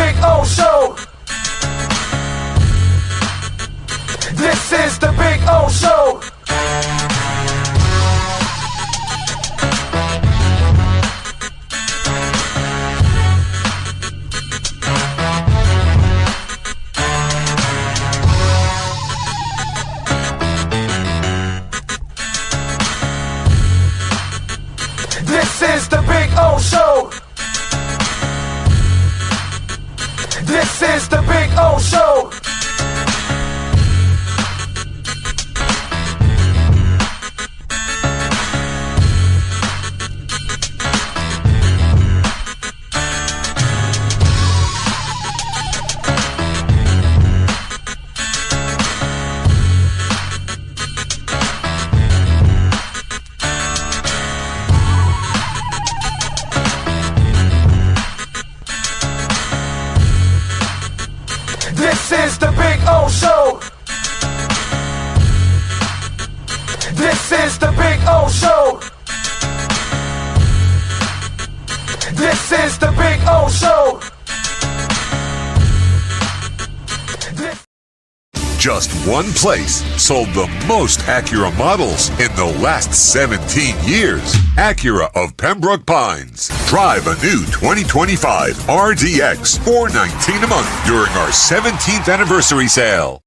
Big O Show. This is the Big O Show. This is the Big O Show. This is the Big O Show. This is the Big O Show. This is the Big O Show. This is the Big O Show. Just one place sold the most Acura models in the last 17 years. Acura of Pembroke Pines. Drive a new 2025 RDX for $419 a month during our 17th anniversary sale.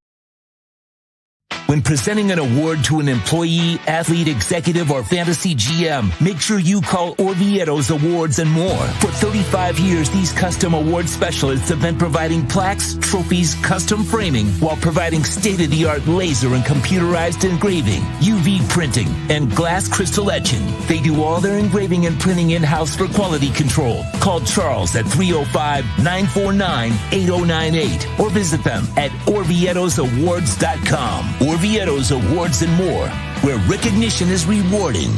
When presenting an award to an employee, athlete, executive, or fantasy GM, make sure you call Orvieto's Awards and More. For 35 years, these custom award specialists have been providing plaques, trophies, custom framing, while providing state-of-the-art laser and computerized engraving, UV printing, and glass crystal etching. They do all their engraving and printing in-house for quality control. Call Charles at 305-949-8098 or visit them at orvietosawards.com. Orvieto's Awards and More, where recognition is rewarding.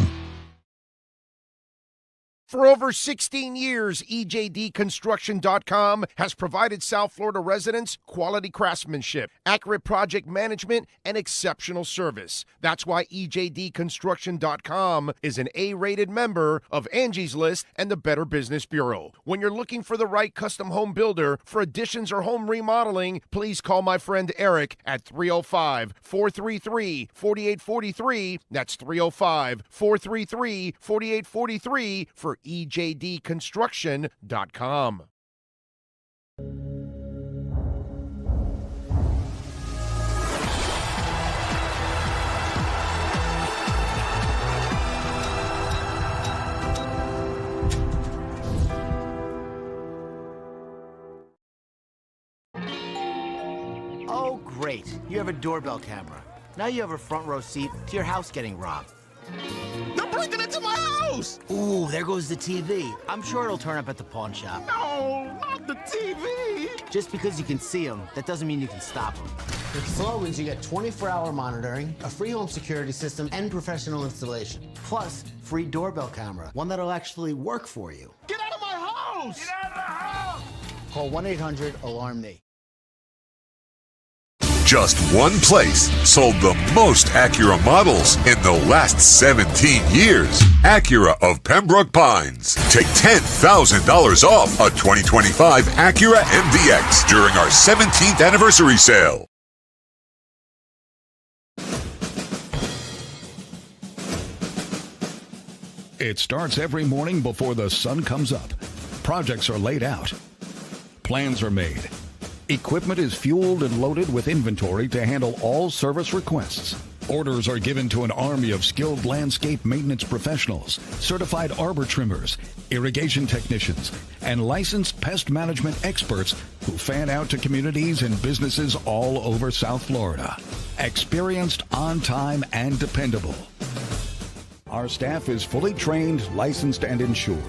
For over 16 years, EJDconstruction.com has provided South Florida residents quality craftsmanship, accurate project management, and exceptional service. That's why EJDconstruction.com is an A-rated member of Angie's List and the Better Business Bureau. When you're looking for the right custom home builder for additions or home remodeling, please call my friend Eric at 305-433-4843. That's 305-433-4843 for EJDconstruction.com. Oh, great. You have a doorbell camera. Now you have a front row seat to your house getting robbed. They're breaking into my house! Ooh, there goes the TV. I'm sure it'll turn up at the pawn shop. No, not the TV! Just because you can see them, that doesn't mean you can stop them. With Slogans, you get 24-hour monitoring, a free home security system, and professional installation. Plus, free doorbell camera, one that'll actually work for you. Get out of my house! Get out of the house! Call 1-800-ALARM-ME. Just one place sold the most Acura models in the last 17 years. Acura of Pembroke Pines. Take $10,000 off a 2025 Acura MDX during our 17th anniversary sale. It starts every morning before the sun comes up. Projects are laid out. Plans are made. Equipment is fueled and loaded with inventory to handle all service requests. Orders are given to an army of skilled landscape maintenance professionals, certified arbor trimmers, irrigation technicians, and licensed pest management experts who fan out to communities and businesses all over South Florida. Experienced, on time, and dependable. Our staff is fully trained, licensed, and insured.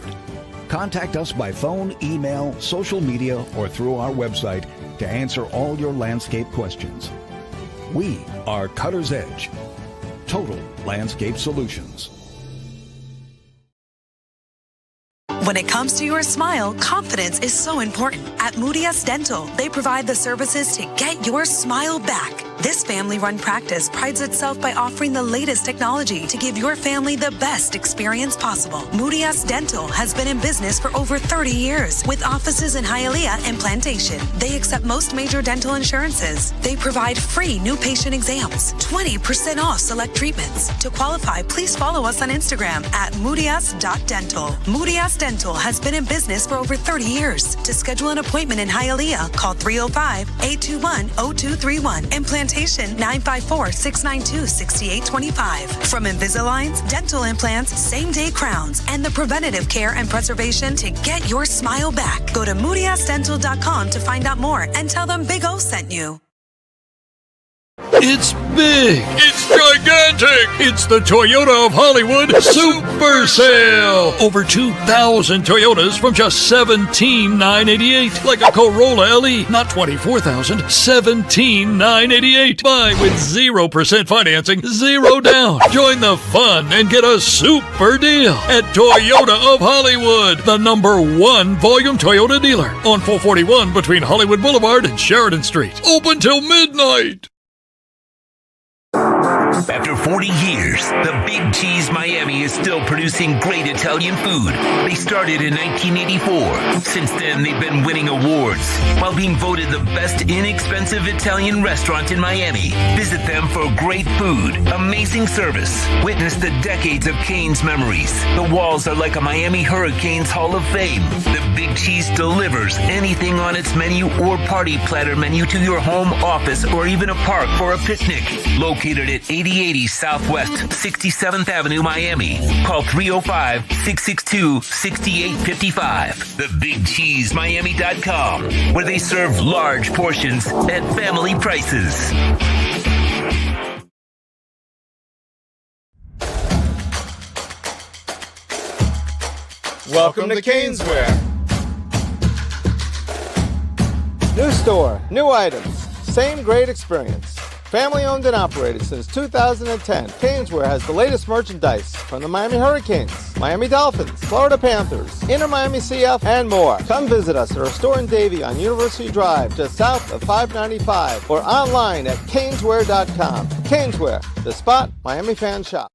Contact us by phone, email, social media, or through our website to answer all your landscape questions. We are Cutter's Edge. Total Landscape Solutions. When it comes to your smile, confidence is so important. At Moody S Dental, they provide the services to get your smile back. This family-run practice prides itself by offering the latest technology to give your family the best experience possible. Moody S Dental has been in business for over 30 years with offices in Hialeah and Plantation. They accept most major dental insurances. They provide free new patient exams, 20% off select treatments. To qualify, please follow us on Instagram at moodys.dental. Moody S Dental has been in business for over 30 years. To schedule an appointment in Hialeah, call 305-821-0231 and Plantation 954-692-6825. From Invisaligns, dental implants, same-day crowns, and the preventative care and preservation to get your smile back. Go to moodysdental.com to find out more and tell them Big O sent you. It's big. It's gigantic. It's the Toyota of Hollywood Super Sale. Over 2,000 Toyotas from just $17,988. Like a Corolla LE, not $24,000, $17,988. Buy with 0% financing, 0 down. Join the fun and get a super deal at Toyota of Hollywood, the #1 volume Toyota dealer on 441 between Hollywood Boulevard and Sheridan Street. Open till midnight. After 40 years, the Big Cheese Miami is still producing great Italian food. They started in 1984. Since then, they've been winning awards while being voted the best inexpensive Italian restaurant in Miami. Visit them for great food, amazing service. Witness the decades of Cane's memories. The walls are like a Miami Hurricanes Hall of Fame. The Big Cheese delivers anything on its menu or party platter menu to your home, office, or even a park for a picnic. Located at 8080 Southwest 67th Avenue, Miami. Call 305-662-6855. TheBigCheeseMiami.com, where they serve large portions at family prices. Welcome to Caneswear. New store, new items, same great experience. Family owned and operated since 2010, Caneswear has the latest merchandise from the Miami Hurricanes, Miami Dolphins, Florida Panthers, Inter Miami CF, and more. Come visit us at our store in Davie on University Drive, just south of 595, or online at caneswear.com. Caneswear, the spot Miami fans shop.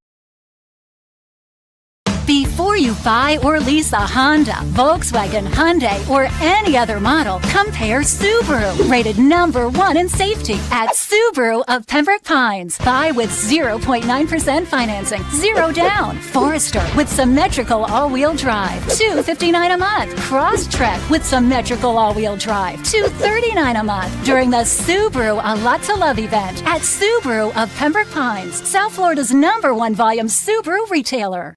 Before you buy or lease a Honda, Volkswagen, Hyundai, or any other model, compare Subaru, rated #1 in safety at Subaru of Pembroke Pines. Buy with 0.9% financing, 0 down. Forester with symmetrical all-wheel drive, $259 a month. Crosstrek with symmetrical all-wheel drive, $239 a month. During the Subaru A Lot to Love event at Subaru of Pembroke Pines, South Florida's #1 volume Subaru retailer.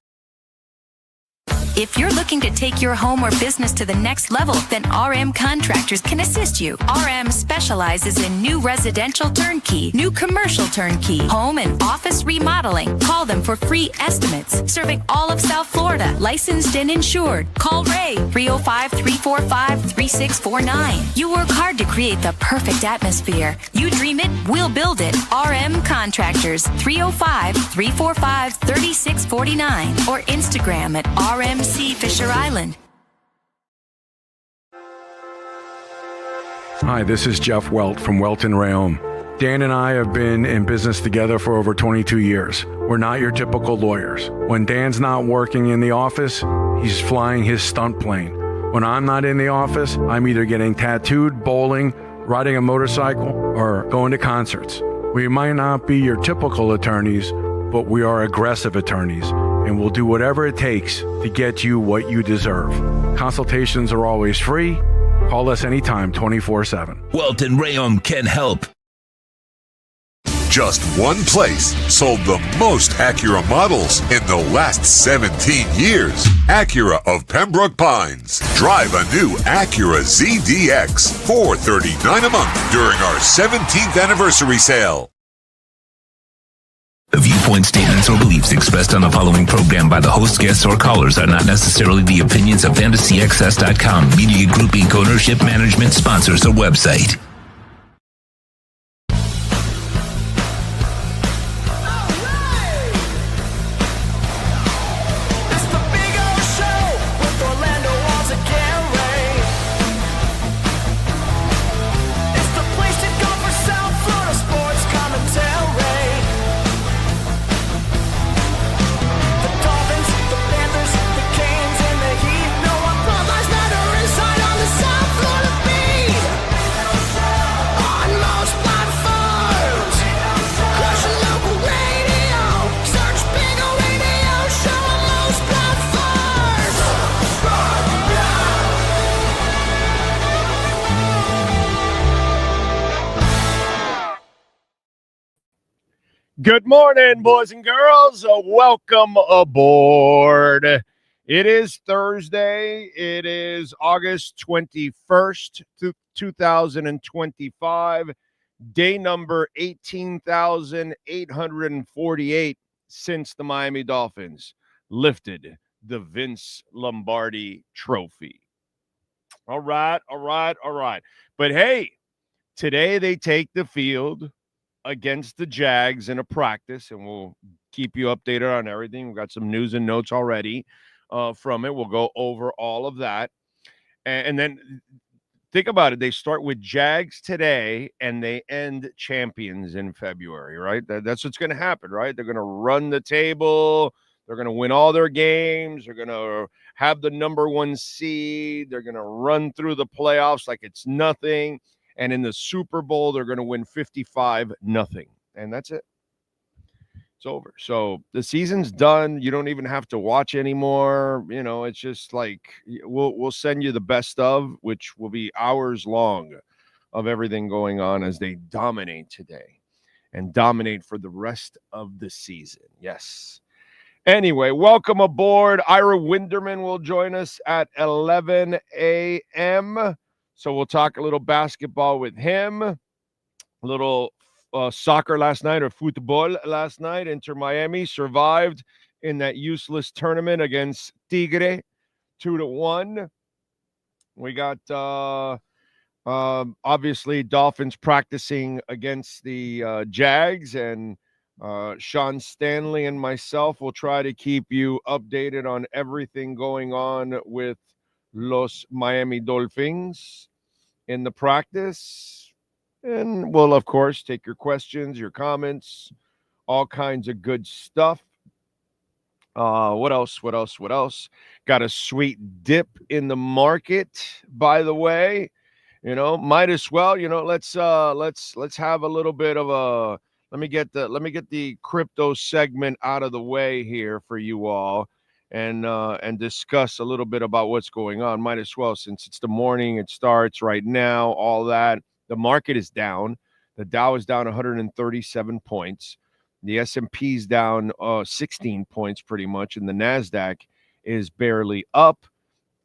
If you're looking to take your home or business to the next level, then RM Contractors can assist you. RM specializes in new residential turnkey, new commercial turnkey, home and office remodeling. Call them for free estimates. Serving all of South Florida, licensed and insured. Call Ray, 305-345-3649. You work hard to create the perfect atmosphere. You dream it, we'll build it. RM Contractors, 305-345-3649 or Instagram at RMC Fisher Island. Hi, this is Jeff Welt from Welton Rayom. Dan and I have been in business together for over 22 years. We're not your typical lawyers. When Dan's not working in the office, he's flying his stunt plane. When I'm not in the office, I'm either getting tattooed, bowling, riding a motorcycle, or going to concerts. We might not be your typical attorneys, but we are aggressive attorneys, and we'll do whatever it takes to get you what you deserve. Consultations are always free. Call us anytime, 24/7. Welton Rayom can help. Just one place sold the most Acura models in the last 17 years. Acura of Pembroke Pines. Drive a new Acura ZDX, $439 a month during our 17th anniversary sale. The viewpoint, statements, or beliefs expressed on the following program by the host, guests, or callers are not necessarily the opinions of FantasyXS.com, Media Group Inc. ownership, management, sponsors, or website. It's the place to go for South Florida sports. Good morning, boys and girls. Welcome aboard. It is Thursday. It is August 21st, 2025, day number 18,848 since the Miami Dolphins lifted the Vince Lombardi trophy. All right. But hey, today they take the field against the Jags in a practice, and we'll keep you updated on everything. We've got some news and notes already from it. We'll go over all of that. And then think about it. They start with Jags today, and they end champions in February, right? That's what's going to happen, right? They're going to run the table. They're going to win all their games. They're going to have the number one seed. They're going to run through the playoffs like it's nothing. And in the Super Bowl, they're going to win 55-0. And that's it. It's over. So the season's done. You don't even have to watch anymore. You know, it's just like we'll send you the best of, which will be hours long of everything going on as they dominate today and dominate for the rest of the season. Yes. Anyway, welcome aboard. Ira Winderman will join us at 11 a.m., so we'll talk a little basketball with him, a little soccer last night or football last night. Inter Miami survived in that useless tournament against Tigre, 2-1. We got obviously Dolphins practicing against the Jags, and Sean Stanley and myself will try to keep you updated on everything going on with Los Miami Dolphins in the practice. And we'll, of course, take your questions, your comments, all kinds of good stuff. What else? Got a sweet dip in the market, by the way. You know, might as well, you know, let's have a little bit of a let me get the crypto segment out of the way here for you all. And discuss a little bit about what's going on. Might as well, since it's the morning, it starts right now, all that. The market is down. The Dow is down 137 points. The S&P's down 16 points pretty much, and the NASDAQ is barely up.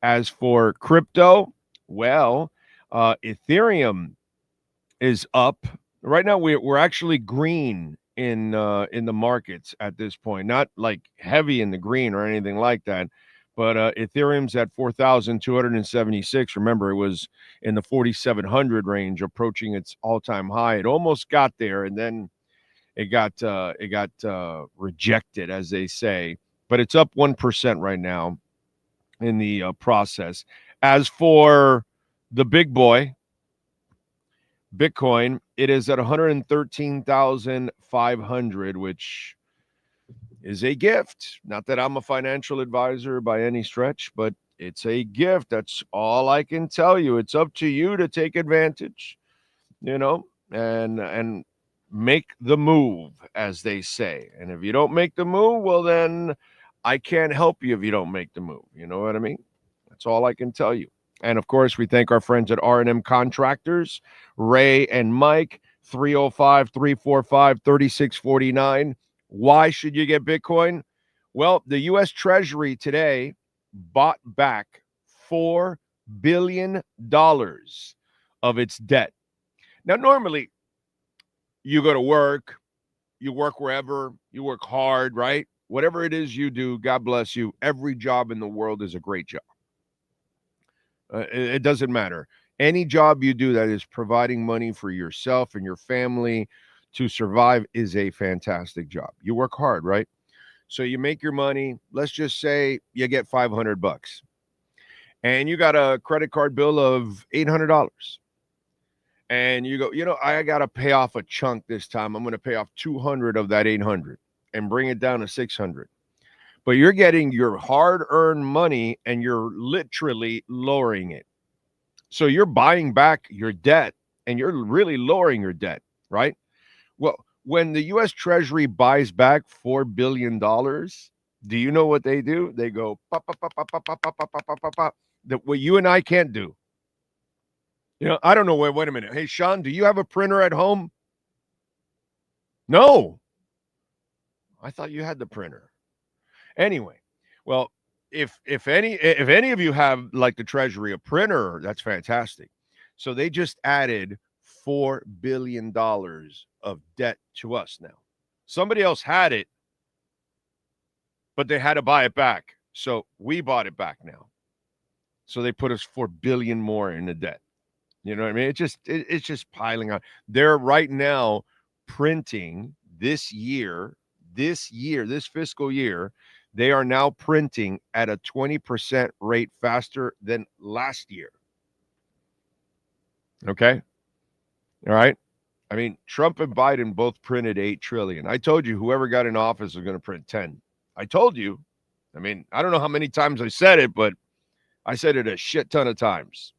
As for crypto, well, Ethereum is up. Right now, we're actually green in the markets at this point, not like heavy in the green or anything like that, but Ethereum's at 4,276. Remember, it was in the 4,700 range, approaching its all-time high. It almost got there, and then it got rejected, as they say. But it's up 1% right now in the process. As for the big boy, Bitcoin, it is at 113,500, which is a gift. Not that I'm a financial advisor by any stretch, but it's a gift. That's all I can tell you. It's up to you to take advantage, you know, and make the move, as they say. And if you don't make the move, well, then I can't help you if you don't make the move. You know what I mean? That's all I can tell you. And, of course, we thank our friends at R&M Contractors, Ray and Mike, 305-345-3649. Why should you get Bitcoin? Well, the U.S. Treasury today bought back $4 billion of its debt. Now, normally, you go to work, you work wherever, you work hard, right? Whatever it is you do, God bless you. Every job in the world is a great job. It doesn't matter. Any job you do that is providing money for yourself and your family to survive is a fantastic job. You work hard, right? So you make your money. Let's just say you get $500 and you got a credit card bill of $800. And you go, you know, I got to pay off a chunk this time. I'm going to pay off 200 of that 800 and bring it down to 600. But you're getting your hard-earned money and you're literally lowering it. So you're buying back your debt and you're really lowering your debt, right? Well, when the U.S. Treasury buys back $4 billion, do you know what they do? They go, pop, pop, pop, pop, pop, pop, pop, pop, pop, pop, pop, that what you and I can't do. You know, I don't know. Wait a minute. Hey, Sean, do you have a printer at home? No. I thought you had the printer. Anyway, well, if any of you have, like the Treasury, a printer, that's fantastic. So they just added $4 billion of debt to us now. Somebody else had it, but they had to buy it back. So we bought it back now. So they put us $4 billion more in the debt. You know what I mean? It's just piling on. They're right now printing this fiscal year, they are now printing at a 20% rate faster than last year. Okay? All right? I mean, Trump and Biden both printed $8 trillion. I told you whoever got in office is going to print 10. I told you. I mean, I don't know how many times I said it, but I said it a shit ton of times.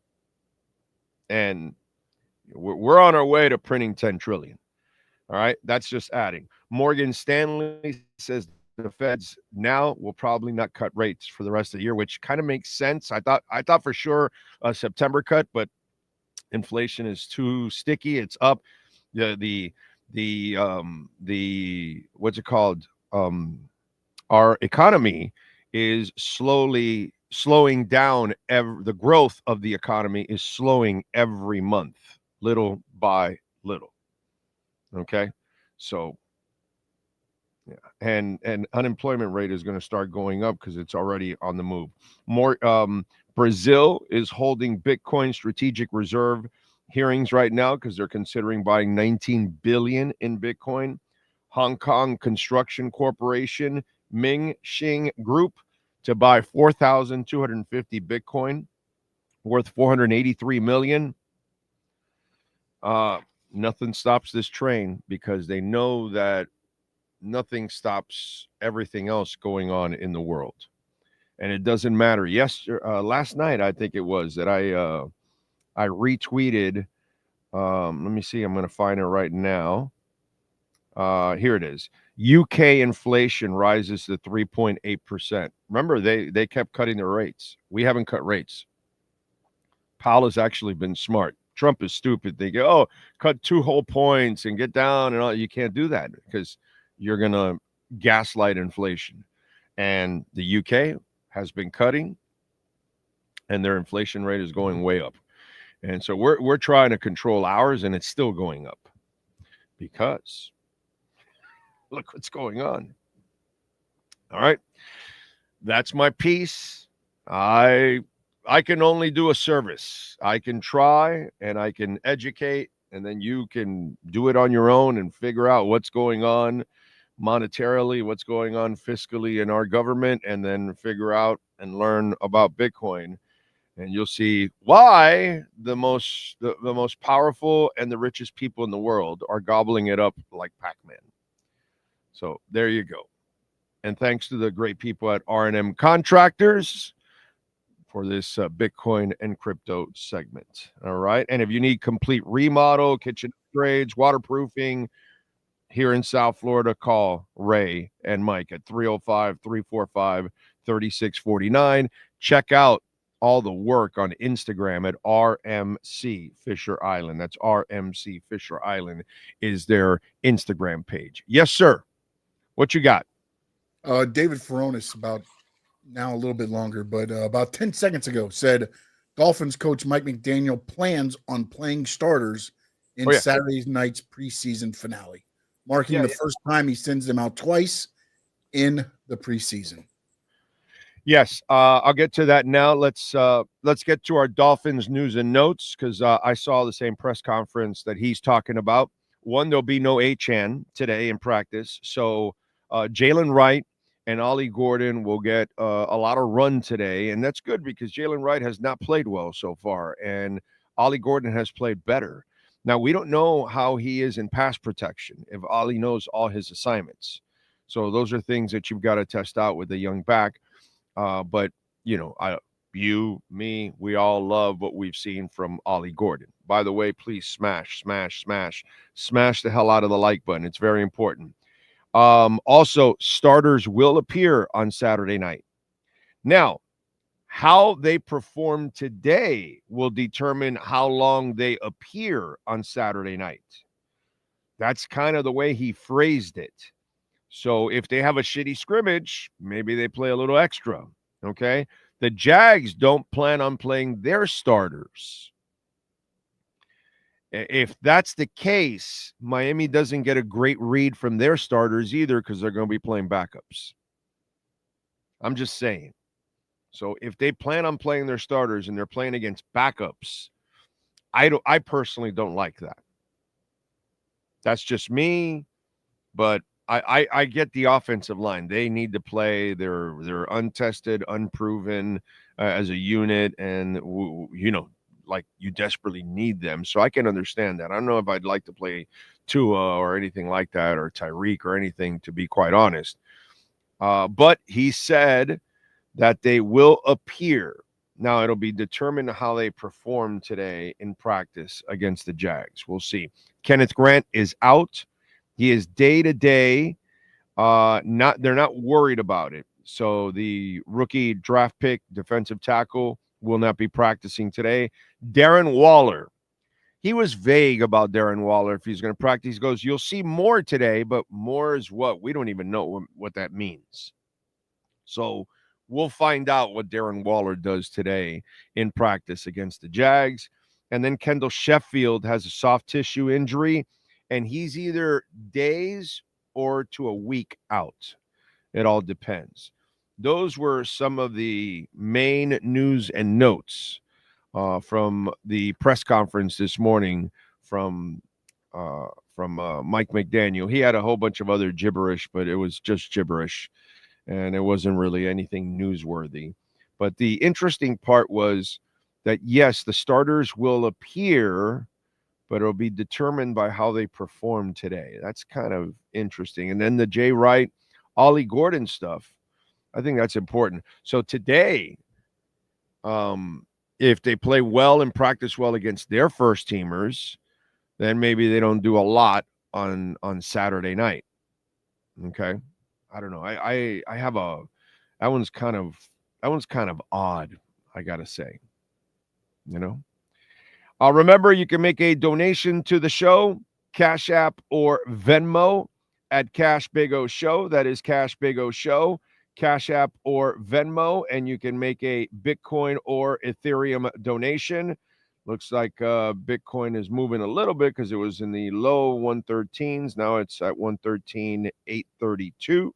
And we're on our way to printing 10 trillion. All right? That's just adding. Morgan Stanley says the Feds now will probably not cut rates for the rest of the year, which kind of makes sense. I thought for sure a September cut, but inflation is too sticky. It's up. The what's it called? Our economy is slowing down. The growth of the economy is slowing every month, little by little. Okay, so yeah, and unemployment rate is going to start going up because it's already on the move. Brazil is holding Bitcoin strategic reserve hearings right now because they're considering buying 19 billion in Bitcoin. Hong Kong Construction Corporation, Ming Xing Group, to buy 4,250 Bitcoin worth 483 million. Nothing stops this train because they know that nothing stops everything else going on in the world. And it doesn't matter. Last night, I think it was that I retweeted. Let me see. I'm going to find it right now. Here it is. UK inflation rises to 3.8%. Remember, they kept cutting their rates. We haven't cut rates. Powell has actually been smart. Trump is stupid. They go, cut 2 whole points and get down and all. You can't do that because you're going to gaslight inflation. And the UK has been cutting, and their inflation rate is going way up. And so we're trying to control ours, and it's still going up because look what's going on. All right. That's my piece. I can only do a service. I can try and I can educate, and then you can do it on your own and figure out what's going on monetarily, what's going on fiscally in our government, and then figure out and learn about Bitcoin. And you'll see why the most powerful and the richest people in the world are gobbling it up like Pac-Man. So there you go. And thanks to the great people at R&M Contractors for this Bitcoin and crypto segment. All right. And if you need complete remodel, kitchen upgrades, waterproofing here in South Florida, call Ray and Mike at 305-345-3649. Check out all the work on Instagram at RMC Fisher Island. That's RMC Fisher Island is their Instagram page. Yes, sir. What you got? David Furonis, about now a little bit longer, but about 10 seconds ago, said Dolphins coach Mike McDaniel plans on playing starters in Saturday night's preseason finale, marking the first time he sends them out twice in the preseason. Yes, I'll get to that now. Let's get to our Dolphins news and notes because I saw the same press conference that he's talking about. One, there'll be no Achane today in practice, so Jalen Wright and Ollie Gordon will get a lot of run today, and that's good because Jalen Wright has not played well so far, and Ollie Gordon has played better. Now, we don't know how he is in pass protection, if Ollie knows all his assignments. So those are things that you've got to test out with a young back. But, you know, we all love what we've seen from Ollie Gordon. By the way, please smash the hell out of the like button. It's very important. Also, starters will appear on Saturday night. Now, how they perform today will determine how long they appear on Saturday night. That's kind of the way he phrased it. So if they have a shitty scrimmage, maybe they play a little extra, okay? The Jags don't plan on playing their starters. If that's the case, Miami doesn't get a great read from their starters either because they're going to be playing backups. I'm just saying. So if they plan on playing their starters and they're playing against backups, I personally don't like that. That's just me, but I get the offensive line. They need to play. They're untested, unproven as a unit, and like you desperately need them. So I can understand that. I don't know if I'd like to play Tua or anything like that, or Tyreek or anything, to be quite honest. But he said that they will appear. Now, it'll be determined how they perform today in practice against the Jags. We'll see. Kenneth Grant is out. He is day-to-day. They're not worried about it. So the rookie draft pick, defensive tackle, will not be practicing today. Darren Waller. He was vague about Darren Waller if he's going to practice. He goes, you'll see more today, but more is what? We don't even know what that means. So we'll find out what Darren Waller does today in practice against the Jags. And then Kendall Sheffield has a soft tissue injury, and he's either days or to a week out. It all depends. Those were some of the main news and notes from the press conference this morning from Mike McDaniel. He had a whole bunch of other gibberish, but it was just gibberish, and it wasn't really anything newsworthy. But the interesting part was that, yes, the starters will appear, but it'll be determined by how they perform today. That's kind of interesting. And then the Jay Wright, Ollie Gordon stuff, I think that's important. So today, if they play well and practice well against their first teamers, then maybe they don't do a lot on Saturday night. Okay. I don't know. I have that one's kind of odd, I gotta say. Remember, you can make a donation to the show, Cash App or Venmo at Cash Big O Show. That is Cash Big O Show, Cash App or Venmo, and you can make a Bitcoin or Ethereum donation. Looks like Bitcoin is moving a little bit because it was in the low 113s. Now it's at 113,832.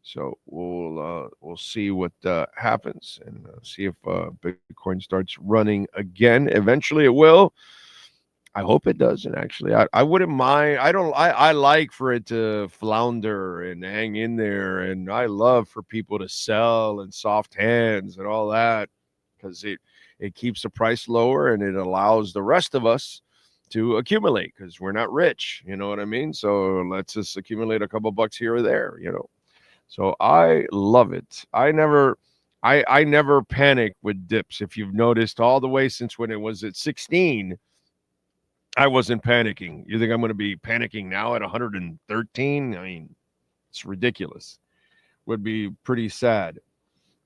So we'll see what happens and see if Bitcoin starts running again. Eventually it will. I hope it doesn't, actually. I wouldn't mind. I like for it to flounder and hang in there, and I love for people to sell and soft hands and all that, because it keeps the price lower and it allows the rest of us to accumulate, because we're not rich. You know what I mean? So let's just accumulate a couple bucks here or there, So I love it. I never panic with dips. If you've noticed, all the way since when it was at 16, I wasn't panicking. You think I'm going to be panicking now at 113? I mean, it's ridiculous. Would be pretty sad.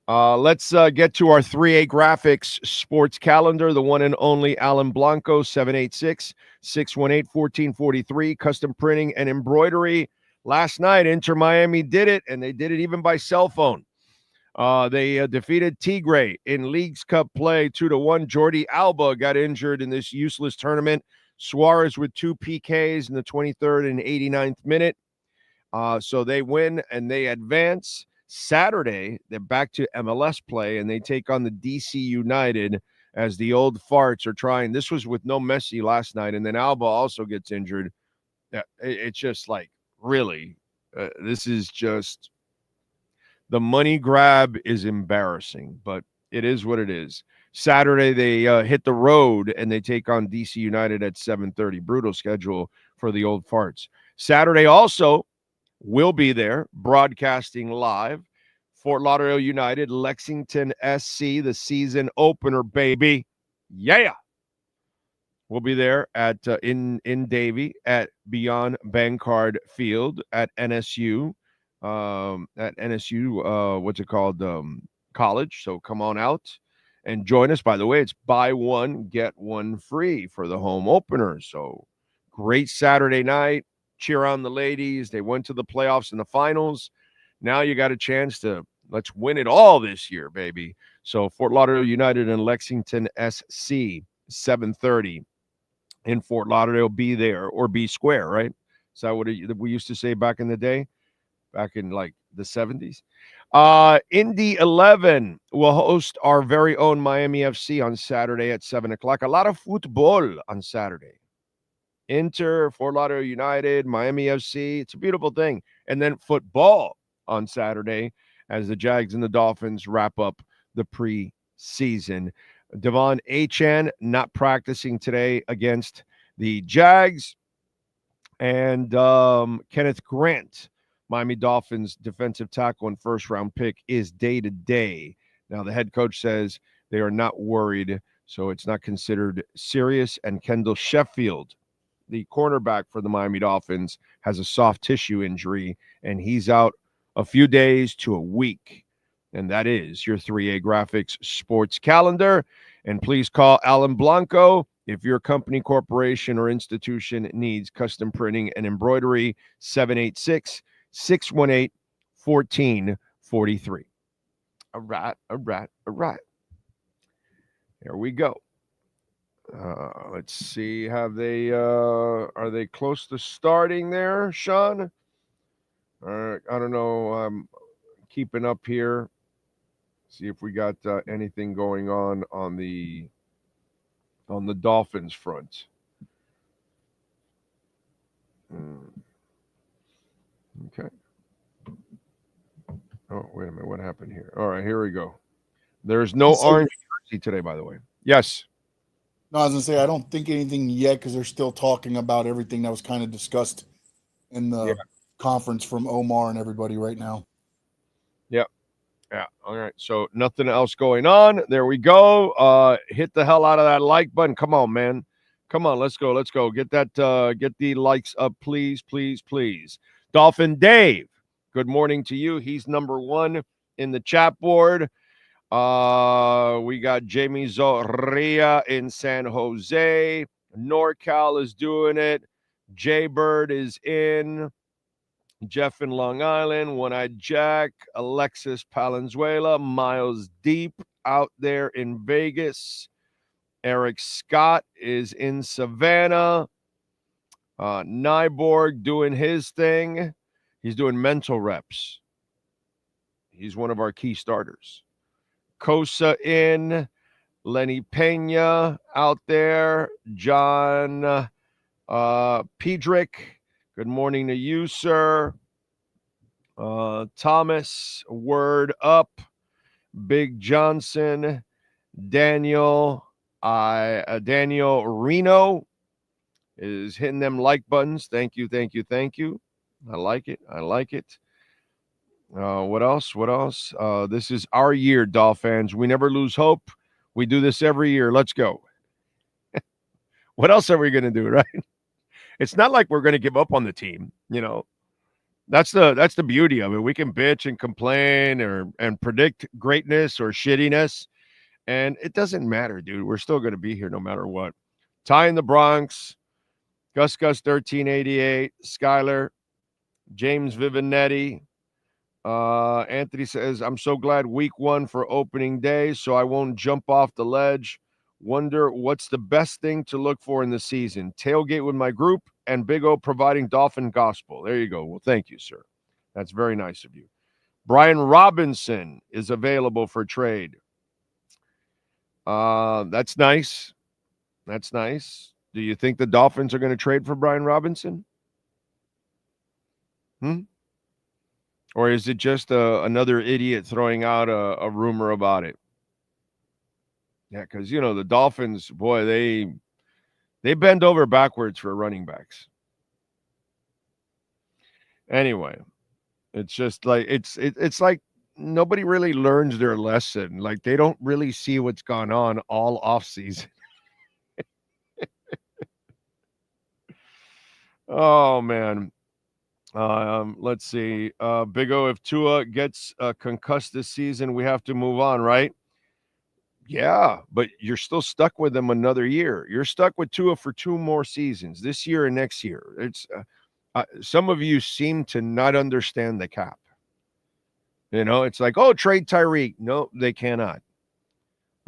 Let's get to our 3A Graphics sports calendar. The one and only Alan Blanco, 786-618-1443, custom printing and embroidery. Last night, Inter Miami did it, and they did it even by cell phone. They defeated Tigre in Leagues Cup play 2-1. Jordi Alba got injured in this useless tournament. Suarez with 2 PKs in the 23rd and 89th minute. So they win and they advance. Saturday, they're back to MLS play, and they take on the DC United as the old farts are trying. This was with no Messi last night, and then Alba also gets injured. It's just like, really, this is just, the money grab is embarrassing, but it is what it is. Saturday, they hit the road, and they take on DC United at 7:30. Brutal schedule for the old farts. Saturday also will be there, broadcasting live. Fort Lauderdale United, Lexington SC, the season opener, baby. Yeah. We'll be there at in Davie at Beyond Bankcard Field at NSU. What's it called? College. So come on out and join us. By the way, it's buy one, get one free for the home opener. So great Saturday night. cheer on the ladies. They went to the playoffs and the finals. Now you got a chance to let's win it all this year, baby. So Fort Lauderdale United and Lexington SC, 7:30 in Fort Lauderdale. Be there or be square, right? Is that what we used to say back in the day, back in like the 70s? Indy 11 will host our very own Miami FC on Saturday at 7 o'clock. A lot of football on Saturday. Inter, Fort Lauderdale United, Miami FC. It's a beautiful thing. And then football on Saturday as the Jags and the Dolphins wrap up the preseason. Devon Achane not practicing today against the Jags. And Kenneth Grant, Miami Dolphins defensive tackle and first-round pick, is day-to-day. Now, the head coach says they are not worried, so it's not considered serious. And Kendall Sheffield, the cornerback for the Miami Dolphins, has a soft tissue injury, and he's out a few days to a week. And that is your 3A Graphics sports calendar. And please call Alan Blanco if your company, corporation, or institution needs custom printing and embroidery. 786-618-1443. All right. Here we go. Let's see. Are they close to starting there, Sean? I don't know. I'm keeping up here. See if we got anything going on the Dolphins front. Okay. Oh, wait a minute. What happened here? All right, here we go. There's no orange jersey today, by the way. Yes. No, I was going to say, I don't think anything yet because they're still talking about everything that was kind of discussed in the conference from Omar and everybody right now. Yep. Yeah. All right. So nothing else going on. There we go. Hit the hell out of that like button. Come on, man. Come on. Let's go. Get that. Get the likes up, please, please, please. Dolphin Dave. Good morning to you. He's number one in the chat board. We got Jamie Zorria in San Jose. NorCal is doing it. Jay Bird is in. Jeff in Long Island. One-Eyed Jack. Alexis Palenzuela. Miles Deep out there in Vegas. Eric Scott is in Savannah. Nyborg doing his thing. He's doing mental reps. He's one of our key starters. Kosa in. Lenny Pena out there. John Pedrick. Good morning to you, sir. Thomas, word up. Big Johnson. Daniel Reno is hitting them like buttons. Thank you. I like it. What else? This is our year, Dolphins. We never lose hope. We do this every year. Let's go. What else are we going to do, right? It's not like we're going to give up on the team, you know. That's the beauty of it. We can bitch and complain and predict greatness or shittiness, and it doesn't matter, dude. We're still going to be here no matter what. Ty in the Bronx, Gus 1388, Skyler, James Vivinetti. Anthony says, I'm so glad week 1 for opening day, so I won't jump off the ledge. Wonder what's the best thing to look for in the season. Tailgate with my group and Big O providing Dolphin gospel. There you go. Well, thank you, sir. That's very nice of you. Brian Robinson is available for trade. That's nice. Do you think the Dolphins are going to trade for Brian Robinson? Or is it just another idiot throwing out a rumor about it? Yeah, because, you know, the Dolphins, boy, they bend over backwards for running backs. Anyway, it's just like it's like nobody really learns their lesson. Like they don't really see what's gone on all offseason. Oh, man. Let's see. Big O, if Tua gets concussed this season, we have to move on, right? Yeah, but you're still stuck with them another year. You're stuck with Tua for 2 more seasons, this year and next year. It's Some of you seem to not understand the cap. It's like, oh, trade Tyreek. No, they cannot.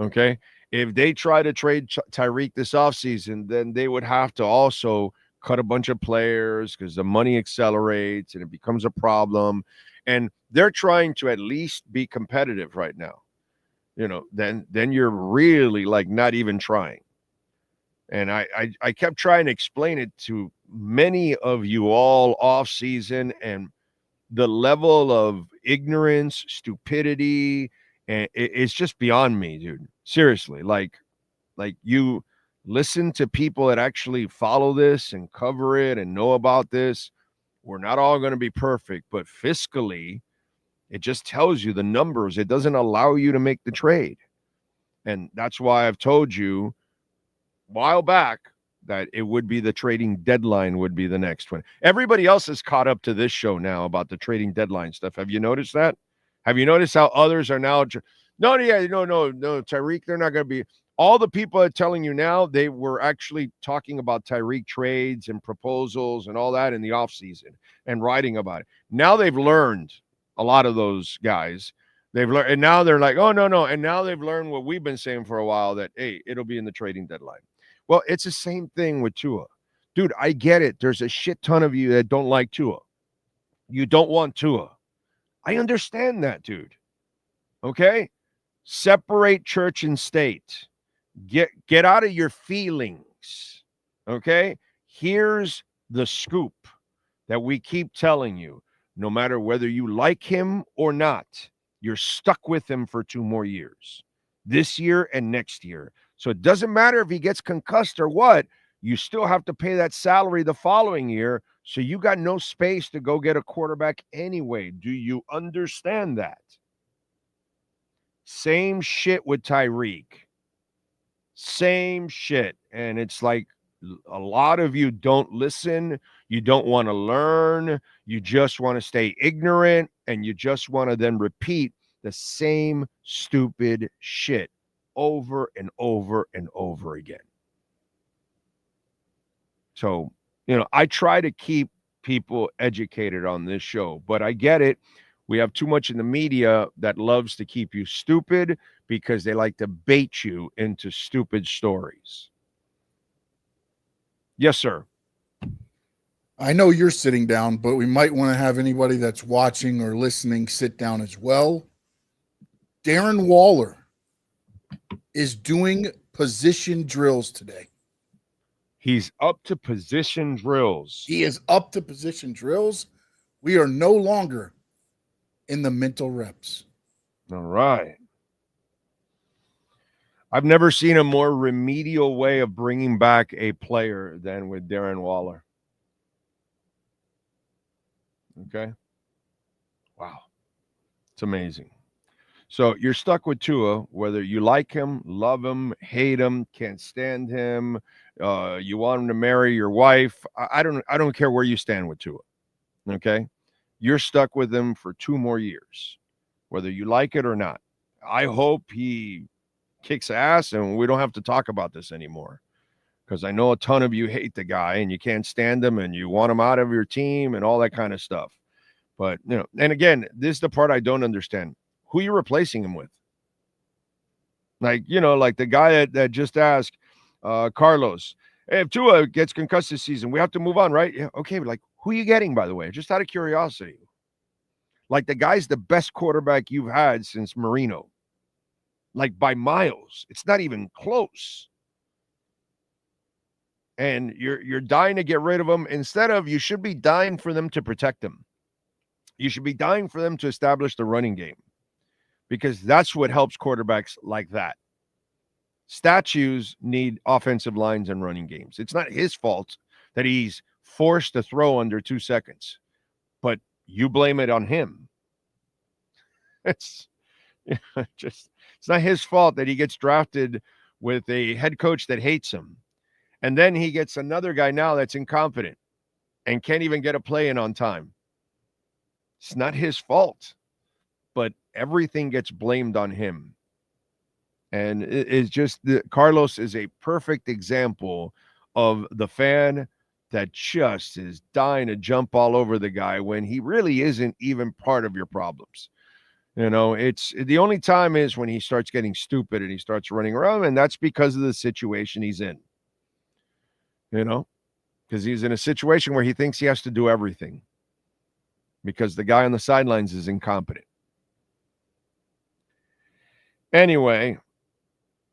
Okay. If they try to trade Tyreek this offseason, then they would have to also cut a bunch of players because the money accelerates and it becomes a problem. And they're trying to at least be competitive right now. Then you're really like not even trying. And I kept trying to explain it to many of you all off season, and the level of ignorance, stupidity, and it's just beyond me, dude. Seriously, like you listen to people that actually follow this and cover it and know about this. We're not all going to be perfect, but fiscally, it just tells you the numbers. It doesn't allow you to make the trade. And that's why I've told you a while back that it would be the trading deadline would be the next one. Everybody else is caught up to this show now about the trading deadline stuff. Have you noticed that? Have you noticed how others are now? No, Tyreek, they're not going to be. All the people are telling you now, they were actually talking about Tyreek trades and proposals and all that in the offseason and writing about it. Now they've learned, a lot of those guys, they've learned, and now they're like, oh, no. And now they've learned what we've been saying for a while, that, hey, it'll be in the trading deadline. Well, it's the same thing with Tua. Dude, I get it. There's a shit ton of you that don't like Tua. You don't want Tua. I understand that, dude. Okay? Separate church and state. Get out of your feelings. Okay? Here's the scoop that we keep telling you. No matter whether you like him or not, you're stuck with him for 2 more years. This year and next year. So it doesn't matter if he gets concussed or what, you still have to pay that salary the following year. So you got no space to go get a quarterback anyway. Do you understand that? Same shit with Tyreek. Same shit. And it's like a lot of you don't listen. You don't want to learn. You just want to stay ignorant. And you just want to then repeat the same stupid shit over and over and over again. So, I try to keep people educated on this show, but I get it. We have too much in the media that loves to keep you stupid because they like to bait you into stupid stories. Yes, sir. I know you're sitting down, but we might want to have anybody that's watching or listening sit down as well. Darren Waller is doing position drills today. He's up to position drills. He is up to position drills. We are no longer in the mental reps. All right. I've never seen a more remedial way of bringing back a player than with Darren Waller. Okay. Wow. It's amazing. So you're stuck with Tua, whether you like him, love him, hate him, can't stand him, you want him to marry your wife. I don't care where you stand with Tua. Okay. You're stuck with him for 2 more years, whether you like it or not. I hope he kicks ass and we don't have to talk about this anymore, because I know a ton of you hate the guy and you can't stand him and you want him out of your team and all that kind of stuff. But, and again, this is the part I don't understand. Who are you replacing him with? Like, like the guy that just asked Carlos, hey, if Tua gets concussed this season, we have to move on, right? Yeah, okay, but like, who are you getting, by the way? Just out of curiosity. Like, the guy's the best quarterback you've had since Marino. Like, by miles. It's not even close. And you're dying to get rid of him. Instead of, you should be dying for them to protect him. You should be dying for them to establish the running game, because that's what helps quarterbacks like that. Statues need offensive lines and running games. It's not his fault that he's forced to throw under 2 seconds, but you blame it on him. It's not his fault that he gets drafted with a head coach that hates him. And then he gets another guy now that's incompetent and can't even get a play in on time. It's not his fault, but everything gets blamed on him. And it's just Carlos is a perfect example of the fan that just is dying to jump all over the guy when he really isn't even part of your problems. You know, it's the only time is when he starts getting stupid and he starts running around, and that's because of the situation he's in. You know, because he's in a situation where he thinks he has to do everything because the guy on the sidelines is incompetent. Anyway,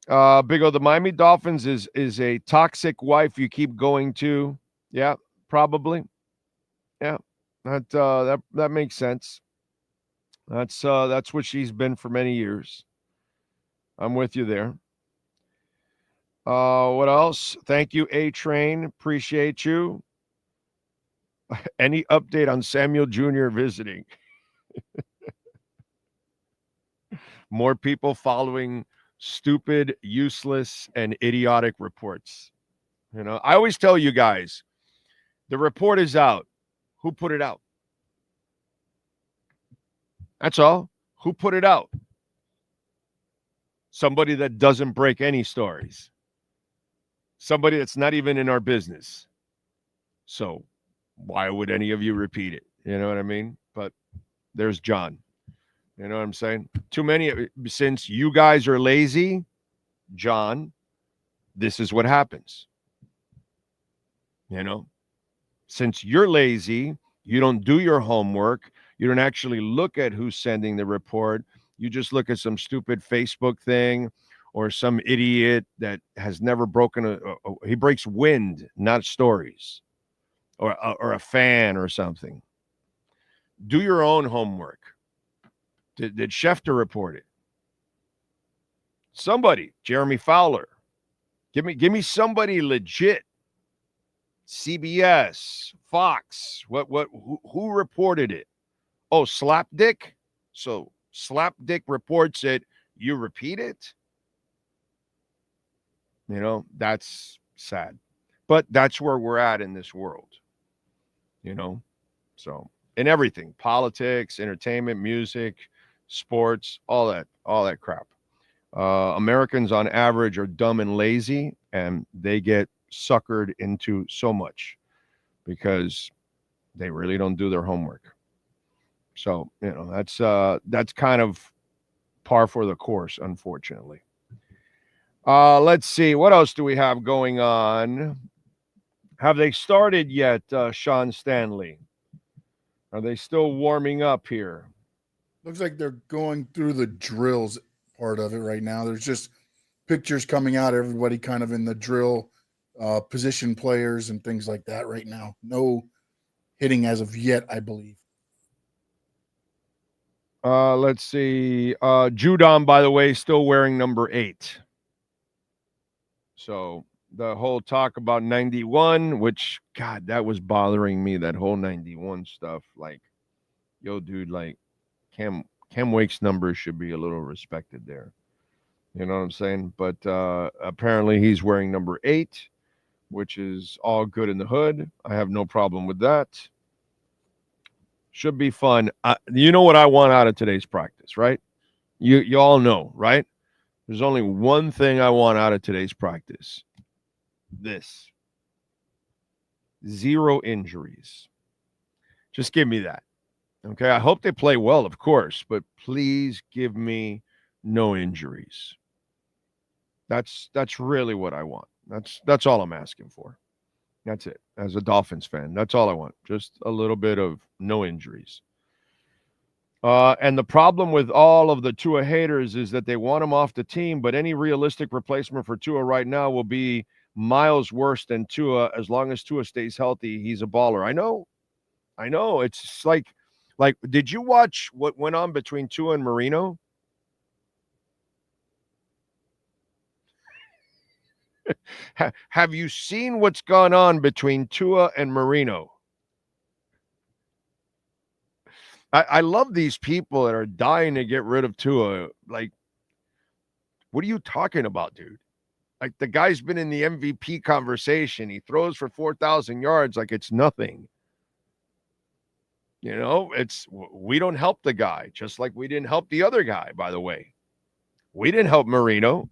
Big O, the Miami Dolphins is a toxic wife you keep going to. Yeah, probably. Yeah, that makes sense. That's what she's been for many years. I'm with you there. What else? Thank you, A-Train. Appreciate you. Any update on Samuel Jr. visiting? More people following stupid, useless, and idiotic reports. You know, I always tell you guys, the report is out. Who put it out? That's all. Who put it out? Somebody that doesn't break any stories. Somebody that's not even in our business. So why would any of you repeat it? You know what I mean? But there's John. You know what I'm saying? Too many. Since you guys are lazy, John, this is what happens. You know? Since you're lazy, you don't do your homework. You don't actually look at who's sending the report. You just look at some stupid Facebook thing or some idiot that has never broken he breaks wind, not stories, or a fan or something. Do your own homework. Did Schefter report it? Somebody, Jeremy Fowler. Give me somebody legit. CBS, Fox. Who reported it? Oh, Slapdick. So Slapdick reports it. You repeat it. You know, that's sad. But that's where we're at in this world. You know, so in everything, politics, entertainment, music, sports, all that crap. Americans on average are dumb and lazy, and they get suckered into so much because they really don't do their homework. So, you know, that's kind of par for the course, unfortunately. Let's see. What else do we have going on? Have they started yet, Sean Stanley? Are they still warming up here? Looks like they're going through the drills part of it right now. There's just pictures coming out, everybody kind of in the drill, position players and things like that right now. No hitting as of yet, I believe. Let's see. Judon, by the way, still wearing number 8. So the whole talk about 91, which, God, that was bothering me, that whole 91 stuff. Like, yo, dude, like, Cam Wake's numbers should be a little respected there. You know what I'm saying? But apparently he's wearing number 8, which is all good in the hood. I have no problem with that. Should be fun. You know what I want out of today's practice, right? You all know, right? There's only one thing I want out of today's practice. This. 0 injuries. Just give me that. Okay, I hope they play well, of course, but please give me no injuries. That's really what I want. That's all I'm asking for. That's it. As a Dolphins fan, that's all I want. Just a little bit of no injuries. And the problem with all of the Tua haters is that they want him off the team, but any realistic replacement for Tua right now will be miles worse than Tua. As long as Tua stays healthy, he's a baller. I know. It's like, did you watch what went on between Tua and Marino? Have you seen what's gone on between Tua and Marino? I love these people that are dying to get rid of Tua. Like, what are you talking about, dude? Like, the guy's been in the MVP conversation. He throws for 4,000 yards like it's nothing. You know, we don't help the guy, just like we didn't help the other guy, by the way. We didn't help Marino.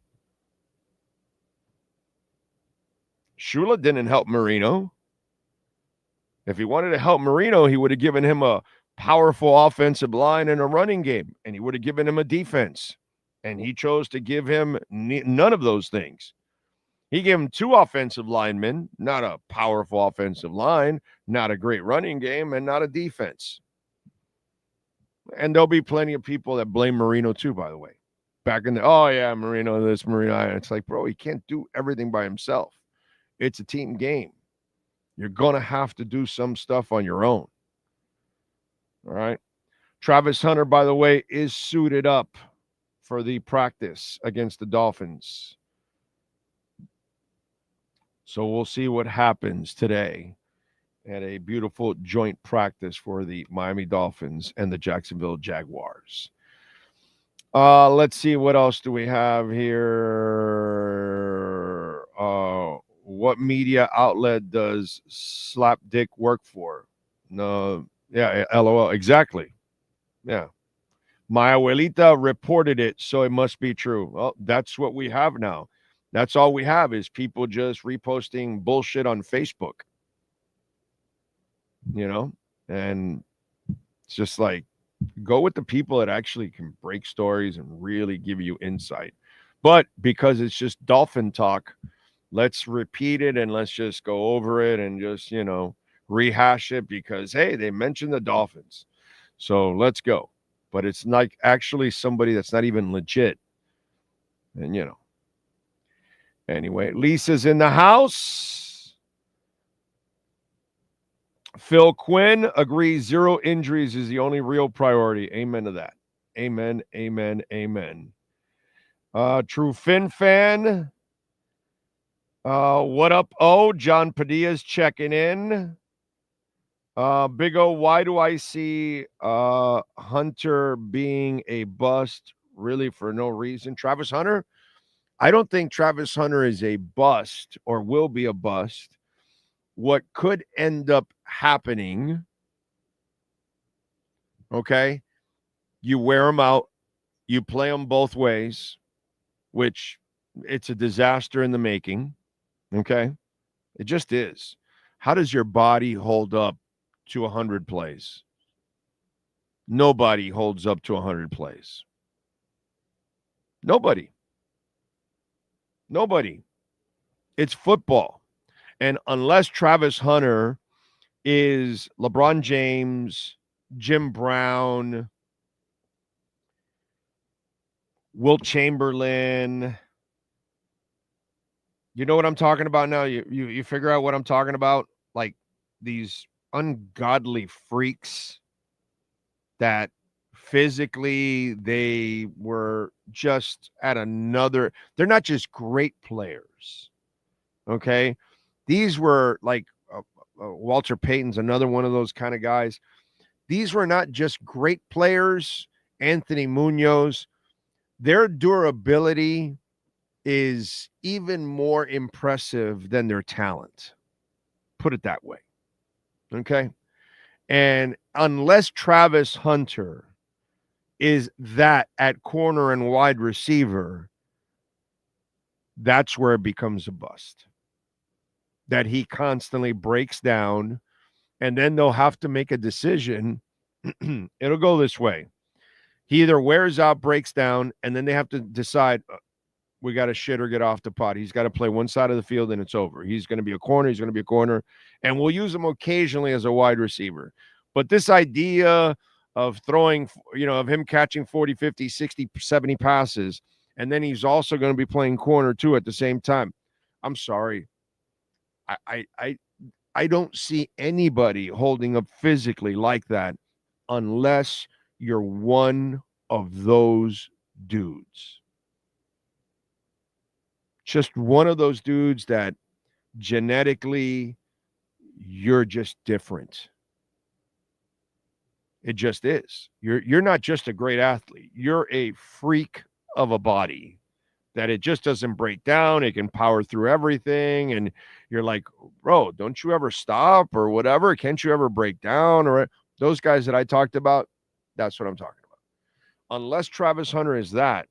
Shula didn't help Marino. If he wanted to help Marino, he would have given him a powerful offensive line and a running game, and he would have given him a defense. And he chose to give him none of those things. He gave him 2 offensive linemen, not a powerful offensive line, not a great running game, and not a defense. And there'll be plenty of people that blame Marino too, by the way. Back in the, oh yeah, Marino this, Marino that. It's like, bro, he can't do everything by himself. It's a team game. You're going to have to do some stuff on your own. All right. Travis Hunter, by the way, is suited up for the practice against the Dolphins. So we'll see what happens today at a beautiful joint practice for the Miami Dolphins and the Jacksonville Jaguars. Let's see, what else do we have here? What media outlet does Slap Dick work for? No, yeah, LOL, exactly. Yeah. My abuelita reported it, so it must be true. Well, that's what we have now. That's all we have is people just reposting bullshit on Facebook. You know? And it's just like, go with the people that actually can break stories and really give you insight. But because it's just Dolphin talk, let's repeat it and let's just go over it and just, you know, rehash it because, hey, they mentioned the Dolphins. So let's go. But it's like actually somebody that's not even legit. And, you know. Anyway, Lisa's in the house. Phil Quinn agrees 0 injuries is the only real priority. Amen to that. Amen, amen, amen. True Finn fan. What up? Oh, John Padilla's checking in. Big O, why do I see Hunter being a bust really for no reason? Travis Hunter? I don't think Travis Hunter is a bust or will be a bust. What could end up happening, okay, you wear him out, you play him both ways, which it's a disaster in the making, okay? It just is. How does your body hold up to 100 plays? Nobody holds up to 100 plays. Nobody. It's football. And unless Travis Hunter is LeBron James, Jim Brown, Wilt Chamberlain, you know what I'm talking about now? You figure out what I'm talking about? Like these ungodly freaks that physically they were just at another, they're not just great players, okay? These were like Walter Payton's another one of those kind of guys. These were not just great players. Anthony Munoz, their durability is even more impressive than their talent. Put it that way. Okay? And unless Travis Hunter is that at corner and wide receiver, that's where it becomes a bust. That he constantly breaks down, and then they'll have to make a decision. It'll go this way. He either wears out, breaks down, and then they have to decide, we got to shit or get off the pot. He's got to play one side of the field, and it's over. He's going to be a corner, and we'll use him occasionally as a wide receiver. But this idea of throwing, of him catching 40, 50, 60, 70 passes, and then he's also going to be playing corner too at the same time. I'm sorry. I don't see anybody holding up physically like that unless you're one of those dudes. Just one of those dudes that genetically you're just different. It just is. You're not just a great athlete. You're a freak of a body that it just doesn't break down. It can power through everything. And you're like, bro, don't you ever stop or whatever? Can't you ever break down? Or those guys that I talked about, that's what I'm talking about. Unless Travis Hunter is that,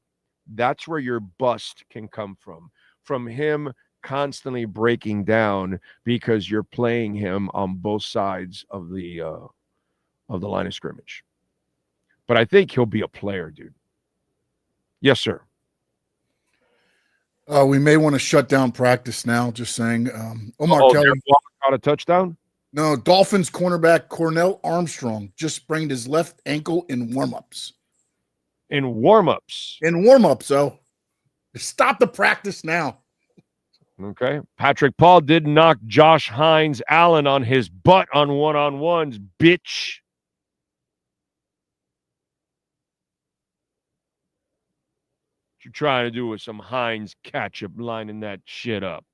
that's where your bust can come from. From him constantly breaking down because you're playing him on both sides of the line of scrimmage. But I think he'll be a player, dude. Yes, sir. We may want to shut down practice now. Just saying. Omar Kelly caught a touchdown. No, Dolphins cornerback Cornell Armstrong just sprained his left ankle in warmups. In warmups. So stop the practice now. Okay. Patrick Paul did knock Josh Hines Allen on his butt on one-on-ones, bitch. What you trying to do with some Hines ketchup lining that shit up?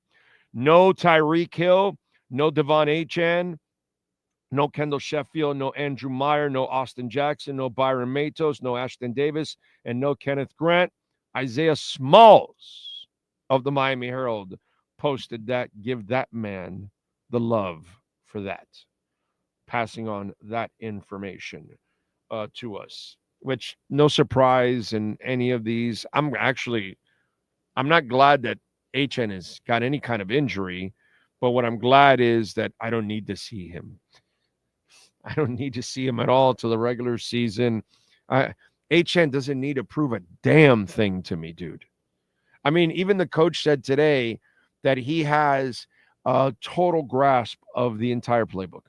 No Tyreek Hill, no Devon Achane, no Kendall Sheffield, no Andrew Meyer, no Austin Jackson, no Byron Matos, no Ashton Davis, and no Kenneth Grant. Isaiah Smalls of the Miami Herald posted that. Give that man the love for that. Passing on that information to us, which no surprise in any of these. I'm not glad that HN has got any kind of injury, but what I'm glad is that I don't need to see him. I don't need to see him at all till the regular season. HN doesn't need to prove a damn thing to me, dude. I mean, even the coach said today that he has a total grasp of the entire playbook.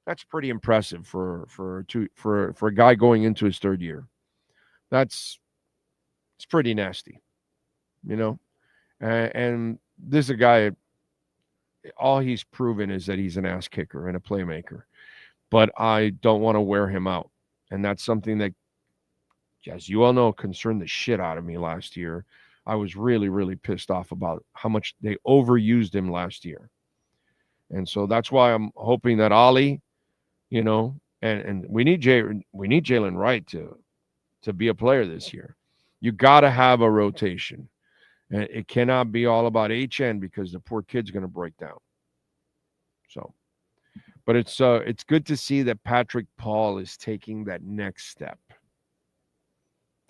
That's pretty impressive for a guy going into his third year. It's pretty nasty, you know. And this is a guy. All he's proven is that he's an ass kicker and a playmaker. But I don't want to wear him out. And that's something that, as you all know, concerned the shit out of me last year. I was really, really pissed off about how much they overused him last year. And so that's why I'm hoping that Ollie, you know, and we need Jalen Wright to be a player this year. You got to have a rotation. And it cannot be all about HN because the poor kid's going to break down. So, but it's good to see that Patrick Paul is taking that next step.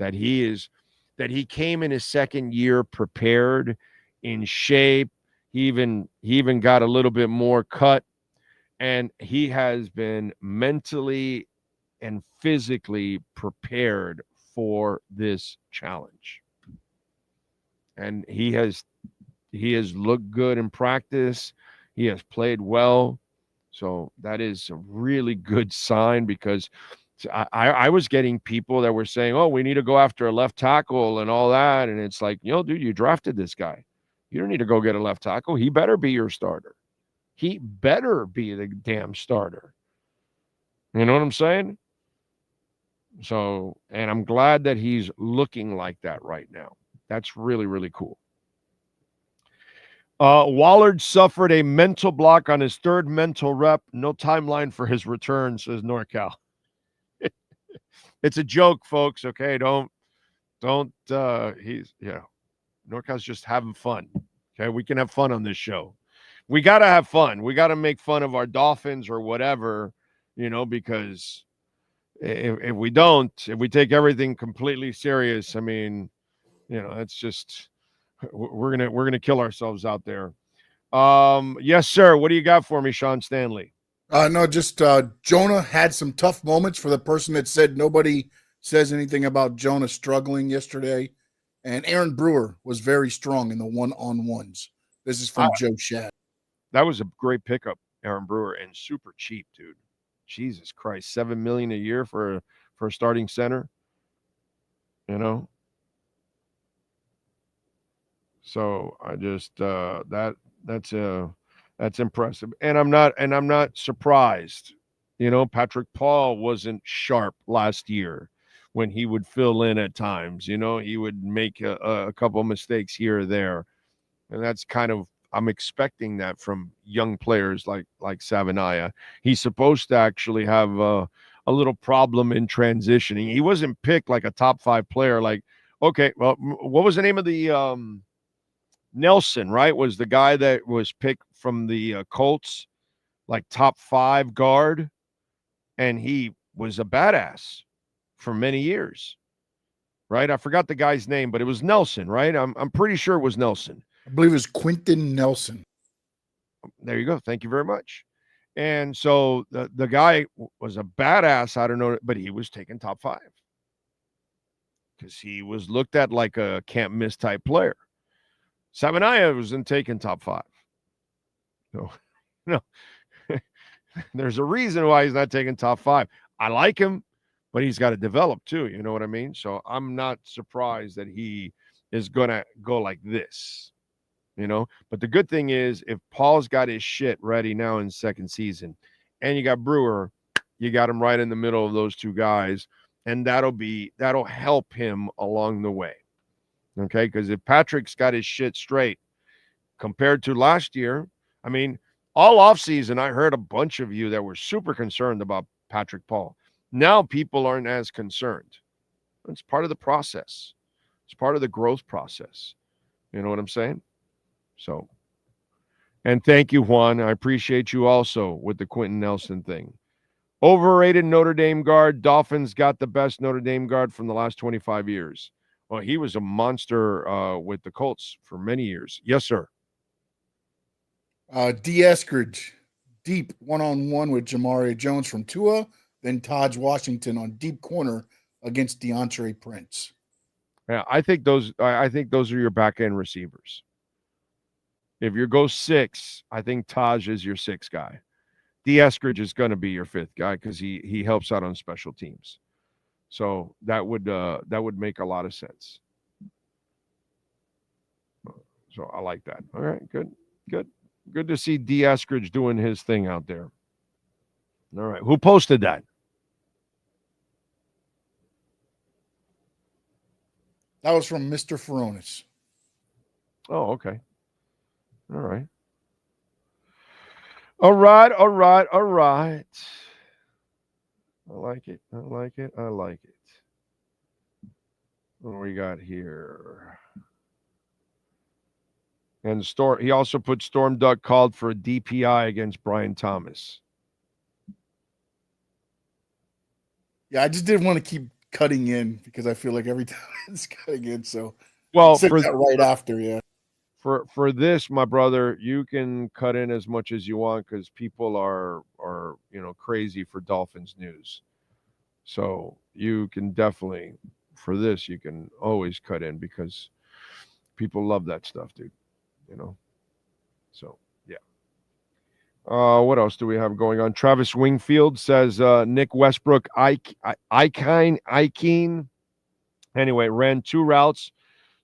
That he came in his second year prepared, in shape. He even got a little bit more cut, and he has been mentally and physically prepared for this challenge. And he has looked good in practice. He has played well. So that is a really good sign because I was getting people that were saying, oh, we need to go after a left tackle and all that. And it's like, dude, you drafted this guy. You don't need to go get a left tackle. He better be your starter. He better be the damn starter. You know what I'm saying? So, and I'm glad that he's looking like that right now. That's really, really cool. Wallard suffered a mental block on his third mental rep. No timeline for his return, says NorCal. It's a joke, folks. Okay, don't. NorCal's just having fun. Okay, we can have fun on this show. We got to have fun. We got to make fun of our Dolphins or whatever, because if we don't, if we take everything completely serious, I mean, it's just we're gonna kill ourselves out there. Yes, sir. What do you got for me, Sean Stanley? No, just Jonah had some tough moments for the person that said nobody says anything about Jonah struggling yesterday. And Aaron Brewer was very strong in the one-on-ones. This is from Joe Shad. That was a great pickup, Aaron Brewer, and super cheap, dude. Jesus Christ, $7 million a year for a starting center. So I just that's impressive, and I'm not surprised. Patrick Paul wasn't sharp last year when he would fill in at times. He would make a couple of mistakes here or there, and that's kind of I'm expecting that from young players like Savanaya. He's supposed to actually have a little problem in transitioning. He wasn't picked like a top 5 player. Like, okay, well, what was the name of the Nelson, right, was the guy that was picked from the Colts, like top 5 guard, and he was a badass for many years. right? I forgot the guy's name, but it was Nelson, right? I'm pretty sure it was Nelson. I believe it was Quentin Nelson. There you go. Thank you very much. And so the guy was a badass. I don't know, but he was taken top 5 because he was looked at like a can't miss type player. Samanaya wasn't taken top 5. No. There's a reason why he's not taking top 5. I like him, but he's got to develop too. You know what I mean? So I'm not surprised that he is going to go like this, But the good thing is if Paul's got his shit ready now in second season and you got Brewer, you got him right in the middle of those two guys. And that'll help him along the way. Okay. Because if Patrick's got his shit straight compared to last year, I mean, all offseason, I heard a bunch of you that were super concerned about Patrick Paul. Now people aren't as concerned. It's part of the process. It's part of the growth process. You know what I'm saying? So, and thank you, Juan. I appreciate you also with the Quentin Nelson thing. Overrated Notre Dame guard. Dolphins got the best Notre Dame guard from the last 25 years. Well, he was a monster with the Colts for many years. Yes, sir. D. Eskridge, deep one-on-one with Jamari Jones from Tua, then Taj Washington on deep corner against DeAndre Prince. Yeah, I think those are your back-end receivers. If you go 6, I think Taj is your 6th guy. D. Eskridge is going to be your 5th guy because he helps out on special teams. So that would make a lot of sense. So I like that. All right, good to see D. Eskridge doing his thing out there. All right, who posted that? That was from Mr. Furonis. Oh, okay. All right. All right. I like it. What do we got here? And he also put Storm Duck called for a DPI against Brian Thomas. Yeah, I just didn't want to keep cutting in because I feel like every time it's cutting in. So for that right after, yeah. For this, my brother, you can cut in as much as you want because people are crazy for Dolphins news. So you can definitely, for this, you can always cut in because people love that stuff, dude. So yeah. What else do we have going on? Travis Wingfield says Nick Westbrook, Ikeen. Anyway, ran 2 routes.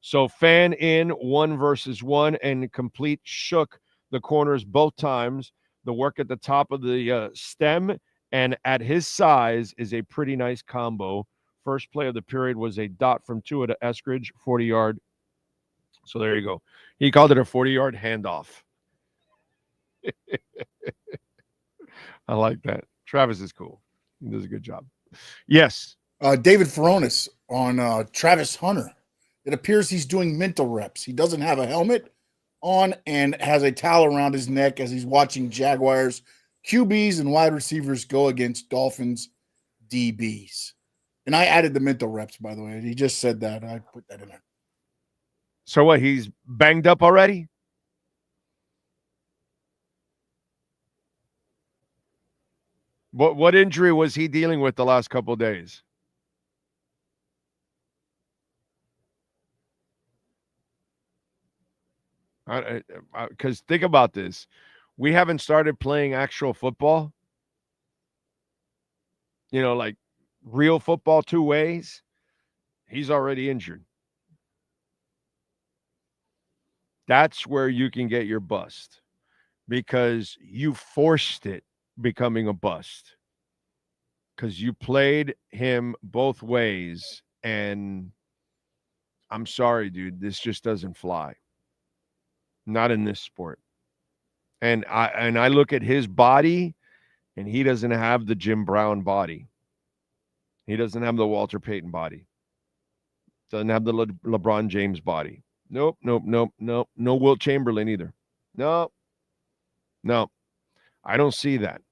So fan in 1 versus 1 and complete shook the corners both times. The work at the top of the stem and at his size is a pretty nice combo. First play of the period was a dot from Tua to Eskridge, 40-yard. So there you go. He called it a 40-yard handoff. I like that. Travis is cool. He does a good job. Yes. David Furonis on Travis Hunter. It appears he's doing mental reps. He doesn't have a helmet on and has a towel around his neck as he's watching Jaguars, QBs, and wide receivers go against Dolphins DBs. And I added the mental reps, by the way. He just said that. I put that in there. So what, he's banged up already? What injury was he dealing with the last couple of days? Because think about this. We haven't started playing actual football. Like real football 2 ways. He's already injured. That's where you can get your bust because you forced it becoming a bust because you played him both ways. And I'm sorry, dude, this just doesn't fly. Not in this sport. And I look at his body, and he doesn't have the Jim Brown body. He doesn't have the Walter Payton body. Doesn't have the LeBron James body. Nope. No Wilt Chamberlain either. No. I don't see that.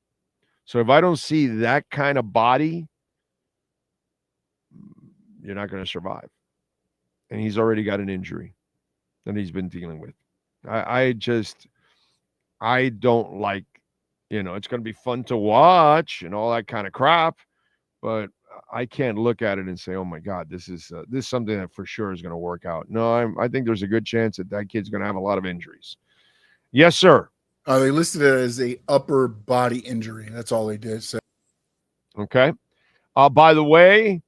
So if I don't see that kind of body, you're not going to survive. and he's already got an injury that he's been dealing with. I don't like, it's going to be fun to watch and all that kind of crap, but I can't look at it and say, oh my God, this is something that for sure is going to work out. No, I think there's a good chance that kid's going to have a lot of injuries. Yes, sir. They listed it as a upper body injury. That's all they did. So. Okay. By the way,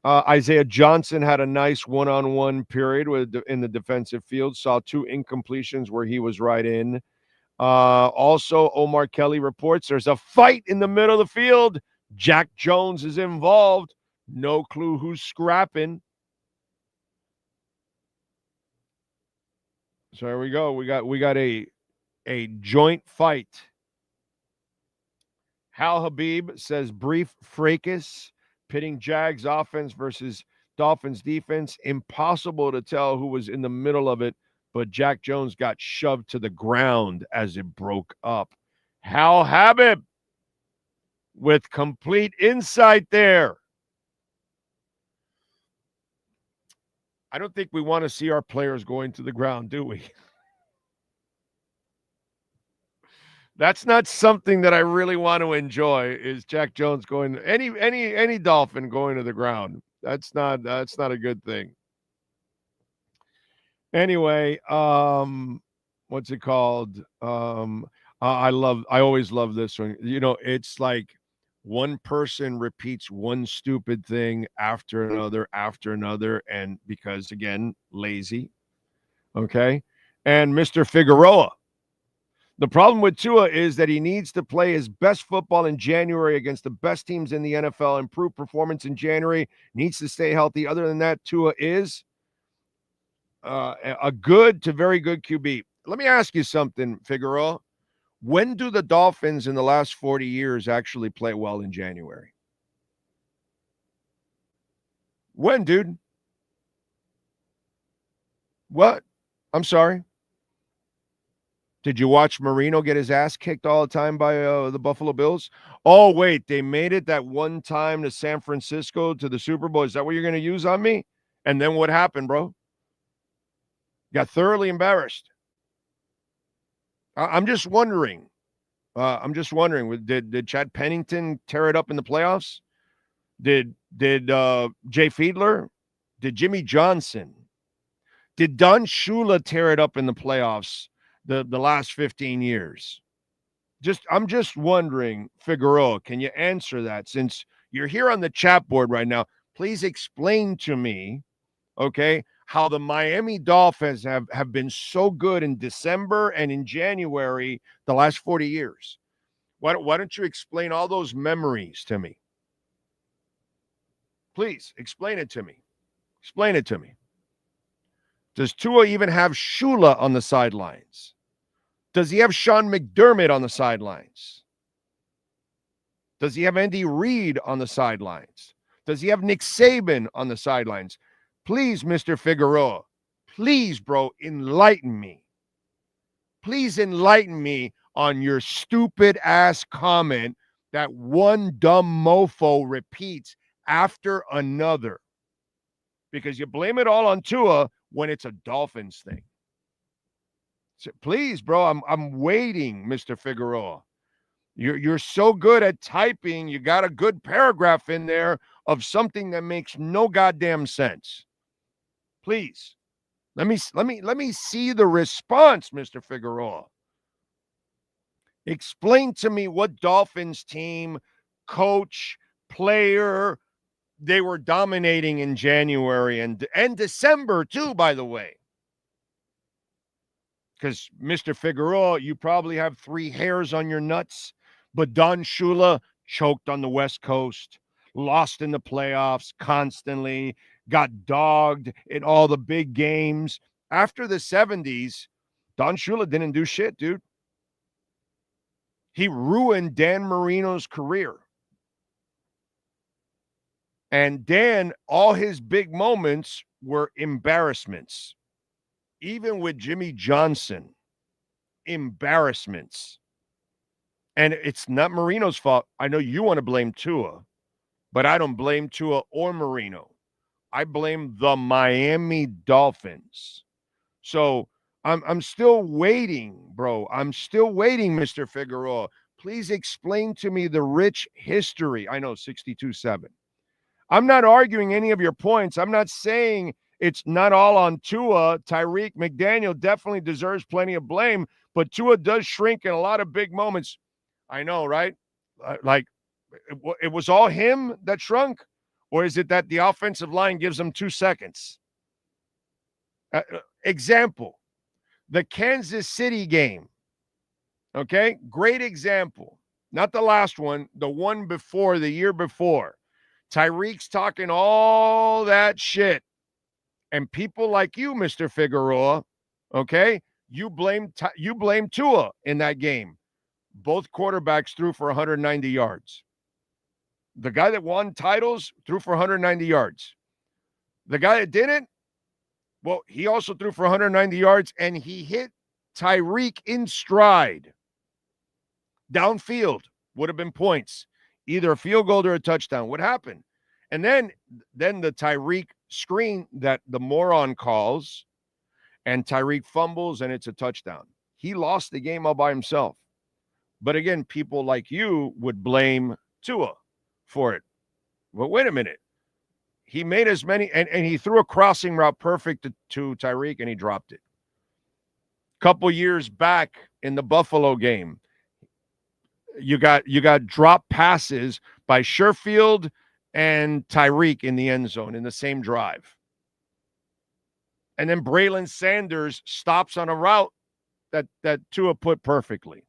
Isaiah Johnson had a nice one-on-one period in the defensive field. Saw 2 incompletions where he was right in. Also, Omar Kelly reports there's a fight in the middle of the field. Jack Jones is involved. No clue who's scrapping. So here we go. We got a joint fight. Hal Habib says brief fracas pitting Jags offense versus Dolphins defense. Impossible to tell who was in the middle of it, but Jack Jones got shoved to the ground as it broke up. Hal Habib with complete insight there. I don't think we want to see our players going to the ground, do we? That's not something that I really want to enjoy, is Jack Jones going, any Dolphin going to the ground. That's not a good thing. Anyway, what's it called? I always love this one. It's like one person repeats one stupid thing after another, and because, again, lazy. Okay? And Mr. Figueroa. The problem with Tua is that he needs to play his best football in January against the best teams in the NFL, improve performance in January, needs to stay healthy. Other than that, Tua is a good to very good QB. Let me ask you something, Figueroa. When do the Dolphins in the last 40 years actually play well in January? When, dude? What? I'm sorry. Did you watch Marino get his ass kicked all the time by the Buffalo Bills? Oh, wait, they made it that one time to San Francisco to the Super Bowl. Is that what you're going to use on me? And then what happened, bro? Got thoroughly embarrassed. I'm just wondering. Did Chad Pennington tear it up in the playoffs? Did Jay Fiedler? Did Jimmy Johnson? Did Don Shula tear it up in the playoffs the last 15 years? I'm just wondering, Figueroa, can you answer that? Since you're here on the chat board right now, please explain to me, okay, how the Miami Dolphins have been so good in December and in January the last 40 years. Why don't you explain all those memories to me? Please, explain it to me. Explain it to me. Does Tua even have Shula on the sidelines? Does he have Sean McDermott on the sidelines? Does he have Andy Reid on the sidelines? Does he have Nick Saban on the sidelines? Please, Mr. Figueroa, please, bro, enlighten me. Please enlighten me on your stupid-ass comment that one dumb mofo repeats after another. Because you blame it all on Tua when it's a Dolphins thing. So please, bro, I'm waiting, Mr. Figueroa. You're so good at typing. You got a good paragraph in there of something that makes no goddamn sense. Please, let me see the response, Mr. Figueroa. Explain to me what Dolphins team, coach, player, they were dominating in January and December too, by the way. Because, Mr. Figueroa, you probably have 3 hairs on your nuts, but Don Shula choked on the West Coast, lost in the playoffs constantly, got dogged in all the big games. After the 70s, Don Shula didn't do shit, dude. He ruined Dan Marino's career. And Dan, all his big moments were embarrassments. Even with Jimmy Johnson, embarrassments. And it's not Marino's fault. I know you want to blame Tua, but I don't blame Tua or Marino. I blame the Miami Dolphins. So I'm still waiting, bro. I'm still waiting, Mr. Figueroa. Please explain to me the rich history. I know 62-7. I'm not arguing any of your points. I'm not saying it's not all on Tua. Tyreek McDaniel definitely deserves plenty of blame, but Tua does shrink in a lot of big moments. I know, right? Like, it was all him that shrunk? Or is it that the offensive line gives him 2 seconds? Example, the Kansas City game. Okay, great example. Not the last one, the one before, the year before. Tyreek's talking all that shit. And people like you, Mr. Figueroa, okay, you blame Tua in that game. Both quarterbacks threw for 190 yards. The guy that won titles threw for 190 yards. The guy that didn't, well, he also threw for 190 yards, and he hit Tyreek in stride. Downfield would have been points, either a field goal or a touchdown. What happened? And then the Tyreek screen that the moron calls, and Tyreek fumbles, and it's a touchdown. He lost the game all by himself. But again, people like you would blame Tua for it. But wait a minute. He made as many, and he threw a crossing route perfect to Tyreek, and he dropped it. Couple years back in the Buffalo game, you got drop passes by Sherfield and Tyreek in the end zone in the same drive. And then Braylon Sanders stops on a route that Tua put perfectly.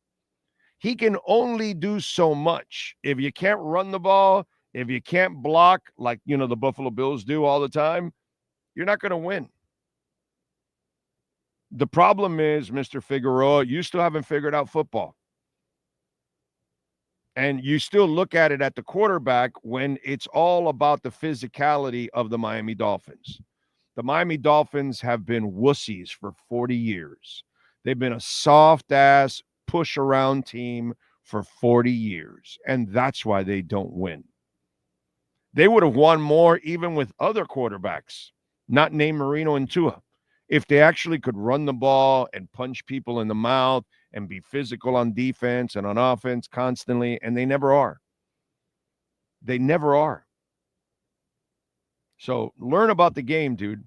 He can only do so much. If you can't run the ball, if you can't block like, the Buffalo Bills do all the time, you're not going to win. The problem is, Mr. Figueroa, you still haven't figured out football. And you still look at it at the quarterback when it's all about the physicality of the Miami Dolphins. The Miami Dolphins have been wussies for 40 years. They've been a soft-ass, push-around team for 40 years, and that's why they don't win. They would have won more even with other quarterbacks, not named Marino and Tua, if they actually could run the ball and punch people in the mouth and be physical on defense and on offense constantly, and they never are. They never are. So learn about the game, dude.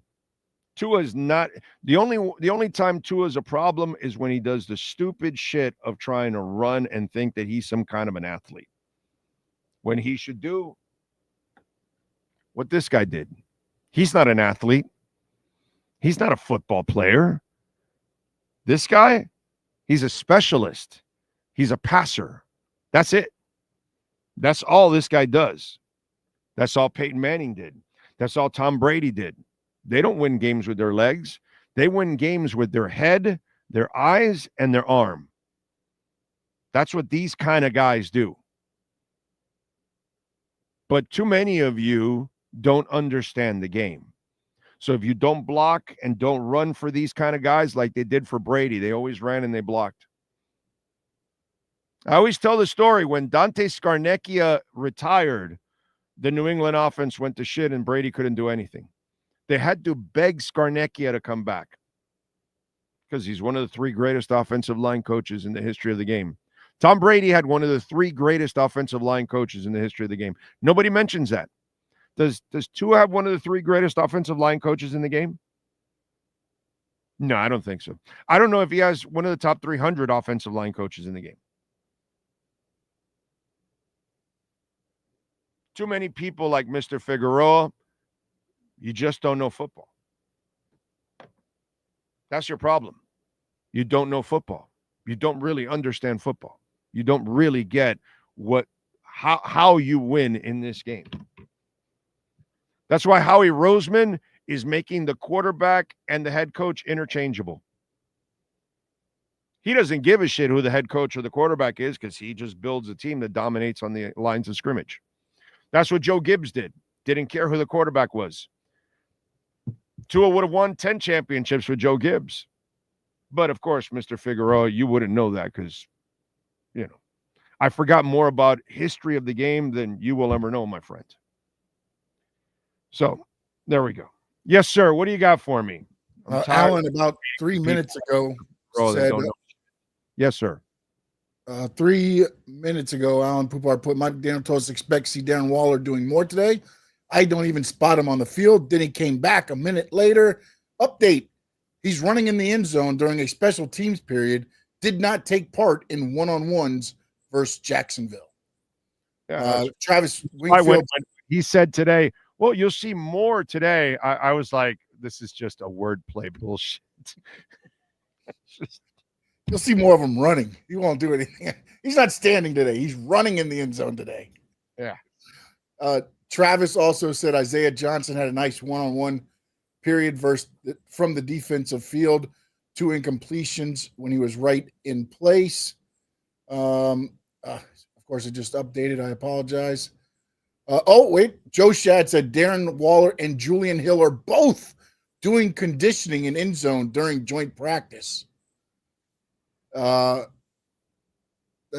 Tua is not the only time Tua is a problem is when he does the stupid shit of trying to run and think that he's some kind of an athlete. When he should do what this guy did. He's not an athlete. He's not a football player. This guy, he's a specialist. He's a passer. That's it. That's all this guy does. That's all Peyton Manning did. That's all Tom Brady did. They don't win games with their legs. They win games with their head, their eyes, and their arm. That's what these kind of guys do. But too many of you don't understand the game. So if you don't block and don't run for these kind of guys like they did for Brady, they always ran and they blocked. I always tell the story when Dante Scarnecchia retired, the New England offense went to shit and Brady couldn't do anything. They had to beg Scarnecchia to come back because he's one of the 3 greatest offensive line coaches in the history of the game. Tom Brady had one of the 3 greatest offensive line coaches in the history of the game. Nobody mentions that. Does Tua have one of the 3 greatest offensive line coaches in the game? No, I don't think so. I don't know if he has one of the top 300 offensive line coaches in the game. Too many people like Mr. Figueroa, you just don't know football. That's your problem. You don't know football. You don't really understand football. You don't really get how you win in this game. That's why Howie Roseman is making the quarterback and the head coach interchangeable. He doesn't give a shit who the head coach or the quarterback is because he just builds a team that dominates on the lines of scrimmage. That's what Joe Gibbs did. Didn't care who the quarterback was. Tua would have won 10 championships with Joe Gibbs. But, of course, Mr. Figueroa, you wouldn't know that because, I forgot more about history of the game than you will ever know, my friend. So, There we go. Yes, sir. What do you got for me? Alan, about 3 minutes ago, said, yes, sir. 3 minutes ago, Alan Poupart put Mike McDaniel told us expect to see Darren Waller doing more today. I don't even spot him on the field. Then he came back a minute later. Update. He's running in the end zone during a special teams period. Did not take part in one-on-ones versus Jacksonville. Travis Wingfield. He said today, well, you'll see more today. I was like, this is just a wordplay bullshit. You'll see more of him running. He won't do anything. He's not standing today. He's running in the end zone today. Yeah. Travis also said Isaiah Johnson had a nice one-on-one period from the defensive field, 2 incompletions when he was right in place. Of course, it just updated. I apologize. Joe Shad said Darren Waller and Julian Hill are both doing conditioning in end zone during joint practice. Let's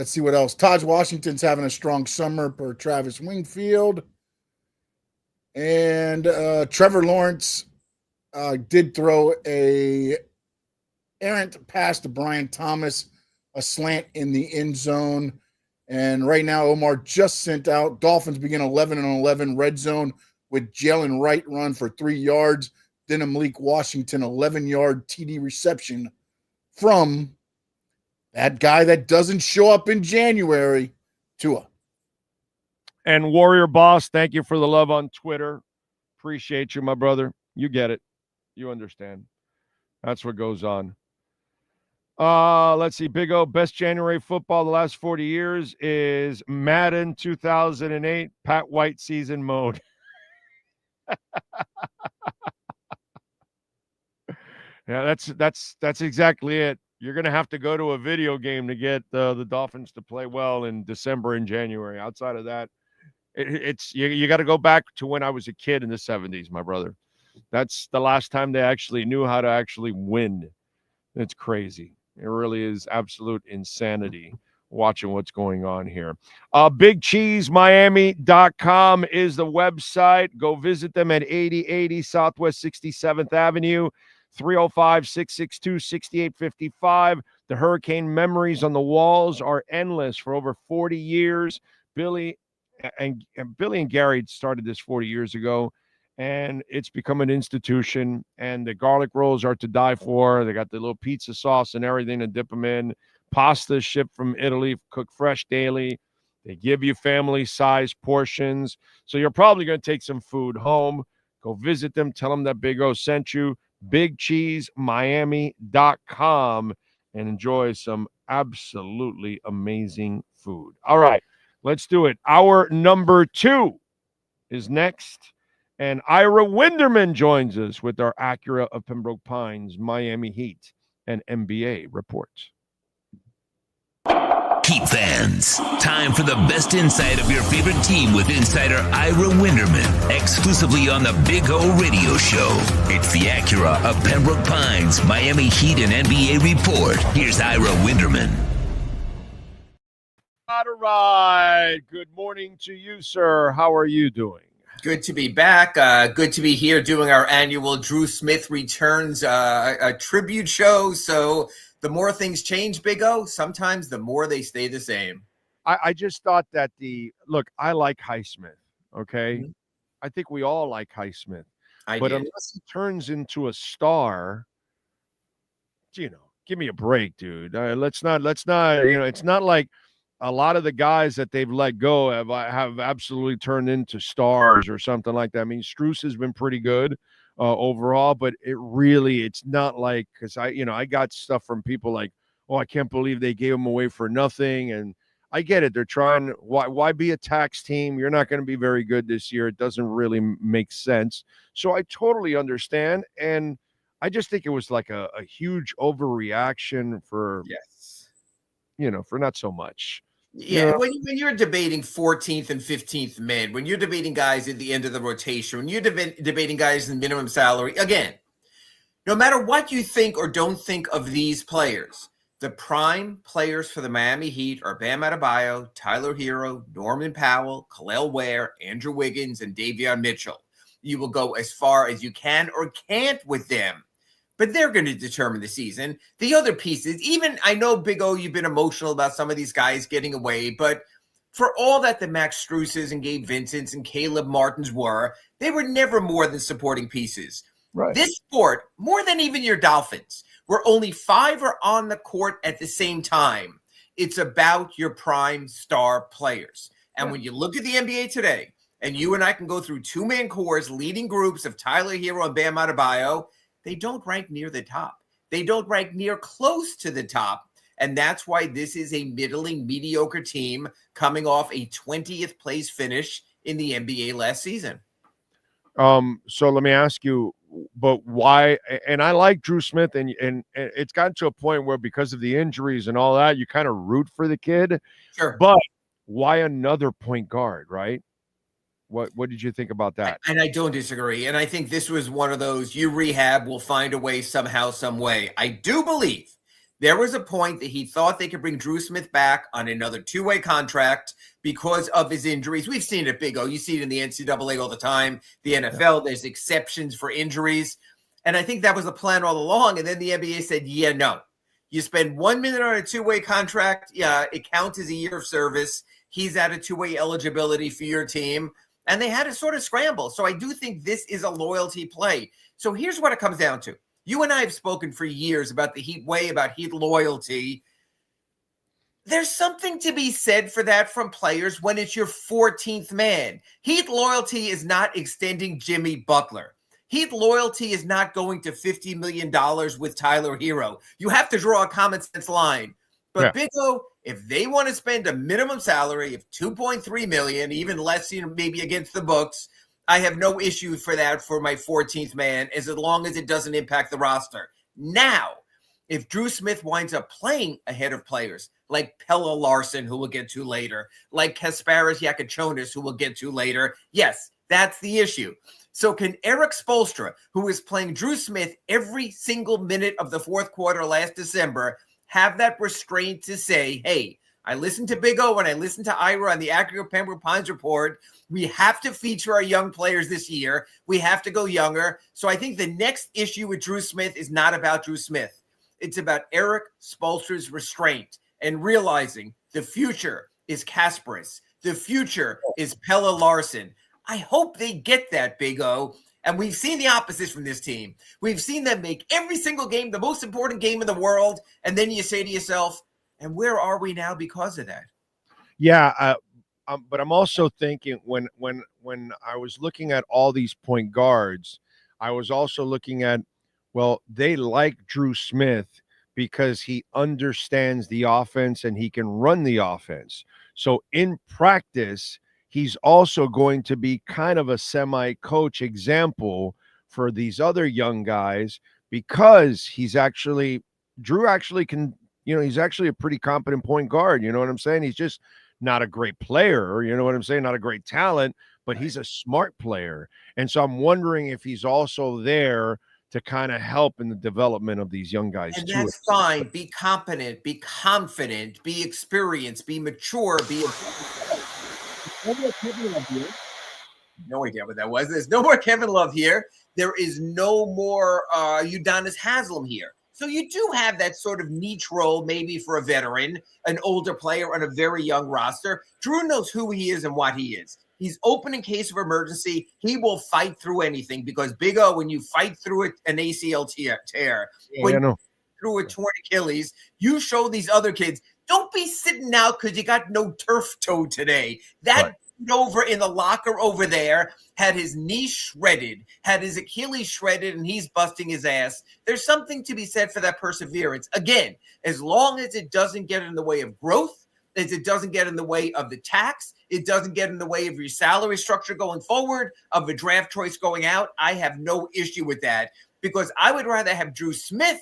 see what else. Taj Washington's having a strong summer per Travis Wingfield. And Trevor Lawrence did throw a errant pass to Brian Thomas, a slant in the end zone. And right now, Omar just sent out Dolphins begin 11-11 red zone with Jalen Wright run for 3 yards. Then a Malik Washington 11-yard TD reception from that guy that doesn't show up in January, Tua. And Warrior Boss, thank you for the love on Twitter. Appreciate you, my brother. You get it. You understand. That's what goes on. Let's see. Big O, best January football the last 40 years is Madden 2008, Pat White season mode. Yeah, that's exactly it. You're going to have to go to a video game to get the Dolphins to play well in December and January. Outside of that, it's you got to go back to when I was a kid in the 70s, my brother. That's the last time they actually knew how to actually win. It's crazy. It really is absolute insanity watching what's going on here. BigCheeseMiami.com is the website. Go visit them at 8080 Southwest 67th Avenue, 305-662-6855. The hurricane memories on the walls are endless for over 40 years. Billy and Gary started this 40 years ago, and it's become an institution, and the garlic rolls are to die for. They got the little pizza sauce and everything to dip them in. Pasta shipped from Italy, cooked fresh daily. They give you family-sized portions. So you're probably going to take some food home. Go visit them. Tell them that Big O sent you. BigCheeseMiami.com and enjoy some absolutely amazing food. All right, let's do it. Hour number 2 is next. And Ira Winderman joins us with our Acura of Pembroke Pines, Miami Heat, and NBA reports. Heat fans, time for the best insight of your favorite team with insider Ira Winderman, exclusively on the Big O Radio Show. It's the Acura of Pembroke Pines, Miami Heat, and NBA report. Here's Ira Winderman. All right. Good morning to you, sir. How are you doing? Good to be back. Good to be here doing our annual Drew Smith Returns a tribute show. So the more things change, Big O, sometimes the more they stay the same. I just thought that I like Highsmith, okay? Mm-hmm. I think we all like Highsmith. But unless he turns into a star, give me a break, dude. Let's not, it's not like a lot of the guys that they've let go have absolutely turned into stars or something like that. I mean, Strus has been pretty good overall, but it's not like, because I got stuff from people like, oh, I can't believe they gave him away for nothing. And I get it. They're trying. Why be a tax team? You're not going to be very good this year. It doesn't really make sense. So I totally understand. And I just think it was like a huge overreaction for, for not so much. Yeah, when you're debating 14th and 15th men, when you're debating guys at the end of the rotation, when you're debating guys in minimum salary, again, no matter what you think or don't think of these players, the prime players for the Miami Heat are Bam Adebayo, Tyler Hero, Norman Powell, Khalil Ware, Andrew Wiggins, and Davion Mitchell. You will go as far as you can or can't with them. But they're going to determine the season. The other pieces, even I know, Big O, you've been emotional about some of these guys getting away, but for all that the Max Struces and Gabe Vincents and Caleb Martins were, they were never more than supporting pieces. Right. This sport, more than even your Dolphins, where only 5 are on the court at the same time, it's about your prime star players. And when you look at the NBA today, and you and I can go through 2-man cores, leading groups of Tyler Hero and Bam Adebayo, they don't rank near the top. They don't rank near close to the top. And that's why this is a middling, mediocre team coming off a 20th place finish in the NBA last season. So let me ask you, but why? And I like Drew Smith, and it's gotten to a point where because of the injuries and all that, you kind of root for the kid. Sure. But why another point guard, right? What did you think about that? And I don't disagree. And I think this was one of those, you rehab, will find a way somehow, some way. I do believe there was a point that he thought they could bring Drew Smith back on another 2-way contract because of his injuries. We've seen it, Big O. You see it in the NCAA all the time. The NFL, there's exceptions for injuries. And I think that was the plan all along. And then the NBA said, yeah, no. You spend 1 minute on a 2-way contract. Yeah, it counts as a year of service. He's at a 2-way eligibility for your team. And they had to sort of scramble. So I do think this is a loyalty play. So here's what it comes down to. You and I have spoken for years about the Heat way, about Heat loyalty. There's something to be said for that from players when it's your 14th man. Heat loyalty is not extending Jimmy Butler. Heat loyalty is not going to $50 million with Tyler Hero. You have to draw a common sense line. But Big O, if they want to spend a minimum salary of $2.3 million, even less, maybe against the books, I have no issue for that for my 14th man, as long as it doesn't impact the roster. Now, if Drew Smith winds up playing ahead of players like Pella Larson, who we'll get to later, like Kasparis Yakachonis, who we'll get to later, yes, that's the issue. So can Eric Spoelstra, who is playing Drew Smith every single minute of the fourth quarter last December, have that restraint to say, hey, I listened to Big O and I listened to Ira on the Accurate Pembroke Pines report. We have to feature our young players this year. We have to go younger. So I think the next issue with Drew Smith is not about Drew Smith. It's about Eric Spoelstra's restraint and realizing the future is Kasparis. The future is Pella Larson. I hope they get that, Big O. And we've seen the opposite from this team. We've seen them make every single game the most important game in the world. And then you say to yourself, and where are we now because of that? Yeah, but I'm also thinking when I was looking at all these point guards, I was also looking at, well, they like Drew Smith because he understands the offense and he can run the offense. So in practice, he's also going to be kind of a semi-coach example for these other young guys because Drew actually can, he's actually a pretty competent point guard. You know what I'm saying? He's just not a great player, you know what I'm saying? Not a great talent, but he's a smart player. And so I'm wondering if he's also there to kind of help in the development of these young guys and too. That's fine. Be competent, be confident, be experienced, be mature, no idea what that was. There's no more Kevin Love here. There is no more Udonis Haslem here. So you do have that sort of niche role maybe for a veteran, an older player on a very young roster. Drew knows who he is and what he is. He's open in case of emergency. He will fight through anything because Big O, when you fight through an ACL tear, when you through a torn Achilles, you show these other kids, don't be sitting out because you got no turf toe today. That over in the locker over there had his knee shredded, had his Achilles shredded, and he's busting his ass. There's something to be said for that perseverance. Again, as long as it doesn't get in the way of growth, as it doesn't get in the way of the tax, it doesn't get in the way of your salary structure going forward, of a draft choice going out, I have no issue with that because I would rather have Drew Smith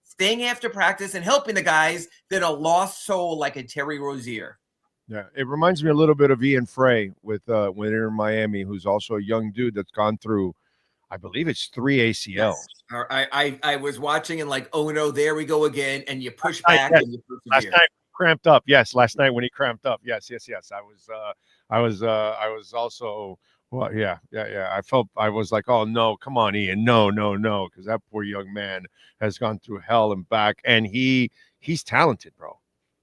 staying after practice and helping the guys than a lost soul like a Terry Rozier. Yeah, it reminds me a little bit of Ian Frey with when they're in Miami, who's also a young dude that's gone through, I believe it's 3 ACLs. Yes. I was watching and like, oh no, there we go again, and you push back and you persevere. Last night cramped up. Yes, last night when he cramped up. Yes. I was also Well, yeah. I was like, oh no, come on, Ian, no, because that poor young man has gone through hell and back, and he's talented, bro.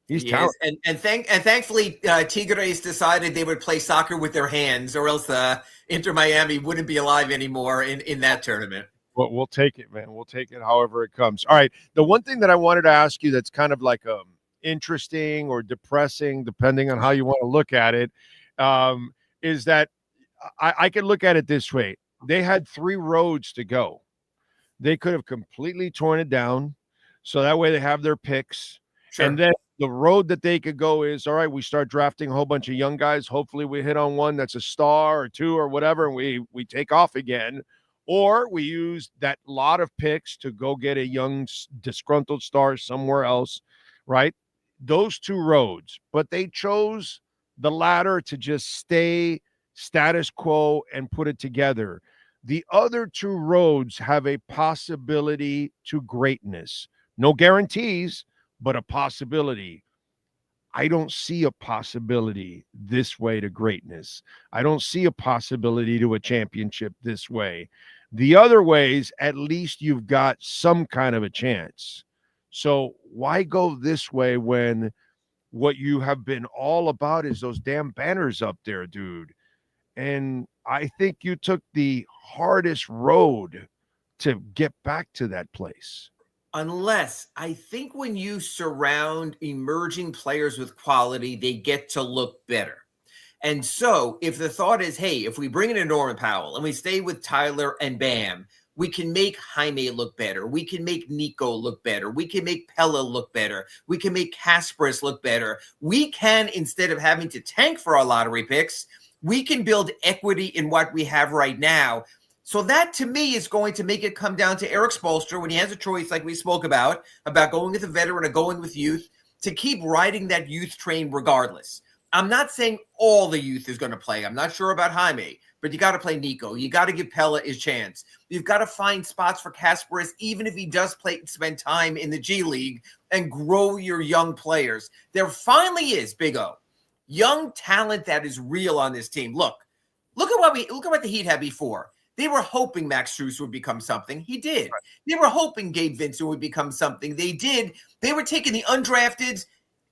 He's talented. And thankfully, Tigres decided they would play soccer with their hands, or else Inter Miami wouldn't be alive anymore in that tournament. Well, we'll take it, man. We'll take it however it comes. All right. The one thing that I wanted to ask you that's kind of like interesting or depressing, depending on how you want to look at it, is that I can look at it this way. They had 3 roads to go. They could have completely torn it down, so that way they have their picks. Sure. And then the road that they could go is, all right, we start drafting a whole bunch of young guys. Hopefully we hit on one that's a star or 2 or whatever, and we take off again. Or we use that lot of picks to go get a young disgruntled star somewhere else, right? Those 2 roads. But they chose the latter to just stay status quo and put it together. The other 2 roads have a possibility to greatness. No guarantees, but a possibility. I don't see a possibility this way to greatness. I don't see a possibility to a championship this way. The other ways, at least you've got some kind of a chance. So why go this way when what you have been all about is those damn banners up there, dude? And I think you took the hardest road to get back to that place. Unless I think when you surround emerging players with quality, they get to look better. And so if the thought is, hey, if we bring in a Norman Powell and we stay with Tyler and Bam, we can make Jaime look better. We can make Nico look better. We can make Pella look better. We can make Kasparis look better. We can, instead of having to tank for our lottery picks, we can build equity in what we have right now. So that, to me, is going to make it come down to Eric Spoelstra when he has a choice, like we spoke about going with a veteran or going with youth, to keep riding that youth train regardless. I'm not saying all the youth is going to play. I'm not sure about Jaime, but you got to play Nico. You got to give Pella his chance. You've got to find spots for Kasparis, even if he does spend time in the G League, and grow your young players. There finally is, Big O, young talent that is real on this team. Look at what the Heat had before. They were hoping Max Strus would become something. He did. Right. They were hoping Gabe Vincent would become something. They did. They were taking the undrafteds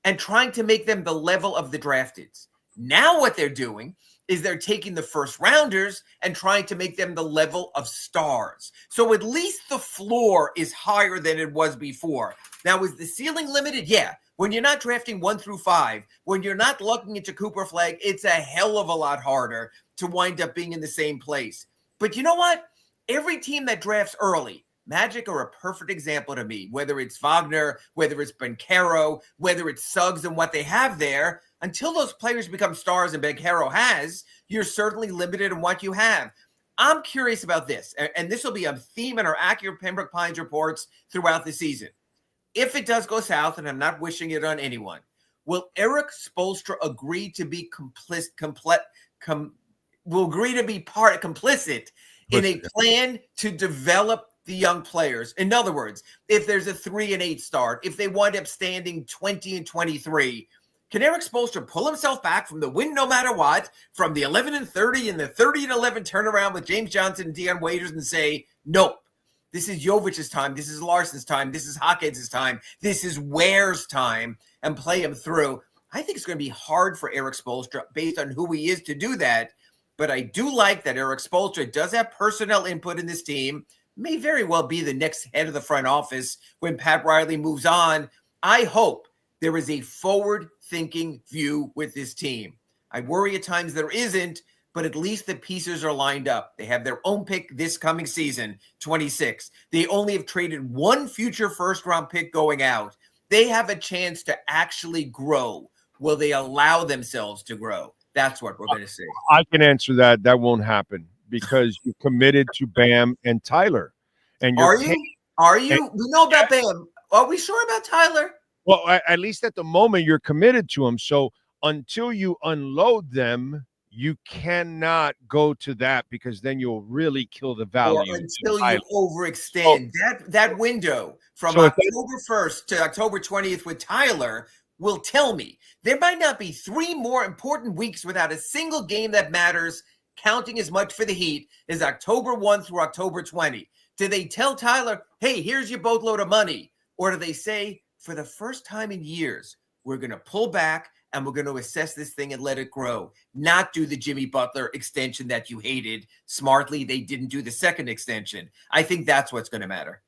and trying to make them the level of the drafteds. Now what they're doing is they're taking the first rounders and trying to make them the level of stars. So at least the floor is higher than it was before. Now, is the ceiling limited? Yeah. When you're not drafting 1 through 5, when you're not looking into Cooper Flag, it's a hell of a lot harder to wind up being in the same place. But you know what? Every team that drafts early, Magic are a perfect example to me, whether it's Wagner, whether it's Banchero, whether it's Suggs and what they have there, until those players become stars and Banchero has, you're certainly limited in what you have. I'm curious about this, and this will be a theme in our accurate Pembroke Pines reports throughout the season. If it does go south, and I'm not wishing it on anyone, will Eric Spoelstra agree to be complicit in a plan to develop the young players? In other words, if there's a 3-8 start, if they wind up standing 20-23, can Eric Spoelstra pull himself back from the win no matter what, from the 11-30 and the 30-11 turnaround with James Johnson and Dion Waiters, and say, nope, this is Jovic's time, this is Larson's time, this is Hawkins' time, this is Ware's time, and play him through? I think it's going to be hard for Eric Spoelstra based on who he is to do that. But I do like that Eric Spoelstra does have personnel input in this team, may very well be the next head of the front office when Pat Riley moves on. I hope there is a forward-thinking view with this team. I worry at times there isn't, but at least the pieces are lined up. They have their own pick this coming season, 26. They only have traded 1 future first-round pick going out. They have a chance to actually grow. Will they allow themselves to grow? That's what we're going to see. I can answer that. That won't happen because you're committed to Bam and Tyler. And are you? We know about Bam. Are we sure about Tyler? Well, at least at the moment, you're committed to him. So until you unload them, you cannot go to that, because then you'll really kill the value. Or until you overextend. That window from October 1st to October 20th with Tyler will tell me there might not be 3 more important weeks without a single game that matters counting as much for the Heat as October 1 through October 20? Do they tell Tyler, hey, here's your boatload of money? Or do they say, for the first time in years, we're going to pull back and we're going to assess this thing and let it grow, not do the Jimmy Butler extension that you hated. Smartly, they didn't do the second extension. I think that's what's going to matter.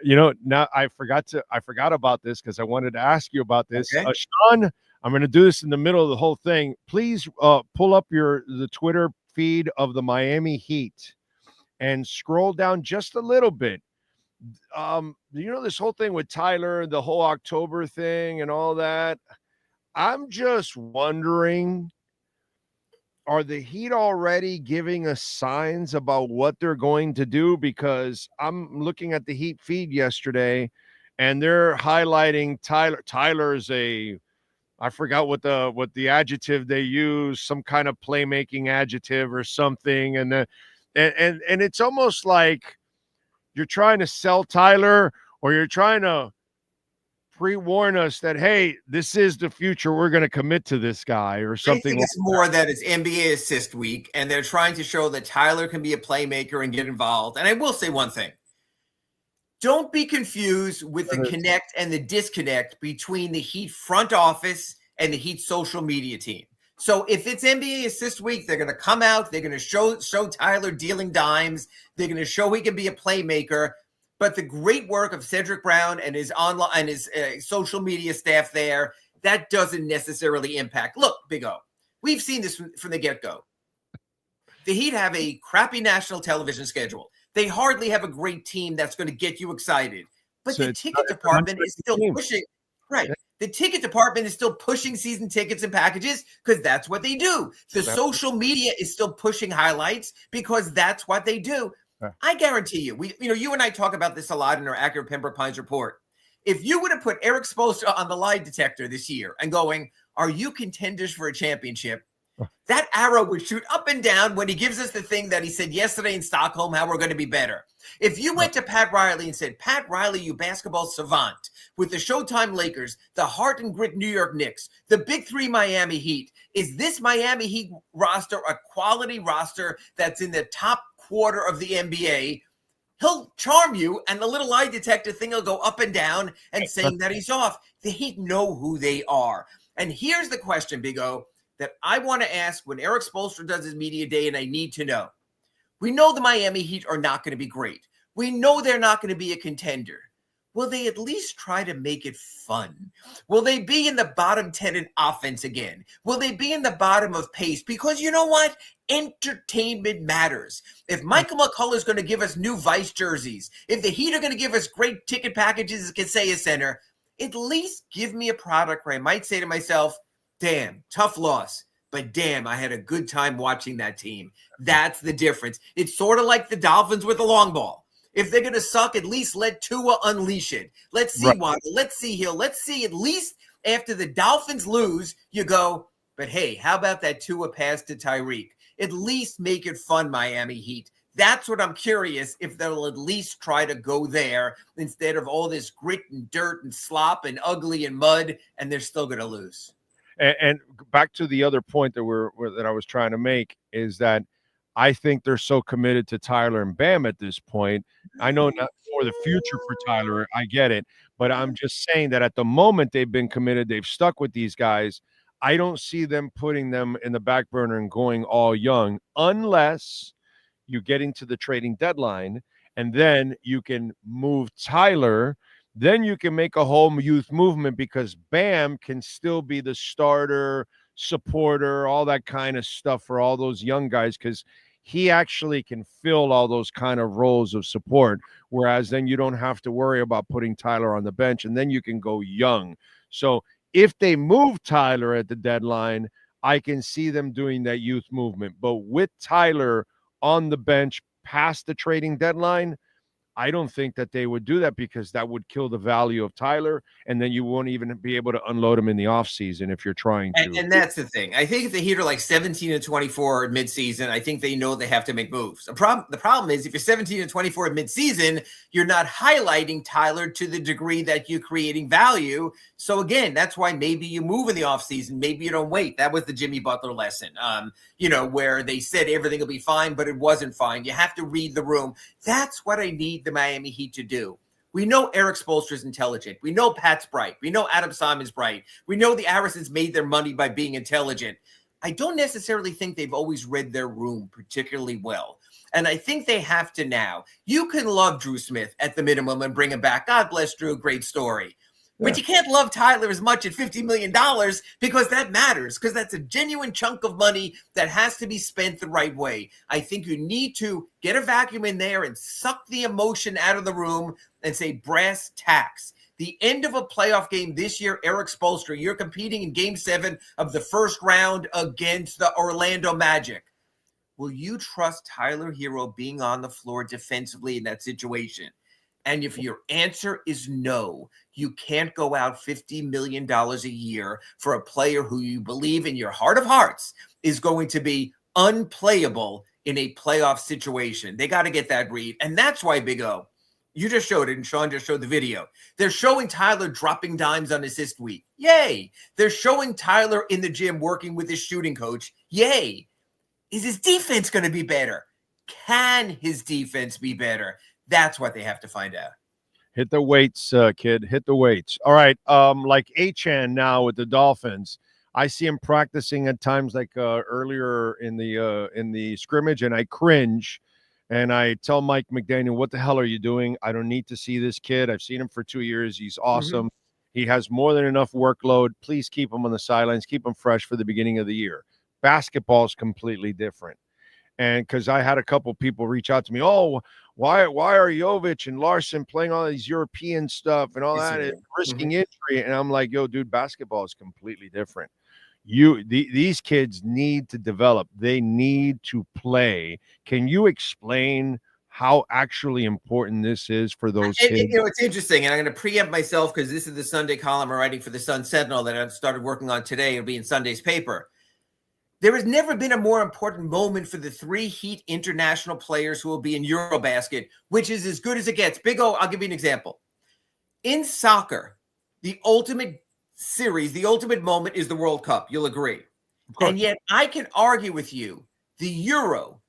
Now I forgot about this because I wanted to ask you about this. Okay. Sean, I'm going to do this in the middle of the whole thing. Please pull up the Twitter feed of the Miami Heat and scroll down just a little bit. This whole thing with Tyler, the whole October thing and all that. I'm just wondering, are the Heat already giving us signs about what they're going to do? Because I'm looking at the Heat feed yesterday and they're highlighting Tyler. Tyler's I forgot what the adjective they use, some kind of playmaking adjective or something. And it's almost like you're trying to sell Tyler, or you're trying to pre-warn us that, hey, this is the future. We're going to commit to this guy or something. I think it's more that it's NBA assist week, and they're trying to show that Tyler can be a playmaker and get involved. And I will say one thing. Don't be confused with the connect and the disconnect between the Heat front office and the Heat social media team. So if it's NBA assist week, they're going to come out. They're going to show Tyler dealing dimes. They're going to show he can be a playmaker. But the great work of Cedric Brown and his online and his social media staff there, that doesn't necessarily impact. Look, Big O, we've seen this from the get-go. The Heat have a crappy national television schedule. They hardly have a great team that's going to get you excited. But so the ticket department is still pushing. Right. The ticket department is still pushing season tickets and packages because that's what they do. The social media is still pushing highlights because that's what they do. I guarantee you, you and I talk about this a lot in our Accurate Pembroke Pines report. If you would have put Eric Spoelstra on the lie detector this year and going, are you contenders for a championship? That arrow would shoot up and down when he gives us the thing that he said yesterday in Stockholm, how we're going to be better. If you went to Pat Riley and said, Pat Riley, you basketball savant, with the Showtime Lakers, the heart and grit New York Knicks, the Big Three Miami Heat, is this Miami Heat roster a quality roster that's in the top quarter of the NBA? He'll charm you, and the little lie detector thing will go up and down and saying that he's off. The Heat know who they are. And here's the question, Big O, that I want to ask when Eric Spoelstra does his media day, and I need to know. We know the Miami Heat are not going to be great. We know they're not going to be a contender. Will they at least try to make it fun? Will they be in the bottom 10 in offense again? Will they be in the bottom of pace? Because you know what? Entertainment matters. If Michael McCullough is going to give us new Vice jerseys, if the Heat are going to give us great ticket packages at Kaseya Center, at least give me a product where I might say to myself, damn, tough loss, but damn, I had a good time watching that team. That's the difference. It's sort of like the Dolphins with the long ball. If they're going to suck, at least let Tua unleash it. Let's see Waddle. Let's see Hill. Let's see at least after the Dolphins lose, you go, but hey, how about that Tua pass to Tyreek? At least make it fun, Miami Heat. That's what I'm curious if they'll at least try to go there instead of all this grit and dirt and slop and ugly and mud, and they're still going to lose. And back to the other point that I was trying to make is that I think they're so committed to Tyler and Bam at this point. I know not for the future for Tyler, I get it, but I'm just saying that at the moment they've been committed, they've stuck with these guys. I don't see them putting them in the back burner and going all young unless you get into the trading deadline and then you can move Tyler. Then you can make a whole youth movement because Bam can still be the starter, supporter, all that kind of stuff for all those young guys because he actually can fill all those kind of roles of support, whereas then you don't have to worry about putting Tyler on the bench, and then you can go young. So if they move Tyler at the deadline, I can see them doing that youth movement. But with Tyler on the bench past the trading deadline, I don't think that they would do that because that would kill the value of Tyler, and then you won't even be able to unload him in the offseason if you're trying to. And that's the thing. I think if the Heat are like 17-24 at midseason, I think they know they have to make moves. The problem is if you're 17-24 at midseason, you're not highlighting Tyler to the degree that you're creating value. So again, that's why maybe you move in the offseason. Maybe you don't wait. That was the Jimmy Butler lesson, where they said everything will be fine, but it wasn't fine. You have to read the room. That's what I need the Miami Heat to do. We know Eric Spoelstra's intelligent. We know Pat's bright. We know Adam Simon's bright. We know the Arisons made their money by being intelligent. I don't necessarily think they've always read their room particularly well. And I think they have to now. You can love Drew Smith at the minimum and bring him back. God bless Drew. Great story. But you can't love Tyler as much at $50 million because that matters, because that's a genuine chunk of money that has to be spent the right way. I think you need to get a vacuum in there and suck the emotion out of the room and say brass tacks. The end of a playoff game this year, Eric Spoelstra, you're competing in Game 7 of the first round against the Orlando Magic. Will you trust Tyler Hero being on the floor defensively in that situation? And if your answer is no, you can't go out $50 million a year for a player who you believe in your heart of hearts is going to be unplayable in a playoff situation. They got to get that read. And that's why, Big O, you just showed it, and Sean just showed the video. They're showing Tyler dropping dimes on assist week. Yay. They're showing Tyler in the gym working with his shooting coach. Yay. Is his defense going to be better? Can his defense be better? That's what they have to find out. Hit the weights, kid. Hit the weights. All right. Like Achan now with the Dolphins, I see him practicing at times like earlier in the scrimmage, and I cringe. And I tell Mike McDaniel, what the hell are you doing? I don't need to see this kid. I've seen him for 2 years. He's awesome. Mm-hmm. He has more than enough workload. Please keep him on the sidelines. Keep him fresh for the beginning of the year. Basketball is completely different. And because I had a couple people reach out to me, oh, why are Jovic and Larson playing all these European stuff and all that and risking injury? And I'm like, yo, dude, basketball is completely different. These kids need to develop. They need to play. Can you explain how actually important this is for those kids? It's interesting, and I'm going to preempt myself because this is the Sunday column I'm writing for the Sun Sentinel that I've started working on today. It'll be in Sunday's paper. There has never been a more important moment for the 3 Heat international players who will be in Eurobasket, which is as good as it gets. Big O, I'll give you an example. In soccer, the ultimate series, the ultimate moment is the World Cup. You'll agree. And yet I can argue with you, the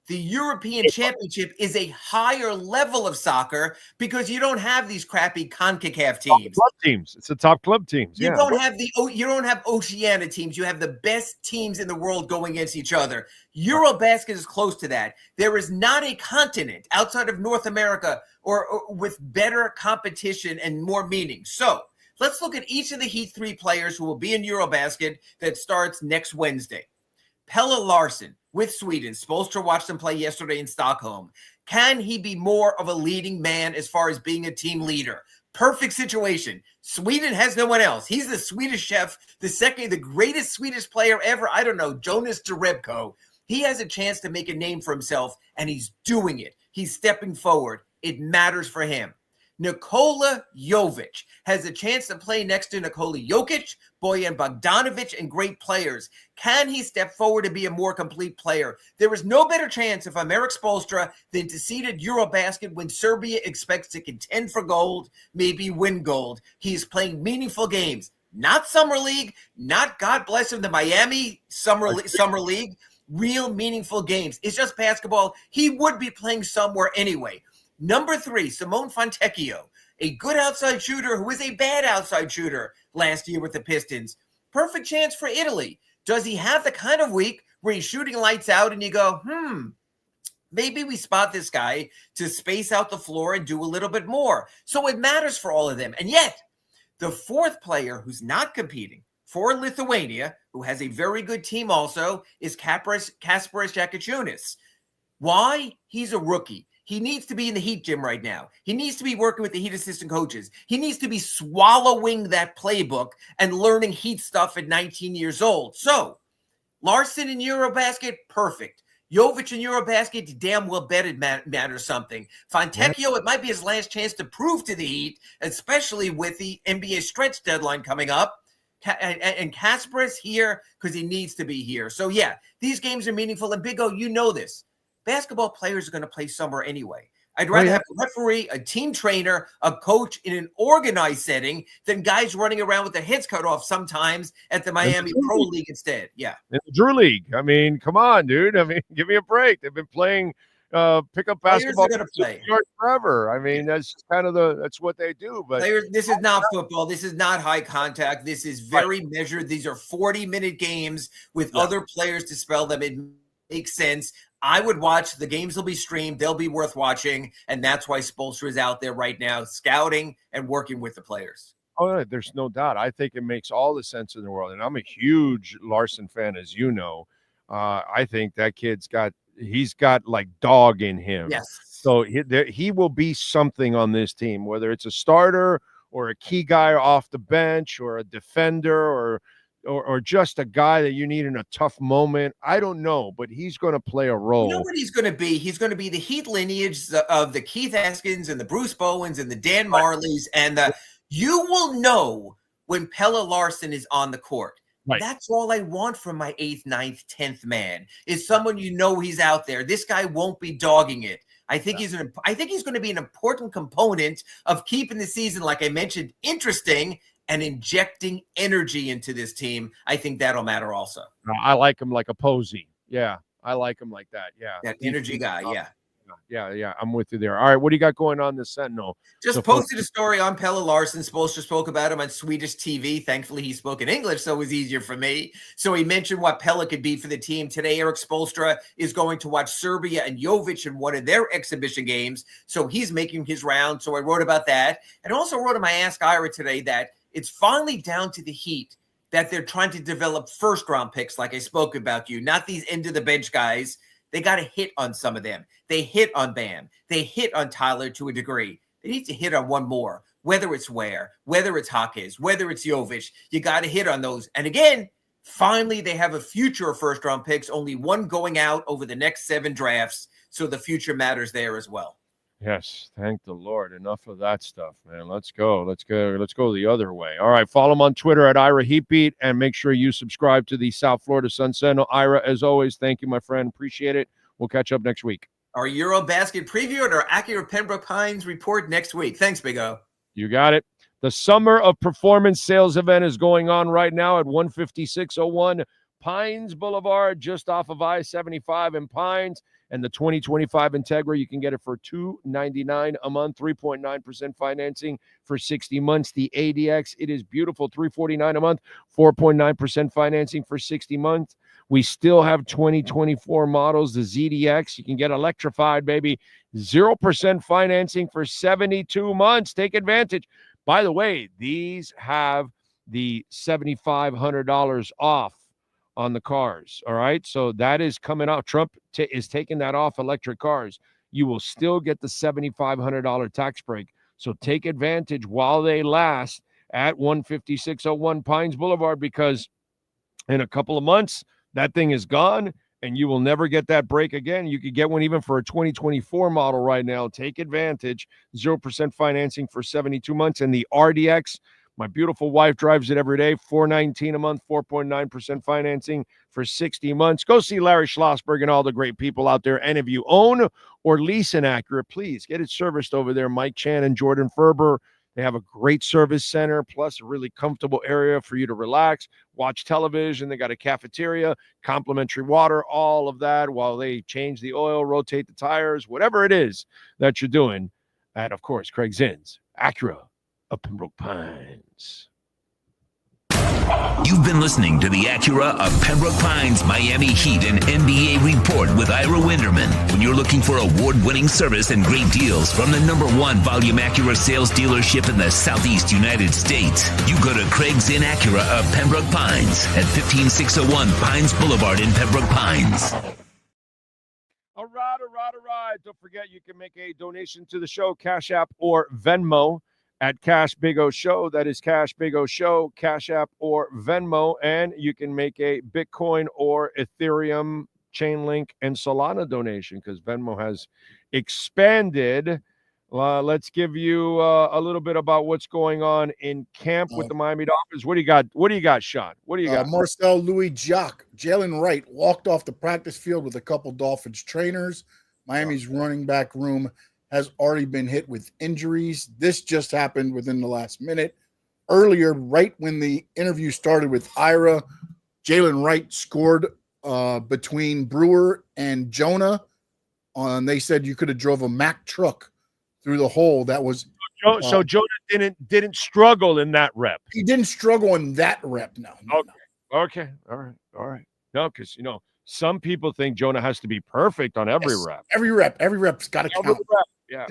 European Championship is a higher level of soccer because you don't have these crappy CONCACAF teams. Club teams. It's the top club teams. You don't have Oceania teams. You have the best teams in the world going against each other. Eurobasket is close to that. There is not a continent outside of North America or with better competition and more meaning. So let's look at each of the Heat 3 players who will be in Eurobasket that starts next Wednesday. Pelle Larsson with Sweden. Spoelstra watched him play yesterday in Stockholm. Can he be more of a leading man as far as being a team leader? Perfect situation. Sweden has no one else. He's the Swedish chef, the greatest Swedish player ever. I don't know, Jonas Jerebko. He has a chance to make a name for himself, and he's doing it. He's stepping forward. It matters for him. Nikola Jovic has a chance to play next to Nikola Jokic, Bojan Bogdanovic, and great players. Can he step forward and be a more complete player? There is no better chance if I'm Eric Spoelstra than to seed at Eurobasket when Serbia expects to contend for gold, maybe win gold. He's playing meaningful games. Not Summer League, not, God bless him, the Miami Summer League. Real meaningful games. It's just basketball. He would be playing somewhere anyway. Number 3, Simone Fontecchio, a good outside shooter who is a bad outside shooter last year with the Pistons. Perfect chance for Italy. Does he have the kind of week where he's shooting lights out and you go, maybe we spot this guy to space out the floor and do a little bit more. So it matters for all of them. And yet, the 4th player who's not competing for Lithuania, who has a very good team also, is Kasparas Jakučiūnas. Why? He's a rookie. He needs to be in the Heat gym right now. He needs to be working with the Heat assistant coaches. He needs to be swallowing that playbook and learning Heat stuff at 19 years old. So, Larson in Eurobasket, perfect. Jovic in Eurobasket, you damn well bet it matters something. Fontecchio, it might be his last chance to prove to the Heat, especially with the NBA stretch deadline coming up. And Kasparov here because he needs to be here. So, yeah, these games are meaningful. And Big O, you know this. Basketball players are going to play somewhere anyway. I'd rather have a referee, a team trainer, a coach in an organized setting than guys running around with their heads cut off sometimes at the Miami Pro League instead. Yeah. In the Drew League. I mean, come on, dude. I mean, give me a break. They've been playing pickup basketball forever. I mean, that's kind of that's what they do. But this is not football. This is not high contact. This is very measured. These are 40-minute games with other players to spell them. It makes sense. I would watch. The games will be streamed. They'll be worth watching. And that's why Spoelstra is out there right now scouting and working with the players. Oh, there's no doubt. I think it makes all the sense in the world. And I'm a huge Larson fan, as you know. I think that he's got like dog in him. Yes. So he will be something on this team, whether it's a starter or a key guy off the bench or a defender or just a guy that you need in a tough moment. I don't know, but he's going to play a role. You know what he's going to be? He's going to be the Heat lineage of the Keith Haskins and the Bruce Bowens and the Dan Marleys. And you will know when Pelle Larsson is on the court. Right. That's all I want from my 8th, 9th, 10th man is someone he's out there. This guy won't be dogging it. I think he's going to be an important component of keeping the season, like I mentioned, interesting and injecting energy into this team. I think that'll matter also. I like him like a Posey. Yeah, I like him like that. Yeah, that energy guy. Yeah. I'm with you there. All right, what do you got going on the Sentinel? Just posted a story on Pelle Larsson. Spoelstra spoke about him on Swedish TV. Thankfully, he spoke in English, so it was easier for me. So he mentioned what Pelle could be for the team. Today, Eric Spoelstra is going to watch Serbia and Jovic in one of their exhibition games. So he's making his round. So I wrote about that. And also wrote in my Ask Ira today that it's finally down to the Heat that they're trying to develop first-round picks like I spoke about not these end-of-the-bench guys. They got to hit on some of them. They hit on Bam. They hit on Tyler to a degree. They need to hit on one more, whether it's Ware, whether it's Hawkins, whether it's Jovic. You got to hit on those. And again, finally, they have a future of first-round picks, only one going out over the next 7 drafts, so the future matters there as well. Yes, thank the Lord. Enough of that stuff, man. Let's go the other way. All right, follow him on Twitter at Ira Heatbeat, and make sure you subscribe to the South Florida Sun Sentinel. Ira, as always, thank you, my friend. Appreciate it. We'll catch up next week. Our Eurobasket preview and our Acura Pembroke Pines report next week. Thanks, Big O. You got it. The Summer of Performance sales event is going on right now at 15601 Pines Boulevard, just off of I-75 in Pines. And the 2025 Integra, you can get it for $299 a month, 3.9% financing for 60 months. The ADX, it is beautiful, $349 a month, 4.9% financing for 60 months. We still have 2024 models. The ZDX, you can get electrified, baby, 0% financing for 72 months. Take advantage. By the way, these have the $7,500 off on the cars. All right. So that is coming out. Trump is taking that off electric cars. You will still get the $7,500 tax break. So take advantage while they last at 15601 Pines Boulevard, because in a couple of months, that thing is gone and you will never get that break again. You could get one even for a 2024 model right now. Take advantage. 0% financing for 72 months. And the RDX, my beautiful wife drives it every day, $419 a month, 4.9% financing for 60 months. Go see Larry Schlossberg and all the great people out there. And if you own or lease an Acura, please get it serviced over there. Mike Chan and Jordan Ferber, they have a great service center, plus a really comfortable area for you to relax, watch television. They got a cafeteria, complimentary water, all of that while they change the oil, rotate the tires, whatever it is that you're doing. And, of course, Craig Zinn's Acura of Pembroke Pines. You've been listening to the Acura of Pembroke Pines Miami Heat and NBA Report with Ira Winderman. When you're looking for award-winning service and great deals from the #1 volume Acura sales dealership in the Southeast United States, you go to Craig Zinn Acura of Pembroke Pines at 15601 Pines Boulevard in Pembroke Pines. All right. Don't forget, you can make a donation to the show, Cash App or Venmo at Cash Big O Show. That is Cash Big O Show, Cash App or Venmo. And you can make a Bitcoin or Ethereum Chainlink, and Solana donation because Venmo has expanded. Let's give you a little bit about what's going on in camp with the Miami Dolphins. What do you got? What do you got, Sean? What do you got? Marcel Louis Jacques, Jalen Wright walked off the practice field with a couple Dolphins trainers. Miami's running back room has already been hit with injuries. This just happened within the last minute. Earlier, right when the interview started with Ira, Jalen Wright scored between Brewer and Jonah. They said you could have drove a Mack truck through the hole. That was so Jonah didn't struggle in that rep. He didn't struggle in that rep. No. Okay. All right. No, because some people think Jonah has to be perfect on every rep. Every rep's got to count. Yeah.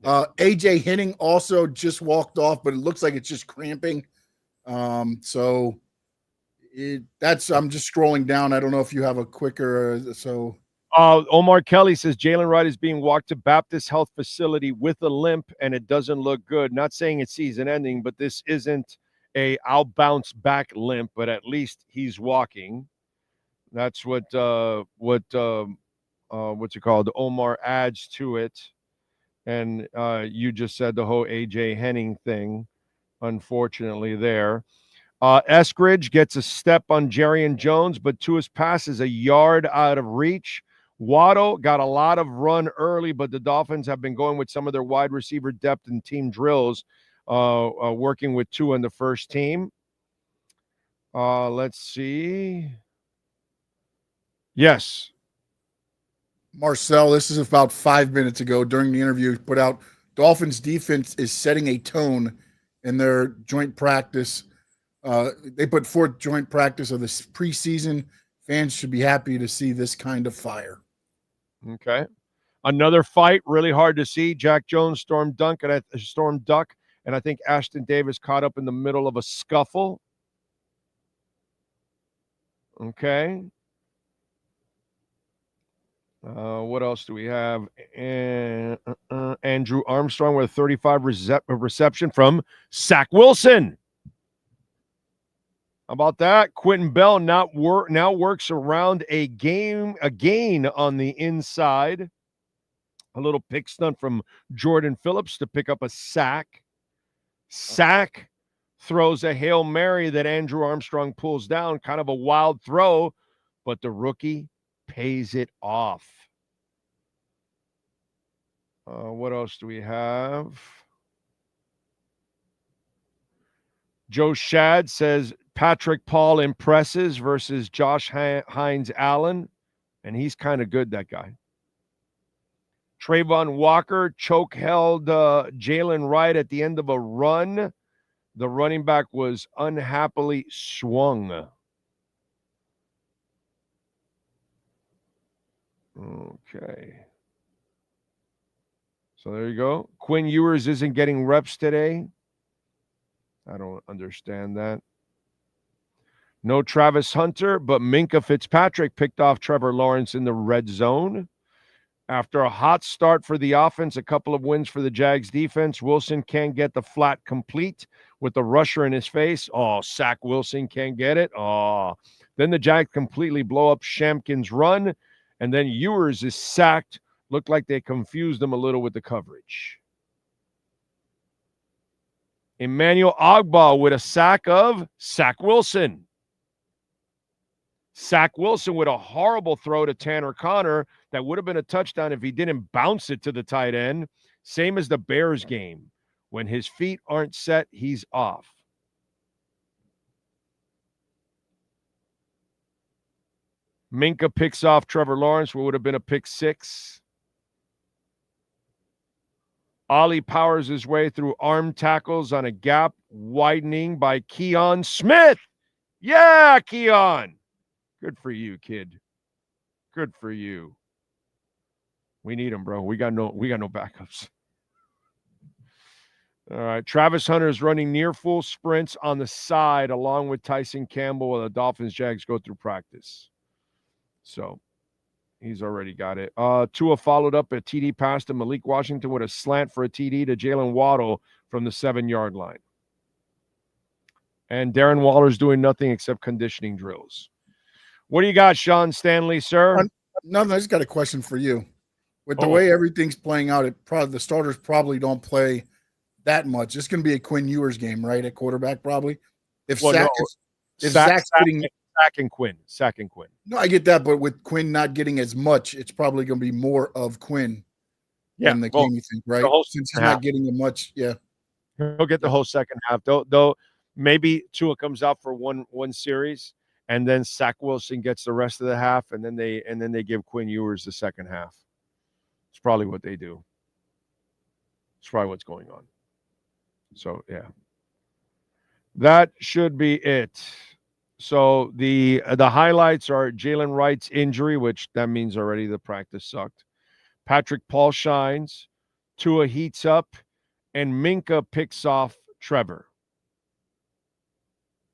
AJ Henning also just walked off, but it looks like it's just cramping. I'm just scrolling down. I don't know if you have a quicker. Omar Kelly says Jalen Wright is being walked to Baptist Health Facility with a limp, and it doesn't look good. Not saying it's season ending, but this isn't I'll bounce back limp, but at least he's walking. That's what's it called? Omar adds to it. And you just said the whole AJ Henning thing, unfortunately, there. Eskridge gets a step on Jerrion Jones, but Tua's pass is a yard out of reach. Waddle got a lot of run early, but the Dolphins have been going with some of their wide receiver depth in team drills, working with Tua in the first team. Let's see. Yes. Marcel, this is about 5 minutes ago during the interview, he put out Dolphins defense is setting a tone in their joint practice. They put forth joint practice of this preseason. Fans should be happy to see this kind of fire. Okay. Another fight, really hard to see. Jack Jones, Storm Duck, and I think Ashton Davis caught up in the middle of a scuffle. Okay. What else do we have? Andrew Armstrong with a 35 reception from Zach Wilson. How about that? Quentin Bell now works around a gain on the inside. A little pick stunt from Jordan Phillips to pick up a sack. Sack throws a Hail Mary that Andrew Armstrong pulls down. Kind of a wild throw, but the rookie pays it off. What else do we have? Joe Shad says Patrick Paul impresses versus Josh Hines Allen, and he's kind of good, that guy. Trayvon Walker choke held Jalen Wright at the end of a run. The running back was unhappily swung. Okay. So there you go. Quinn Ewers isn't getting reps today. I don't understand that. No Travis Hunter, but Minkah Fitzpatrick picked off Trevor Lawrence in the red zone. After a hot start for the offense, a couple of wins for the Jags defense, Wilson can't get the flat complete with the rusher in his face. Oh, Zach Wilson can't get it. Oh. Then the Jags completely blow up Shampkin's run, and then Ewers is sacked. Looked like they confused him a little with the coverage. Emmanuel Ogbah with a sack of Zach Wilson. Zach Wilson with a horrible throw to Tanner Connor that would have been a touchdown if he didn't bounce it to the tight end. Same as the Bears game. When his feet aren't set, he's off. Minkah picks off Trevor Lawrence, what would have been a pick six. Ollie powers his way through arm tackles on a gap widening by Keon Smith. Yeah, Keon. Good for you, kid. Good for you. We need him, bro. We got no backups. All right. Travis Hunter is running near full sprints on the side along with Tyson Campbell while the Dolphins Jags go through practice. So he's already got it. Tua followed up a TD pass to Malik Washington with a slant for a TD to Jalen Waddle from the 7-yard line. And Darren Waller's doing nothing except conditioning drills. What do you got, Sean Stanley, sir? No, I just got a question for you. With the way everything's playing out, the starters probably don't play that much. It's going to be a Quinn Ewers game, right? At quarterback, probably. If Zach's getting Sack and Quinn. No, I get that, but with Quinn not getting as much, it's probably going to be more of Quinn in the game, you think, right? Since he's not getting as much, He'll get the whole second half. Though maybe Tua comes out for one series, and then Zach Wilson gets the rest of the half, and then they give Quinn Ewers the second half. It's probably what they do. It's probably what's going on. So yeah, that should be it. So the highlights are Jalen Wright's injury, which that means already the practice sucked. Patrick Paul shines, Tua heats up, and Minka picks off Trevor.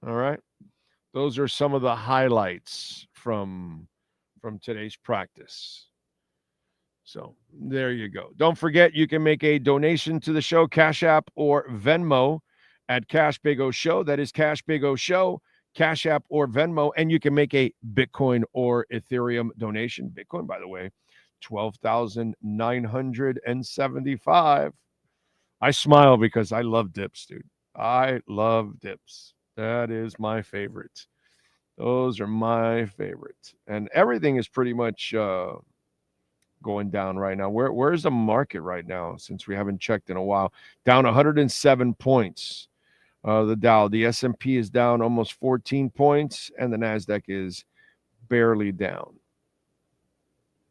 All right. Those are some of the highlights from today's practice. So there you go. Don't forget, you can make a donation to the show, Cash App or Venmo at Cash Big O Show. That is Cash Big O Show, Cash App or Venmo. And you can make a Bitcoin or Ethereum donation. Bitcoin, by the way, 12,975. I smile because I love dips, dude. I love dips. That is my favorite. Those are my favorite. And everything is pretty much going down right now. Where's the market right now, since we haven't checked in a while? Down 107 points. The Dow. The S&P is down almost 14 points, and the NASDAQ is barely down.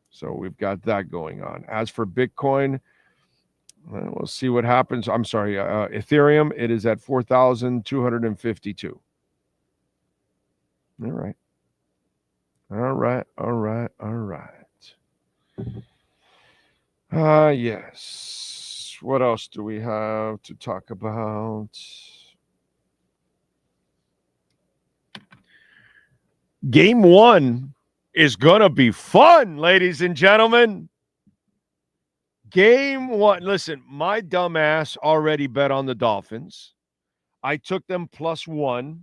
So we've got that going on. As for Bitcoin, we'll see what happens. I'm sorry, Ethereum, it is at 4,252. All right. Yes. What else do we have to talk about? Game 1 is going to be fun, ladies and gentlemen. Game 1. Listen, my dumb ass already bet on the Dolphins. I took them +1.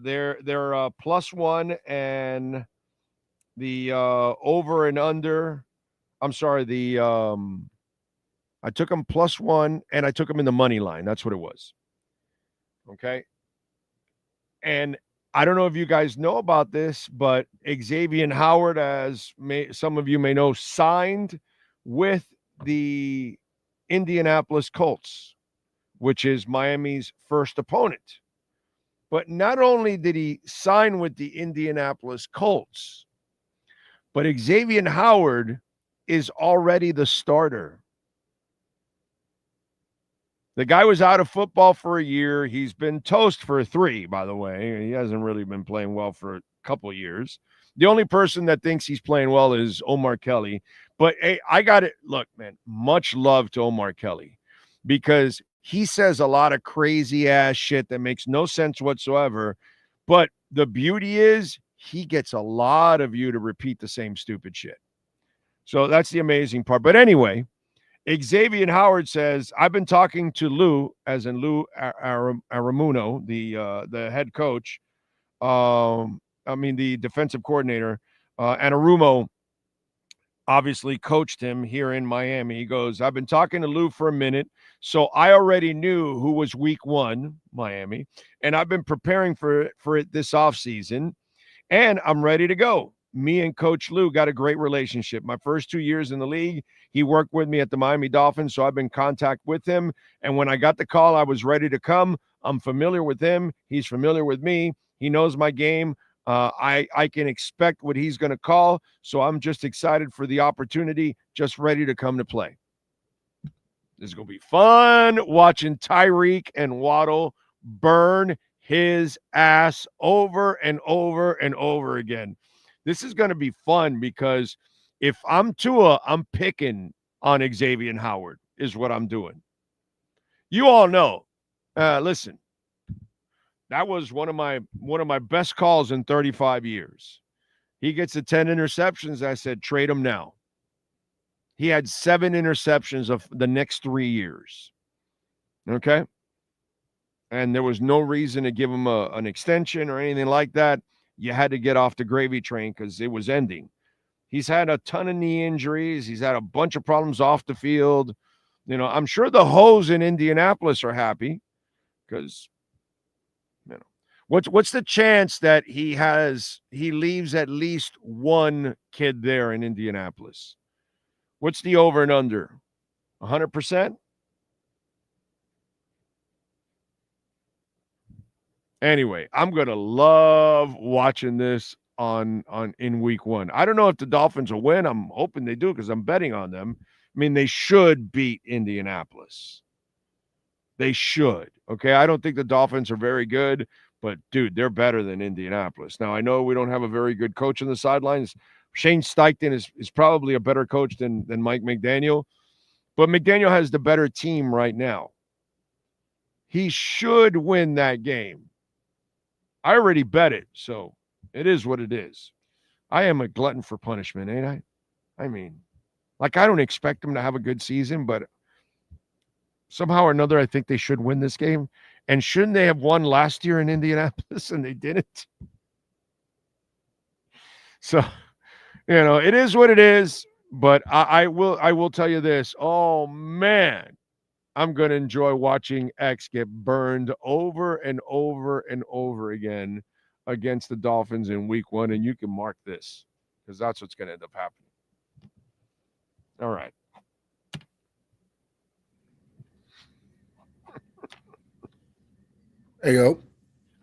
They're +1, and the over and under. I'm sorry. I took them +1, and I took them in the money line. That's what it was. Okay. And I don't know if you guys know about this, but Xavier Howard, as some of you may know, signed with the Indianapolis Colts, which is Miami's first opponent. But not only did he sign with the Indianapolis Colts, but Xavier Howard is already the starter. The guy was out of football for a year. He's been toast for 3, by the way. He hasn't really been playing well for a couple of years. The only person that thinks he's playing well is Omar Kelly. But hey, I got it. Look, man, much love to Omar Kelly, because he says a lot of crazy ass shit that makes no sense whatsoever. But the beauty is he gets a lot of you to repeat the same stupid shit. So that's the amazing part. But anyway, Xavier Howard says, I've been talking to Lou, as in Lou Aramuno, the head coach. The defensive coordinator. Anarumo obviously coached him here in Miami. He goes, I've been talking to Lou for a minute, so I already knew who was week 1, Miami, and I've been preparing for it this offseason, and I'm ready to go. Me and Coach Lou got a great relationship. My first 2 years in the league, he worked with me at the Miami Dolphins, so I've been in contact with him, and when I got the call, I was ready to come. I'm familiar with him. He's familiar with me. He knows my game. I can expect what he's going to call, so I'm just excited for the opportunity, just ready to come to play. This is going to be fun watching Tyreek and Waddle burn his ass over and over and over again. This is going to be fun because if I'm Tua, I'm picking on Xavier Howard is what I'm doing. You all know. Listen. That was one of my best calls in 35 years. He gets the 10 interceptions. I said, trade him now. He had 7 interceptions of the next 3 years. Okay? And there was no reason to give him an extension or anything like that. you had to get off the gravy train because it was ending. He's had a ton of knee injuries. He's had a bunch of problems off the field. You know, I'm sure the hoes in Indianapolis are happy because, you know, what's the chance that he leaves at least one kid there in Indianapolis? What's the over and under? 100%? Anyway, I'm going to love watching this on in week 1. I don't know if the Dolphins will win. I'm hoping they do because I'm betting on them. I mean, they should beat Indianapolis. They should. Okay, I don't think the Dolphins are very good, but dude, they're better than Indianapolis. Now, I know we don't have a very good coach on the sidelines. Shane Steichen is probably a better coach than Mike McDaniel, but McDaniel has the better team right now. He should win that game. I already bet it, so it is what it is. I am a glutton for punishment, ain't I? I mean, like, I don't expect them to have a good season, but somehow or another, I think they should win this game. And shouldn't they have won last year in Indianapolis and they didn't? So, you know, it is what it is. But I will tell you this. Oh, man, I'm going to enjoy watching X get burned over and over and over again against the Dolphins in week 1. And you can mark this because that's what's going to end up happening. All right. There you go.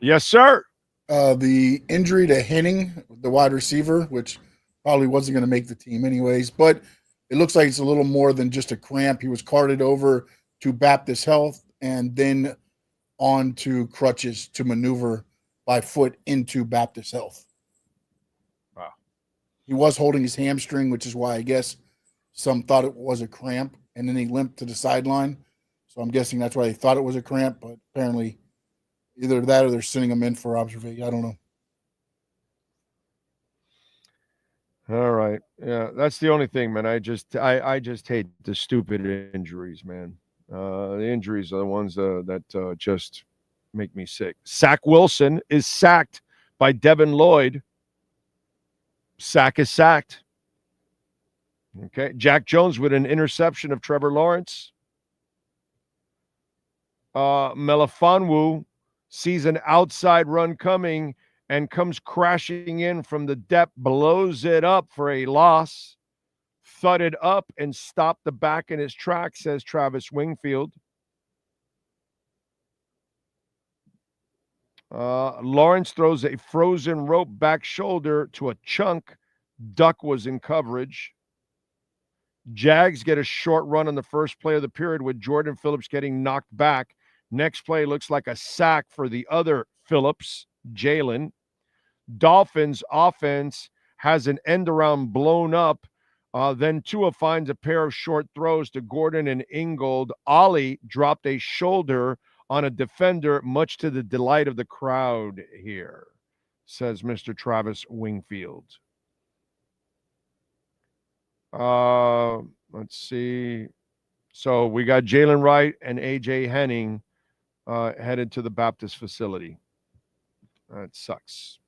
Yes, sir. The injury to Henning, the wide receiver, which probably wasn't going to make the team anyways, but it looks like it's a little more than just a cramp. He was carted over to Baptist Health and then on to crutches to maneuver by foot into Baptist Health. Wow. He was holding his hamstring, which is why I guess some thought it was a cramp, and then he limped to the sideline. So I'm guessing that's why they thought it was a cramp, but apparently either that or they're sending him in for observation. I don't know. All right. Yeah, that's the only thing, man. I just hate the stupid injuries, man. The injuries are the ones that just make me sick. Zach Wilson is sacked by Devin Lloyd. Sack is sacked. Okay. Jack Jones with an interception of Trevor Lawrence. Melifonwu sees an outside run coming and comes crashing in from the depth, blows it up for a loss, thudded up and stopped the back in his track, says Travis Wingfield. Lawrence throws a frozen rope back shoulder to a chunk. Duck was in coverage. Jags get a short run on the first play of the period with Jordan Phillips getting knocked back. Next play looks like a sack for the other Phillips, Jalen. Dolphins offense has an end around blown up. Then Tua finds a pair of short throws to Gordon and Ingold. Ollie dropped a shoulder on a defender, much to the delight of the crowd here, says Mr. Travis Wingfield. Let's see. So we got Jalen Wright and A.J. Henning headed to the Baptist facility. That sucks.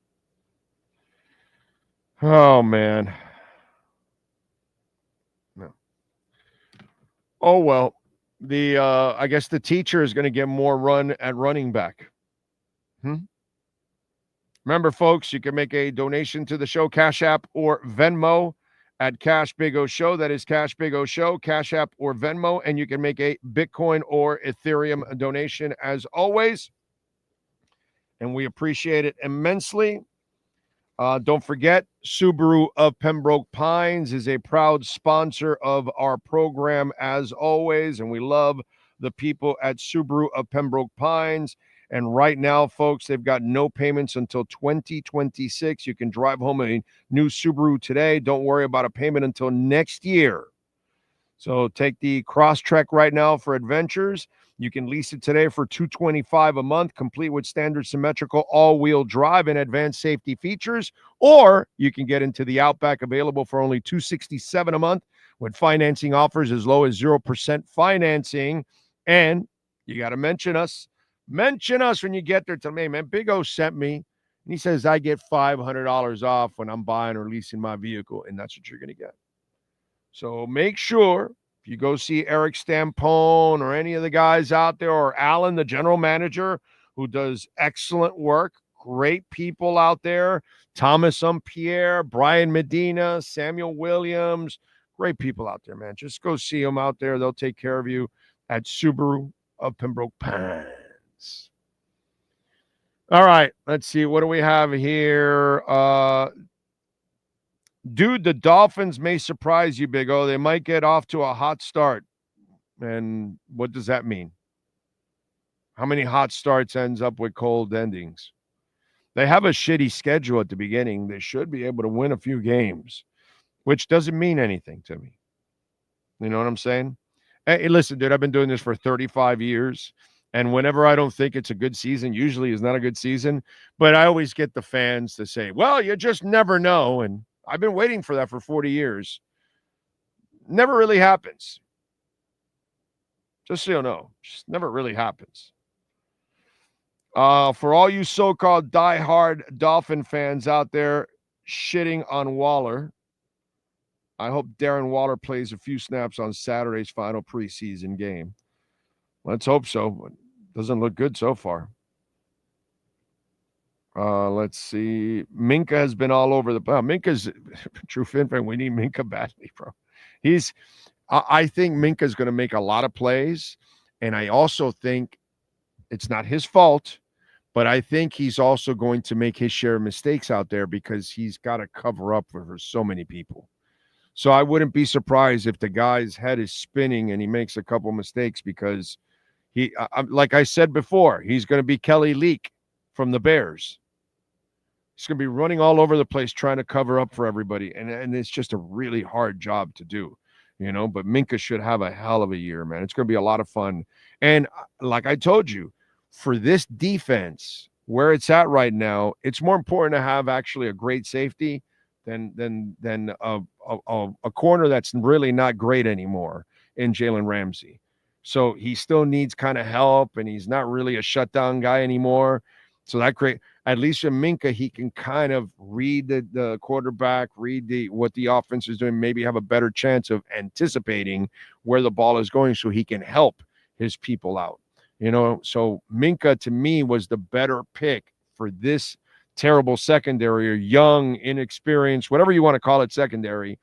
Oh, man. No. Oh, well. I guess the teacher is going to get more run at running back. Remember, folks, you can make a donation to the show, Cash App or Venmo at Cash Big O Show. That is Cash Big O Show, Cash App or Venmo. And you can make a Bitcoin or Ethereum donation as always. And we appreciate it immensely. Don't forget, Subaru of Pembroke Pines is a proud sponsor of our program as always. And we love the people at Subaru of Pembroke Pines. And right now, folks, they've got no payments until 2026. You can drive home a new Subaru today. Don't worry about a payment until next year. So take the Crosstrek right now for adventures. You can lease it today for $225 a month, complete with standard symmetrical all-wheel drive and advanced safety features. Or you can get into the Outback, available for only $267 a month with financing offers as low as 0% financing. And you got to mention us. Mention us when you get there. Tell me, hey, man, Big O sent me. And he says, I get $500 off when I'm buying or leasing my vehicle, and that's what you're going to get. So make sure if you go see Eric Stampone or any of the guys out there, or Alan, the general manager, who does excellent work, great people out there, Thomas Umpierre, Brian Medina, Samuel Williams, great people out there, man. Just go see them out there. They'll take care of you at Subaru of Pembroke Pines. All right, let's see. What do we have here? Dude, the Dolphins may surprise you, Big O. They might get off to a hot start. And what does that mean? How many hot starts ends up with cold endings? They have a shitty schedule at the beginning. They should be able to win a few games, which doesn't mean anything to me. You know what I'm saying? Hey, listen, dude, I've been doing this for 35 years. And whenever I don't think it's a good season, usually it's not a good season. But I always get the fans to say, well, you just never know. And I've been waiting for that for 40 years. Never really happens. Just so you know, just never really happens. For all you so-called diehard Dolphin fans out there shitting on Waller, I hope Darren Waller plays a few snaps on Saturday's final preseason game. Let's hope so. But doesn't look good so far. Let's see. Minka has been all over the Minka's true Fin fan. We need Minka badly, bro. I think Minka's going to make a lot of plays, and I also think it's not his fault, but I think he's also going to make his share of mistakes out there because he's got to cover up for so many people. So I wouldn't be surprised if the guy's head is spinning and he makes a couple mistakes because he, like I said before, he's going to be Kelly Leak from the Bears. He's going to be running all over the place trying to cover up for everybody, and it's just a really hard job to do, you know. But Minka should have a hell of a year, man. It's going to be a lot of fun. And like I told you, for this defense, where it's at right now, it's more important to have actually a great safety than a corner that's really not great anymore in Jalen Ramsey. So he still needs kind of help, and he's not really a shutdown guy anymore. So that great. At least in Minka, he can kind of read the quarterback, read what the offense is doing, maybe have a better chance of anticipating where the ball is going so he can help his people out. You know, so Minka to me was the better pick for this terrible secondary, or young, inexperienced, whatever you want to call it, secondary.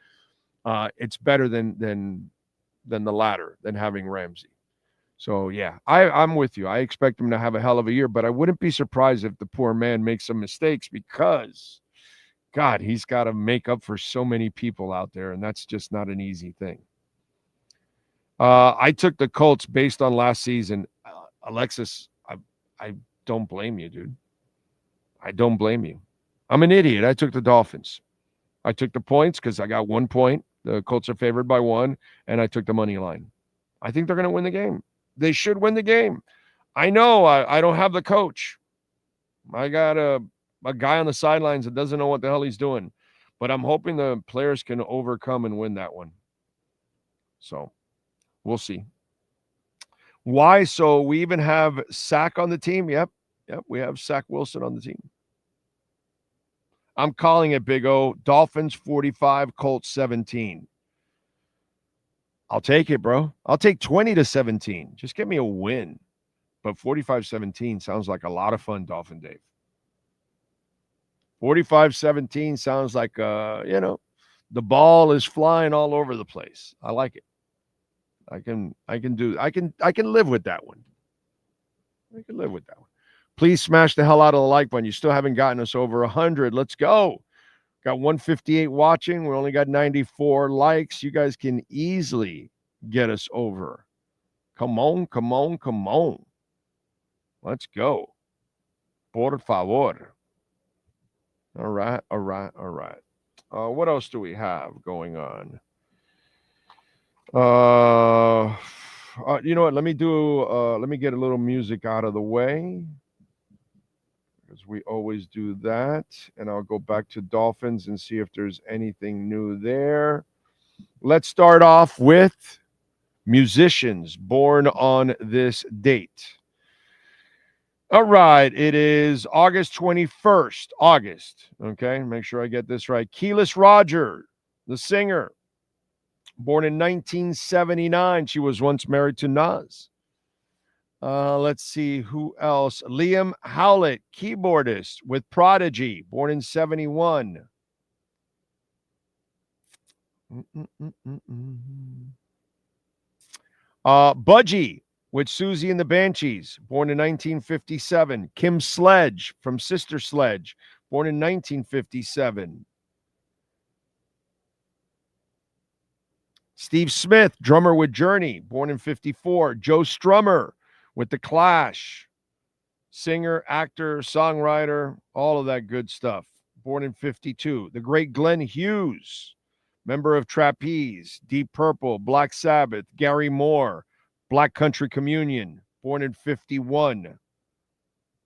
It's better than the latter, than having Ramsey. So, yeah, I'm with you. I expect him to have a hell of a year, but I wouldn't be surprised if the poor man makes some mistakes because, God, he's got to make up for so many people out there, and that's just not an easy thing. I took the Colts based on last season. Alexis, I don't blame you, dude. I don't blame you. I'm an idiot. I took the Dolphins. I took the points because I got 1 point. The Colts are favored by 1, and I took the money line. I think they're going to win the game. They should win the game. I know I don't have the coach. I got a guy on the sidelines that doesn't know what the hell he's doing. But I'm hoping the players can overcome and win that one. So we'll see. Why? So we even have Sack on the team. Yep. We have Sack Wilson on the team. I'm calling it, Big O. Dolphins 45, Colts 17. I'll take it, bro. I'll take 20-17. Just give me a win. But 45-17 sounds like a lot of fun, Dolphin Dave. 45-17 sounds like, the ball is flying all over the place. I like it. I can live with that one. I can live with that one. Please smash the hell out of the like button. You still haven't gotten us over 100. Let's go. Got 158 watching. We only got 94 likes. You guys can easily get us over. Come on. Let's go. Por favor. All right. What else do we have going on? You know what? Let me get a little music out of the way, because we always do that. And I'll go back to Dolphins and see if there's anything new there. Let's start off with musicians born on this date. All right. It is August 21st. August. Okay. Make sure I get this right. Keelis Roger, the singer, born in 1979. She was once married to Nas. Let's see who else. Liam Howlett, keyboardist with Prodigy, born in 71. Budgie with Susie and the Banshees, born in 1957. Kim Sledge from Sister Sledge, born in 1957. Steve Smith, drummer with Journey, born in 54. Joe Strummer with The Clash, singer, actor, songwriter, all of that good stuff, born in 52. The great Glenn Hughes, member of Trapeze, Deep Purple, Black Sabbath, Gary Moore, Black Country Communion, born in 51.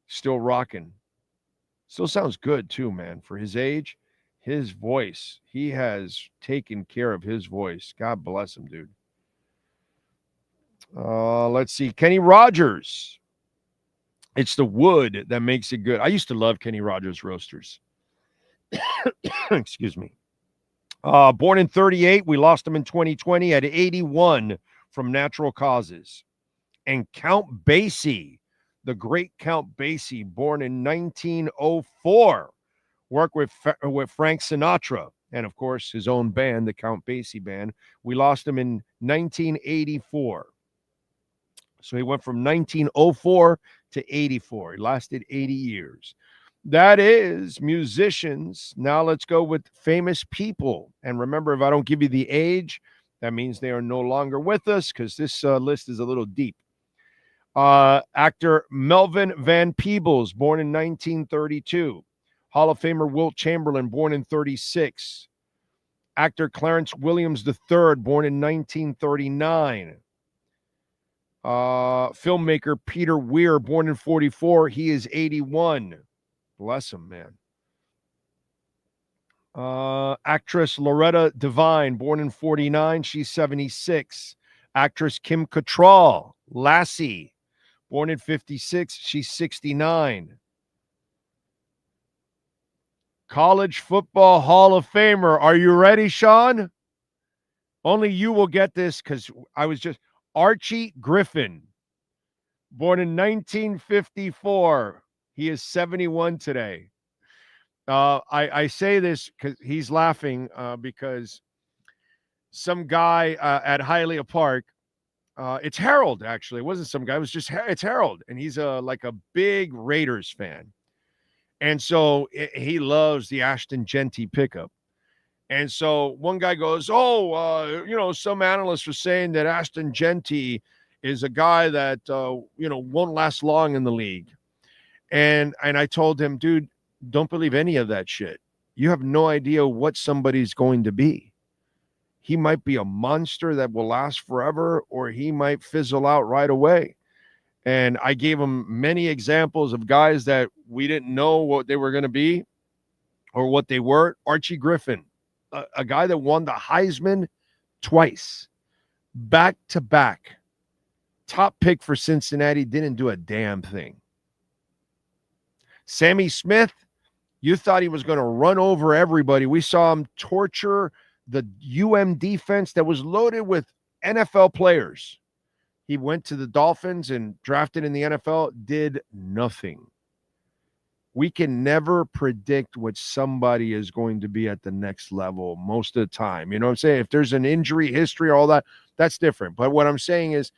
Still rocking. Still sounds good too, man. For his age, his voice, he has taken care of his voice. God bless him, dude. Let's see. Kenny Rogers. It's the wood that makes it good. I used to love Kenny Rogers roasters. Excuse me. Born in 38. We lost him in 2020 at 81 from natural causes. And Count Basie, the great Count Basie, born in 1904. Worked with Frank Sinatra and, of course, his own band, the Count Basie Band. We lost him in 1984. So he went from 1904 to 84. He lasted 80 years. That is musicians. Now let's go with famous people. And remember, if I don't give you the age, that means they are no longer with us because this list is a little deep. Actor Melvin Van Peebles, born in 1932. Hall of Famer Wilt Chamberlain, born in 36. Actor Clarence Williams III, born in 1939. Filmmaker Peter Weir, born in 44. He is 81. Bless him, man. Actress Loretta Devine, born in 49. She's 76. Actress Kim Cattrall, Lassie, born in 56. She's 69. College Football Hall of Famer. Are you ready, Sean? Only you will get this because I was just... Archie Griffin, born in 1954. He is 71 today. I say this because he's laughing because some guy at Hialeah Park, it's Harold, actually. It wasn't some guy. It was just, it's Harold. And he's like a big Raiders fan. And so he loves the Ashton Genty pickup. And so one guy goes, some analysts are saying that Ashton Genty is a guy that, won't last long in the league. And I told him, dude, don't believe any of that shit. You have no idea what somebody's going to be. He might be a monster that will last forever, or he might fizzle out right away. And I gave him many examples of guys that we didn't know what they were going to be or what they were. Archie Griffin, a guy that won the Heisman twice, back to back. Top pick for Cincinnati, didn't do a damn thing. Sammy Smith, you thought he was going to run over everybody. We saw him torture the UM defense that was loaded with NFL players. He went to the Dolphins and drafted in the NFL, did nothing. We can never predict what somebody is going to be at the next level most of the time. You know what I'm saying? If there's an injury history, all that, that's different. But what I'm saying is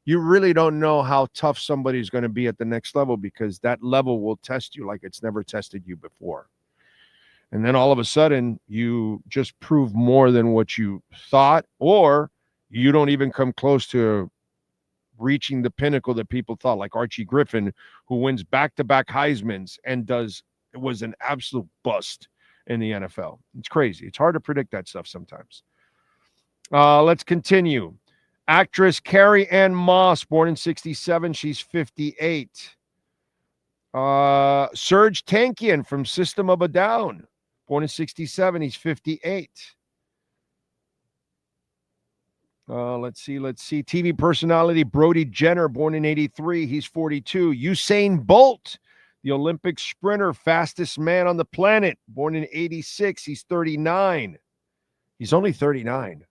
you really don't know how tough somebody's going to be at the next level because that level will test you like it's never tested you before. And then all of a sudden you just prove more than what you thought, or you don't even come close to reaching the pinnacle that people thought, like Archie Griffin, who wins back-to-back Heismans and was an absolute bust in the NFL. It's crazy. It's hard to predict that stuff sometimes. Let's continue. Actress Carrie Ann Moss, born in 67. She's 58. Serge Tankian from System of a Down, born in 67. He's 58. Let's see. TV personality Brody Jenner, born in 83. He's 42. Usain Bolt, the Olympic sprinter, fastest man on the planet, born in 86. He's 39. He's only 39.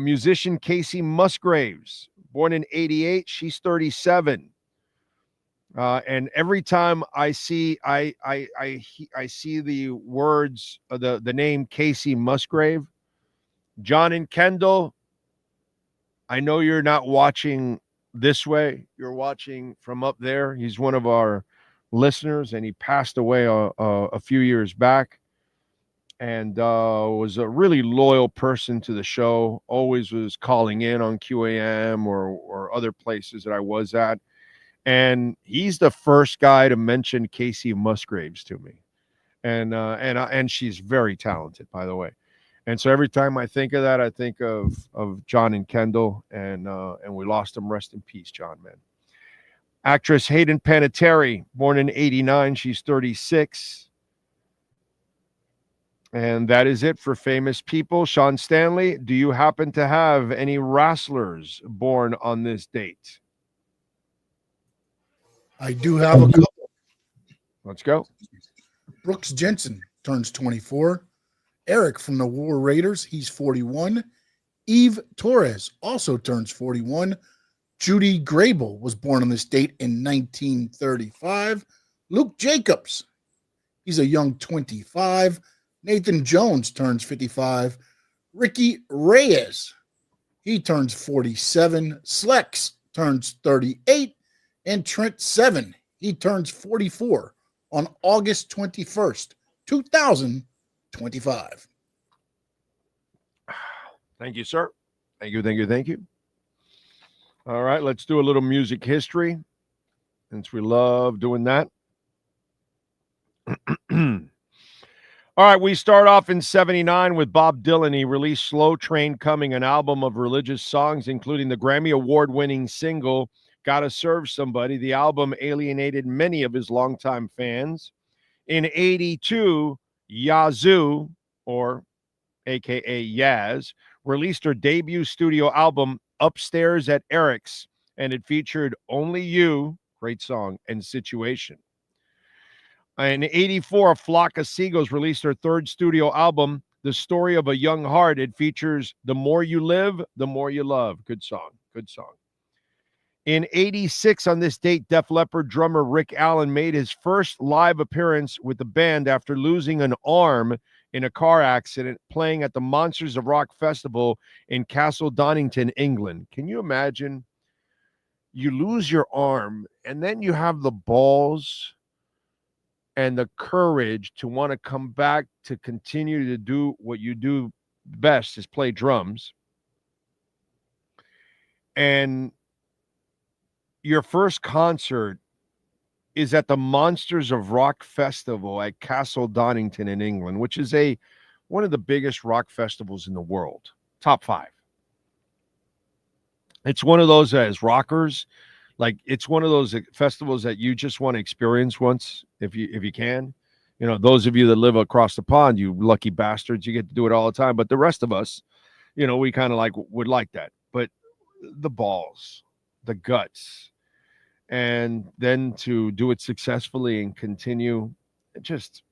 Musician Casey Musgraves, born in 88. She's 37. And every time I see see the words of the name Casey Musgrave, John and Kendall, I know you're not watching this way. You're watching from up there. He's one of our listeners, and he passed away a few years back, and was a really loyal person to the show. Always was calling in on QAM or other places that I was at. And he's the first guy to mention Casey Musgraves to me. And she's very talented, by the way. And so every time I think of that, I think of John and Kendall, and we lost him. Rest in peace, John, man. Actress Hayden Panettiere, born in 89. She's 36. And that is it for famous people. Sean Stanley, do you happen to have any wrestlers born on this date? I do have a couple. Let's go. Brooks Jensen turns 24. Eric from the War Raiders, he's 41. Eve Torres also turns 41. Judy Grable was born on this date in 1935. Luke Jacobs, he's a young 25. Nathan Jones turns 55. Ricky Reyes, he turns 47. Slex turns 38. And Trent Seven, he turns 44 on August 21st, 2025. Thank you, sir. Thank you. All right, let's do a little music history, since we love doing that. All right, we start off in 79 with Bob Dylan. He released Slow Train Coming, an album of religious songs, including the Grammy Award-winning single, Gotta Serve Somebody. The album alienated many of his longtime fans. In 82, Yazoo, or AKA Yaz, released her debut studio album, Upstairs at Eric's, and it featured Only You, great song, and Situation. In 84, A Flock of Seagulls released her third studio album, The Story of a Young Heart. It features The More You Live, The More You Love. Good song. In 86, on this date, Def Leppard drummer Rick Allen made his first live appearance with the band after losing an arm in a car accident playing at the Monsters of Rock Festival in Castle Donington, England. Can you imagine? You lose your arm, and then you have the balls and the courage to want to come back to continue to do what you do best, is play drums. And your first concert is at the Monsters of Rock Festival at Castle Donington in England, which is one of the biggest rock festivals in the world. Top 5. It's one of those as rockers, like it's one of those festivals that you just want to experience once if you can. You know, those of you that live across the pond, you lucky bastards, you get to do it all the time. But the rest of us, you know, we kind of would like that. But the balls, the guts, and then to do it successfully and continue, just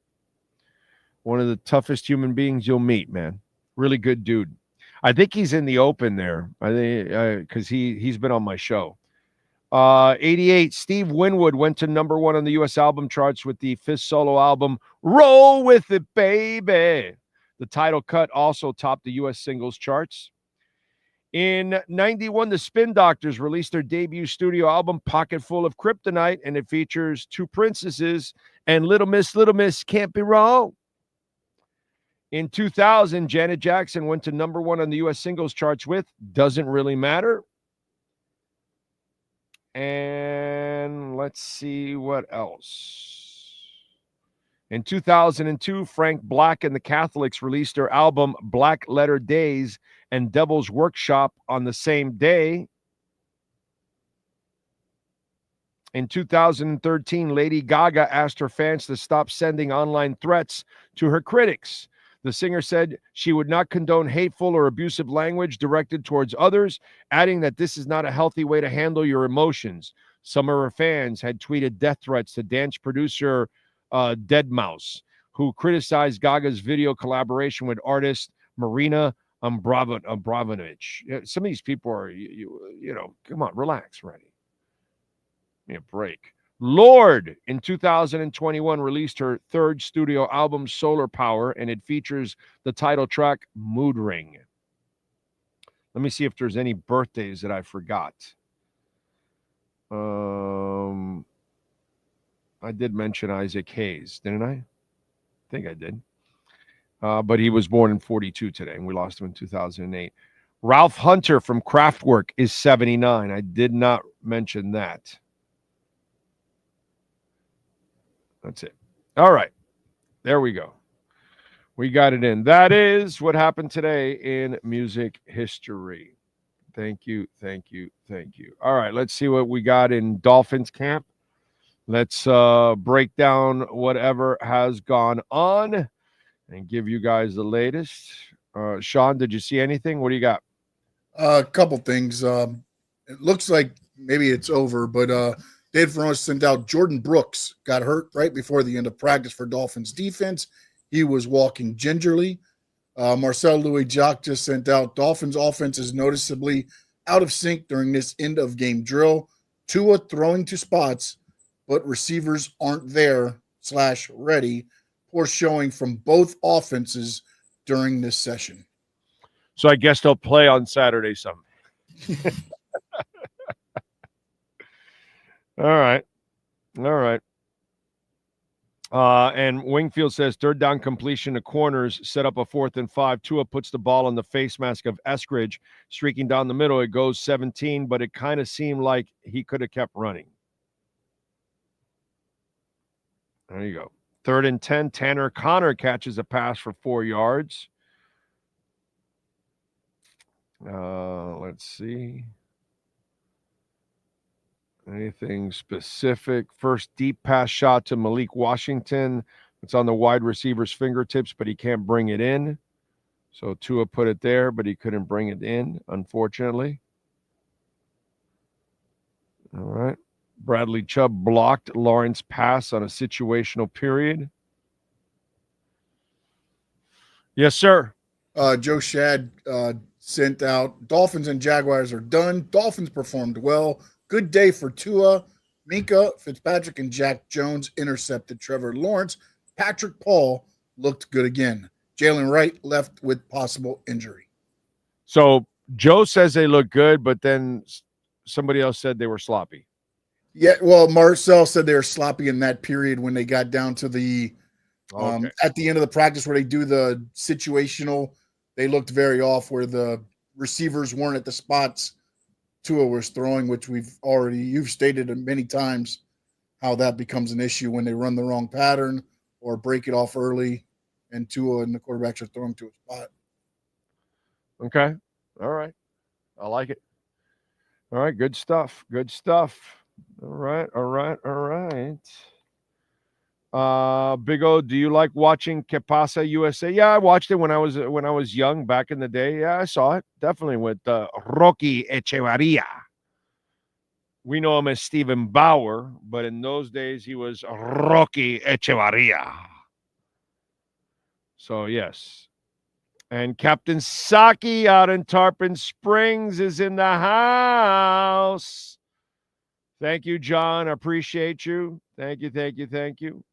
one of the toughest human beings you'll meet, man. Really good dude. I think he's in the open there. I think because he's been on my show. 88, Steve Winwood went to number 1 on the U.S. album charts with the 5th solo album, Roll With It, Baby. The title cut also topped the U.S. singles charts. In 91, the Spin Doctors released their debut studio album, Pocket Full of Kryptonite, and it features 2 princesses and Little Miss Can't Be Wrong. In 2000, Janet Jackson went to number 1 on the U.S. singles charts with Doesn't Really Matter. And let's see what else. In 2002, Frank Black and the Catholics released their album Black Letter Days and Devil's Workshop on the same day. In 2013, Lady Gaga asked her fans to stop sending online threats to her critics. The singer said she would not condone hateful or abusive language directed towards others, adding that this is not a healthy way to handle your emotions. Some of her fans had tweeted death threats to dance producer Deadmau5, who criticized Gaga's video collaboration with artist Marina Abramovich. Some of these people are, you know, come on, relax, Ready. Give me a break. Lorde in 2021 released her third studio album, Solar Power, and it features the title track, Mood Ring. Let me see if there's any birthdays that I forgot. I did mention Isaac Hayes, didn't I? I think I did. But he was born in 42 today, and we lost him in 2008. Ralph Hunter from Kraftwerk is 79. I did not mention that. That's it. All right. There we go. We got it in. That is what happened today in music history. Thank you. Thank you. Thank you. All right. Let's see what we got in Dolphins camp. Let's break down whatever has gone on and give you guys the latest. Sean, did you see anything? What do you got? A couple things. It looks like maybe it's over, but Dave Ferrone sent out Jordan Brooks, got hurt right before the end of practice for Dolphins defense. He was walking gingerly. Marcel Louis-Jacques just sent out Dolphins offense is noticeably out of sync during this end of game drill. Tua throwing to spots, but receivers aren't there / ready. Poor showing from both offenses during this session. So I guess they'll play on Saturday some. All right. All right. And Wingfield says third down completion to corners, set up a 4th and 5. Tua puts the ball on the face mask of Eskridge, streaking down the middle. It goes 17, but it kind of seemed like he could have kept running. There you go. 3rd and 10. Tanner Connor catches a pass for 4 yards. Let's see. Anything specific? First deep pass shot to Malik Washington. It's on the wide receiver's fingertips, but he can't bring it in. So Tua put it there, but he couldn't bring it in, unfortunately. All right. Bradley Chubb blocked Lawrence pass on a situational period. Yes, sir. Joe Shad sent out Dolphins and Jaguars are done. Dolphins performed well. Good day for Tua. Minka Fitzpatrick and Jack Jones intercepted Trevor Lawrence. Patrick Paul looked good again. Jalen Wright left with possible injury. So Joe says they look good, but then somebody else said they were sloppy. Yeah, well, Marcel said they were sloppy in that period when they got down to the at the end of the practice where they do the situational. They looked very off where the receivers weren't at the spots Tua was throwing, which you've stated many times how that becomes an issue when they run the wrong pattern or break it off early and Tua and the quarterbacks are throwing to a spot. Okay. All right. I like it. All right. Good stuff. Good stuff. All right. All right. All right. Big O, do you like watching Que Pasa USA? Yeah, I watched it when I was young back in the day. Yeah, I saw it. Definitely with Rocky Echevarria. We know him as Stephen Bauer, but in those days he was Rocky Echevarria. So, yes. And Captain Saki out in Tarpon Springs is in the house. Thank you, John. I appreciate you. Thank you, thank you, thank you.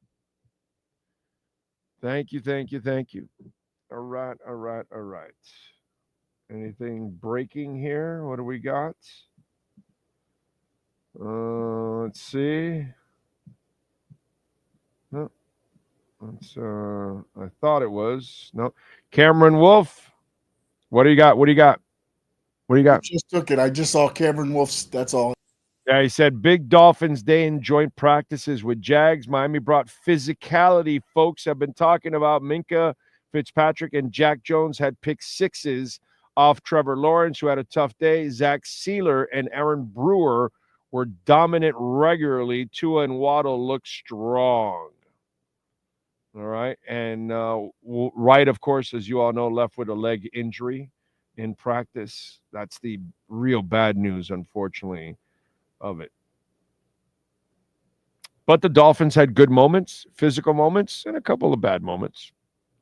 Thank you, thank you, thank you. All right, all right, all right. Anything breaking here? What do we got? Let's see. No. I thought it was. No. Cameron Wolf. What do you got? What do you got? What do you got? I just took it. I just saw Cameron Wolf's. That's all. Yeah, he said big Dolphins day in joint practices with Jags. Miami brought physicality. Folks have been talking about Minka Fitzpatrick and Jack Jones had pick sixes off Trevor Lawrence, who had a tough day. Zach Sealer and Aaron Brewer were dominant regularly. Tua and Waddle look strong. All right. And Wright, of course, as you all know, left with a leg injury in practice. That's the real bad news, unfortunately, of it. But the Dolphins had good moments, physical moments, and a couple of bad moments.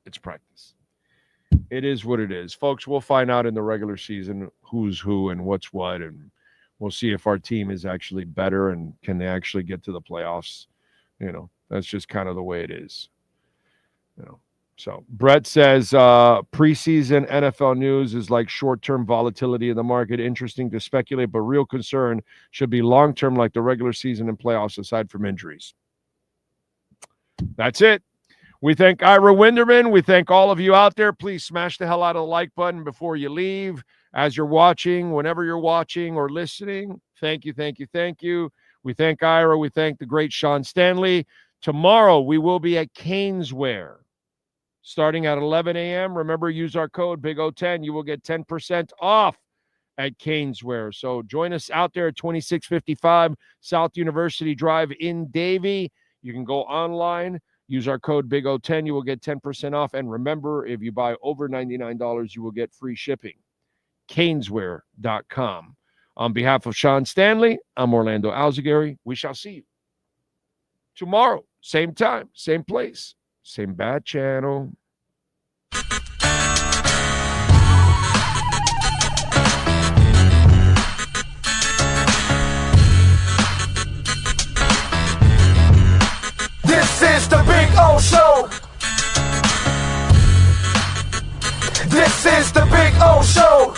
It's practice. It is what it is. Folks, we'll find out in the regular season who's who and what's what, and we'll see if our team is actually better and can they actually get to the playoffs. You know, that's just kind of the way it is. You know. So Brett says preseason NFL news is like short-term volatility in the market. Interesting to speculate, but real concern should be long-term like the regular season and playoffs aside from injuries. That's it. We thank Ira Winderman. We thank all of you out there. Please smash the hell out of the like button before you leave. As you're watching, whenever you're watching or listening, thank you, thank you, thank you. We thank Ira. We thank the great Sean Stanley. Tomorrow we will be at Caneswear. Starting at 11 a.m. Remember, use our code BIG010. You will get 10% off at Caneswear. So join us out there at 2655 South University Drive in Davie. You can go online, use our code BIG010. You will get 10% off. And remember, if you buy over $99, you will get free shipping. Caneswear.com. On behalf of Sean Stanley, I'm Orlando Alzagari. We shall see you tomorrow. Same time, same place. Same bad channel. This is the Big O Show. This is the Big O Show.